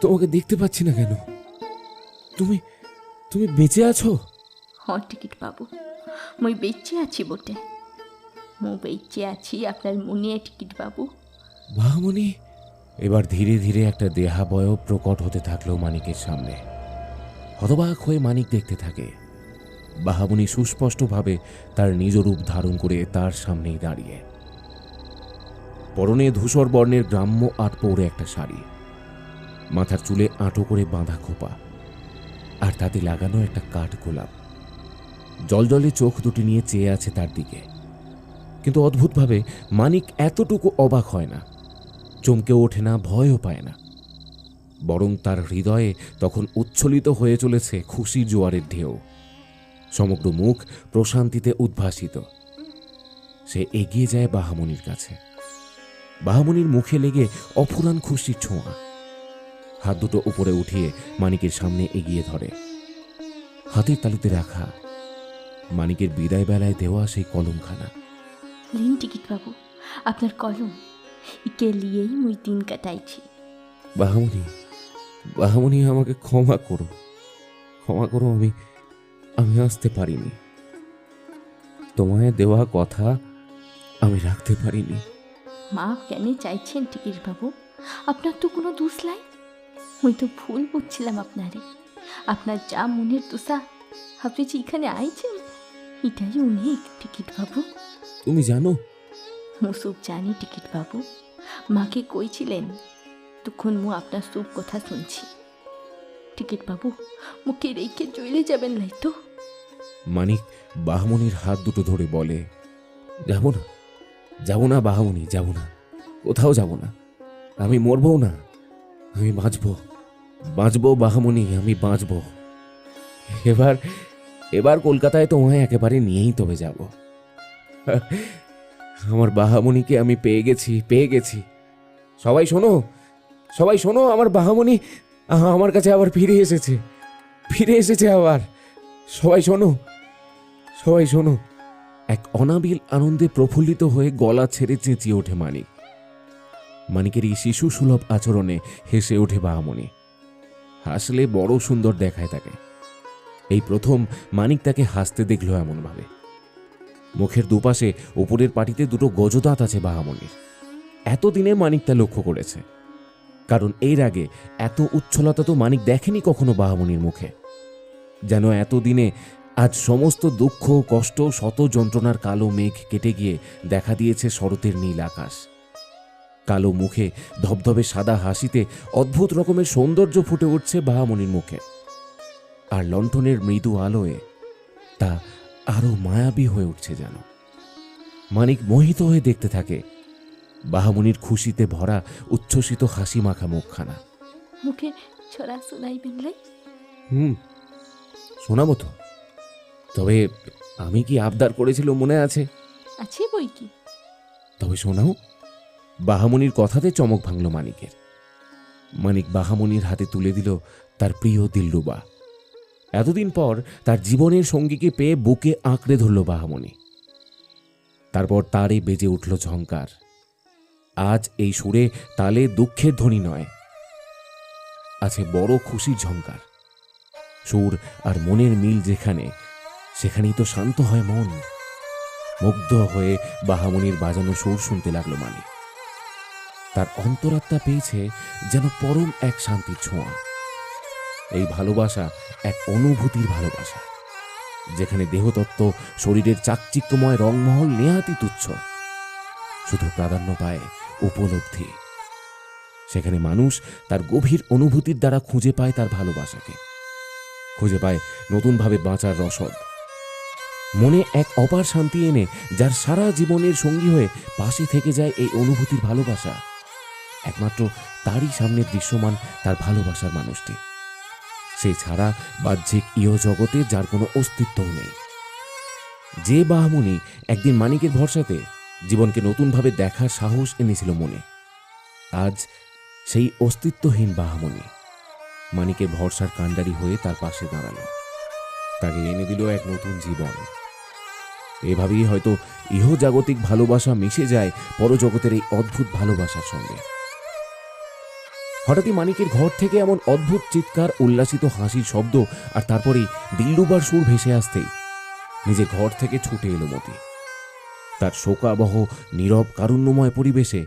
তোমাকে দেখতে পাচ্ছি না কেন? তুমি বেঁচে আছো? হ টিকিট বাবু, মুই বেঁচে আছি বটে। মু বেঁচে আছি আপনার মনে টিকিট বাবু। বাহামণি? এবার ধীরে ধীরে একটা দেহাবয়ব প্রকট হতে থাকলো মানিকের সামনে। হতবাক হয়ে মানিক দেখতে থাকে বাহামণি সুস্পষ্টভাবে তার নিজ রূপ ধারণ করে তার সামনেই দাঁড়িয়ে। পরনে ধূসর বর্ণের গ্রাম্য আটপৌরে একটা শাড়ি, মাথার চুলে আঁটো করে বাঁধা খোপা, আর তাতে লাগানো একটা কাঠ গোলাপ। জলজলে চোখ দুটি নিয়ে চেয়ে আছে তার দিকে, কিন্তু অদ্ভুতভাবে মানিক এতটুকু অবাক হয় না, চমকে ওঠে না, ভয়ও পায় না। বরং তার হৃদয়ে তখন উচ্ছ্বলিত হয়ে চলেছে খুশির জোয়ারের ঢেউ। সমগ্র মুখ প্রশান্তিতে উদ্ভাসিত। সে এগিয়ে যায় বাহামণির কাছে। বাহামণির মুখে লেগে অফুরান খুশির ছোঁয়া। হাত দুটো উপরে উঠিয়ে মানিকের সামনে এগিয়ে ধরে। হাতের তালুতে রাখা মানিকের বিদায় বেলায় দেওয়া সেই কলমখানা। লিন টিকিট বাবু, আপনার কলম, ইকে লিয়েই মুই দিন কাটাইছি। বাহামণি, বাহামণি, আমাকে ক্ষমা করো, ক্ষমা করো। আমি আসতে পারিনি। তোমায় দেওয়া কথা আমি রাখতে পারিনি। মাফ কেন চাইছেন টিকিট বাবু? আপনার তো কোনো দোষ নাই। মুই তো ভুল বুঝছিলাম আপনারে। আপনার যা মনের দোষা, আপনি যে এখানে আইছেন, এটাই অনেক টিকিট বাবু। তুমি জানো? মুসুক জানি টিকিট বাবু। মাকে কইছিলেন, তখন মু আপনার সব কথা শুনছি। টিকিট বাবু, মুখে রেখে চলে যাবেন নাই তো? মানিক বাহামণির হাত দুটো ধরে বলে, যাব না, যাব না বাহামণি, যাব না, কোথাও যাব না। আমি মরবো না, আমি বাঁচবো, বাঁচবো বাহামণি, আমি বাঁচবো। এবার কলকাতায় তোমায় একেবারে নিয়েই তবে যাব। আমার বাহামণিকে আমি পেয়ে গেছি, পেয়ে গেছি। সবাই শোনো, সবাই শোনো, আমার বাহামণি আমার কাছে আবার ফিরে এসেছে, ফিরে এসেছে আবার। সবাই শোনো, সবাই শোনো। এক অনাবিল আনন্দে প্রফুল্লিত হয়ে গলা ছেড়ে চেঁচিয়ে ওঠে মানিক। মানিকের এই শিশু সুলভ আচরণে হেসে ওঠে বাহামণি। হাসলে বড় সুন্দর দেখায় তাকে। এই প্রথম মানিক তাকে হাসতে দেখল এমনভাবে। মুখের দুপাশে উপরের পাটিতে দুটো গজদাঁত আছে বাহামণির। এতদিনে মানিক তা লক্ষ্য করেছে, কারণ এর আগে এত উচ্ছলতা তো মানিক দেখেনি কখনো বাহামণির মুখে। যেন এতদিনে আজ সমস্ত দুঃখ, কষ্ট, শত যন্ত্রণার কালো মেঘ কেটে গিয়ে দেখা দিয়েছে শরতের নীল আকাশ। কালো মুখে ধবধবে সাদা হাসিতে অদ্ভুত রকমের সৌন্দর্য ফুটে উঠছে বাহামণির মুখে। আর লণ্ঠনের মৃদু আলোয় তা আরো মায়াবী হয়ে উঠছে যেন। মানিক মোহিত হয়ে দেখতে থাকে বাহামণির খুশিতে ভরা উচ্ছ্বসিত হাসি মাখা মুখখানা। মুখে ছড়া শোনাইবেন লাই? শোনাবো তো, তবে আমি কি আবদার করেছিল মনে আছে? আছে বই কি। তবে শোনাও। বাহামণির কথাতে চমক ভাঙল মানিকের। মানিক বাহামণির হাতে তুলে দিল তার প্রিয় দিলরুবা। এতদিন পর তার জীবনের সঙ্গীকে পেয়ে বুকে আঁকড়ে ধরল বাহামণি। তারপর তারে বেজে উঠল ঝংকার। আজ এই সুরে তালে দুঃখের ধ্বনি নয়, আছে বড় খুশির ঝংকার। সুর আর মনের মিল যেখানে, সেখানেই তো শান্ত হয় মন। মুগ্ধ হয়ে বাহামণির বাজানো সুর শুনতে লাগলো মানিক। তার অন্তরাত্মা পেয়েছে যেন পরম এক শান্তির ছোঁয়া। এই ভালোবাসা এক অনুভূতির ভালোবাসা, যেখানে দেহতত্ত্ব, শরীরের চাকচিক্যময় রংমহল নেহাতি তুচ্ছ, শুধু প্রাধান্য পায় উপলব্ধি। সেখানে মানুষ তার গভীর অনুভূতির দ্বারা খুঁজে পায় তার ভালোবাসাকে, খুঁজে পায় নতুনভাবে বাঁচার রসদ। মনে এক অপার শান্তি এনে যার সারা জীবনের সঙ্গী হয়ে পাশে থেকে যায় এই অনুভূতির ভালোবাসা, একমাত্র তারই সামনে দৃশ্যমান তার ভালোবাসার মানুষটি। সে ছাড়া বাহ্যিক ইহ জগতে যার কোনো অস্তিত্বও নেই। যে বাহামণি একদিন মানিকের ভরসাতে জীবনকে নতুনভাবে দেখার সাহস এনেছিল মনে, আজ সেই অস্তিত্বহীন বাহামণি মানিকের ভরসার কাণ্ডারি হয়ে তার পাশে দাঁড়ালো, তাকে এনে দিল এক নতুন জীবন। এভাবেই হয়তো ইহজাগতিক ভালোবাসা মিশে যায় পরজগতের এই অদ্ভুত ভালোবাসার সঙ্গে। হঠাৎই মানিকের ঘর থেকে এমন অদ্ভুত চিৎকার, উল্লাসিত হাসির শব্দ, আর তারপরেই দিলরুবার সুর ভেসে আসতেই নিজের ঘর থেকে ছুটে এলো মতি। তার শোকাবহ নীরব কারুণ্যময় পরিবেশে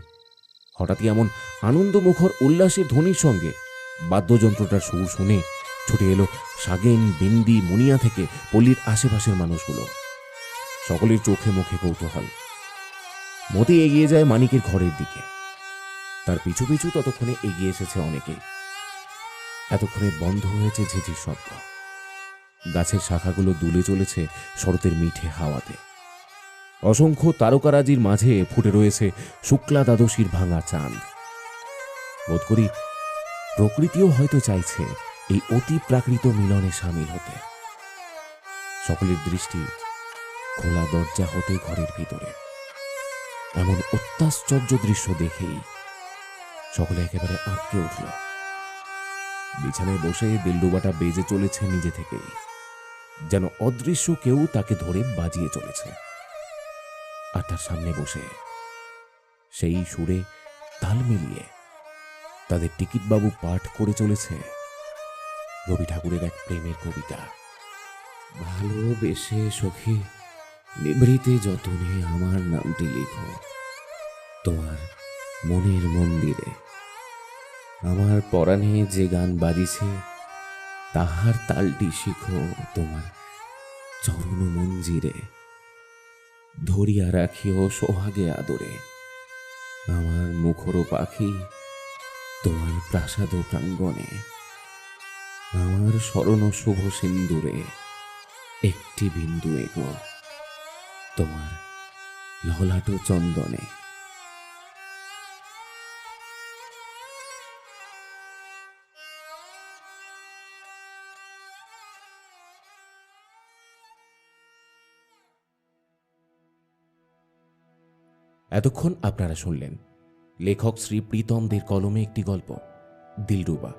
হঠাৎই এমন আনন্দমুখর উল্লাসের ধ্বনির সঙ্গে বাদ্যযন্ত্রটার সুর শুনে ছুটে এলো সাগেন, বিন্দি, মুনিয়া থেকে পল্লীর আশেপাশের মানুষগুলো। সকলের চোখে মুখে কৌতূহল। মতি এগিয়ে যায় মানিকের ঘরের দিকে। তার পিছু পিছু ততক্ষণে এগিয়ে এসেছে অনেকে। এতক্ষণে বন্ধ হয়েছে ঝিঝির শব্দ। গাছের শাখাগুলো দুলে চলেছে শরতের মিঠে হাওয়াতে। অসংখ্য তারকারাজির মাঝে ফুটে রয়েছে শুক্লা দ্বাদশীর ভাঙা চাঁদ। বোধ করি প্রকৃতিও হয়তো চাইছে এই অতি প্রাকৃত মিলনে সামিল হতে। সকলের দৃষ্টি খোলা দরজা হতে ঘরের ভিতরে। এমন অত্যাশ্চর্য দৃশ্য দেখেই সকলে একেবারে আঁতকে উঠল। বিছানায় বসে দিলরুবাটা বেজে চলেছে নিজে থেকেই, যেন অদৃশ্য কেউ তাকে ধরে বাজিয়ে চলেছে। আর তার সামনে বসে সেই সুরে তাল মিলিয়ে তাদের টিকিটবাবু পাঠ করে চলেছে রবি ঠাকুরের এক প্রেমের কবিতা। ভালোবেসে সখী নিভৃতে যতনে আমার নামটি লিখো তোমার মনের মন্দিরে। আমার পরাণে যে গান বাজিছে তাহার তালটি শিখো তোমার চরণ মঞ্জিরে। ধরিয়া রাখিও সোহাগে আদরে আমার মুখর পাখি তোমার প্রাসাদ প্রাঙ্গণে। আমার স্মরণ শুভ সিন্দুরে একটি বিন্দু এগো তোমার ললাট চন্দনে। এতক্ষণ আপনারা শুনলেন লেখক শ্রী প্রীতম দের কলমে একটি গল্প, দিলরুবা।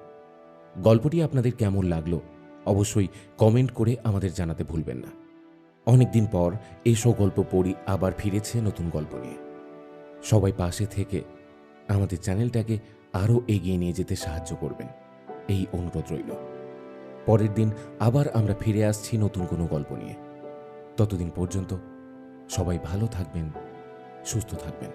গল্পটি আপনাদের কেমন লাগলো অবশ্যই কমেন্ট করে আমাদের জানাতে ভুলবেন না। অনেকদিন পর এসো গল্প পড়ি আবার ফিরেছে নতুন গল্প নিয়ে। সবাই পাশে থেকে আমাদের চ্যানেলটাকে আরও এগিয়ে নিয়ে যেতে সাহায্য করবেন, এই অনুরোধ রইল। পরের দিন আবার আমরা ফিরে আসছি নতুন কোনো গল্প নিয়ে। ততদিন পর্যন্ত সবাই ভালো থাকবেন, সুস্থ থাকবেন।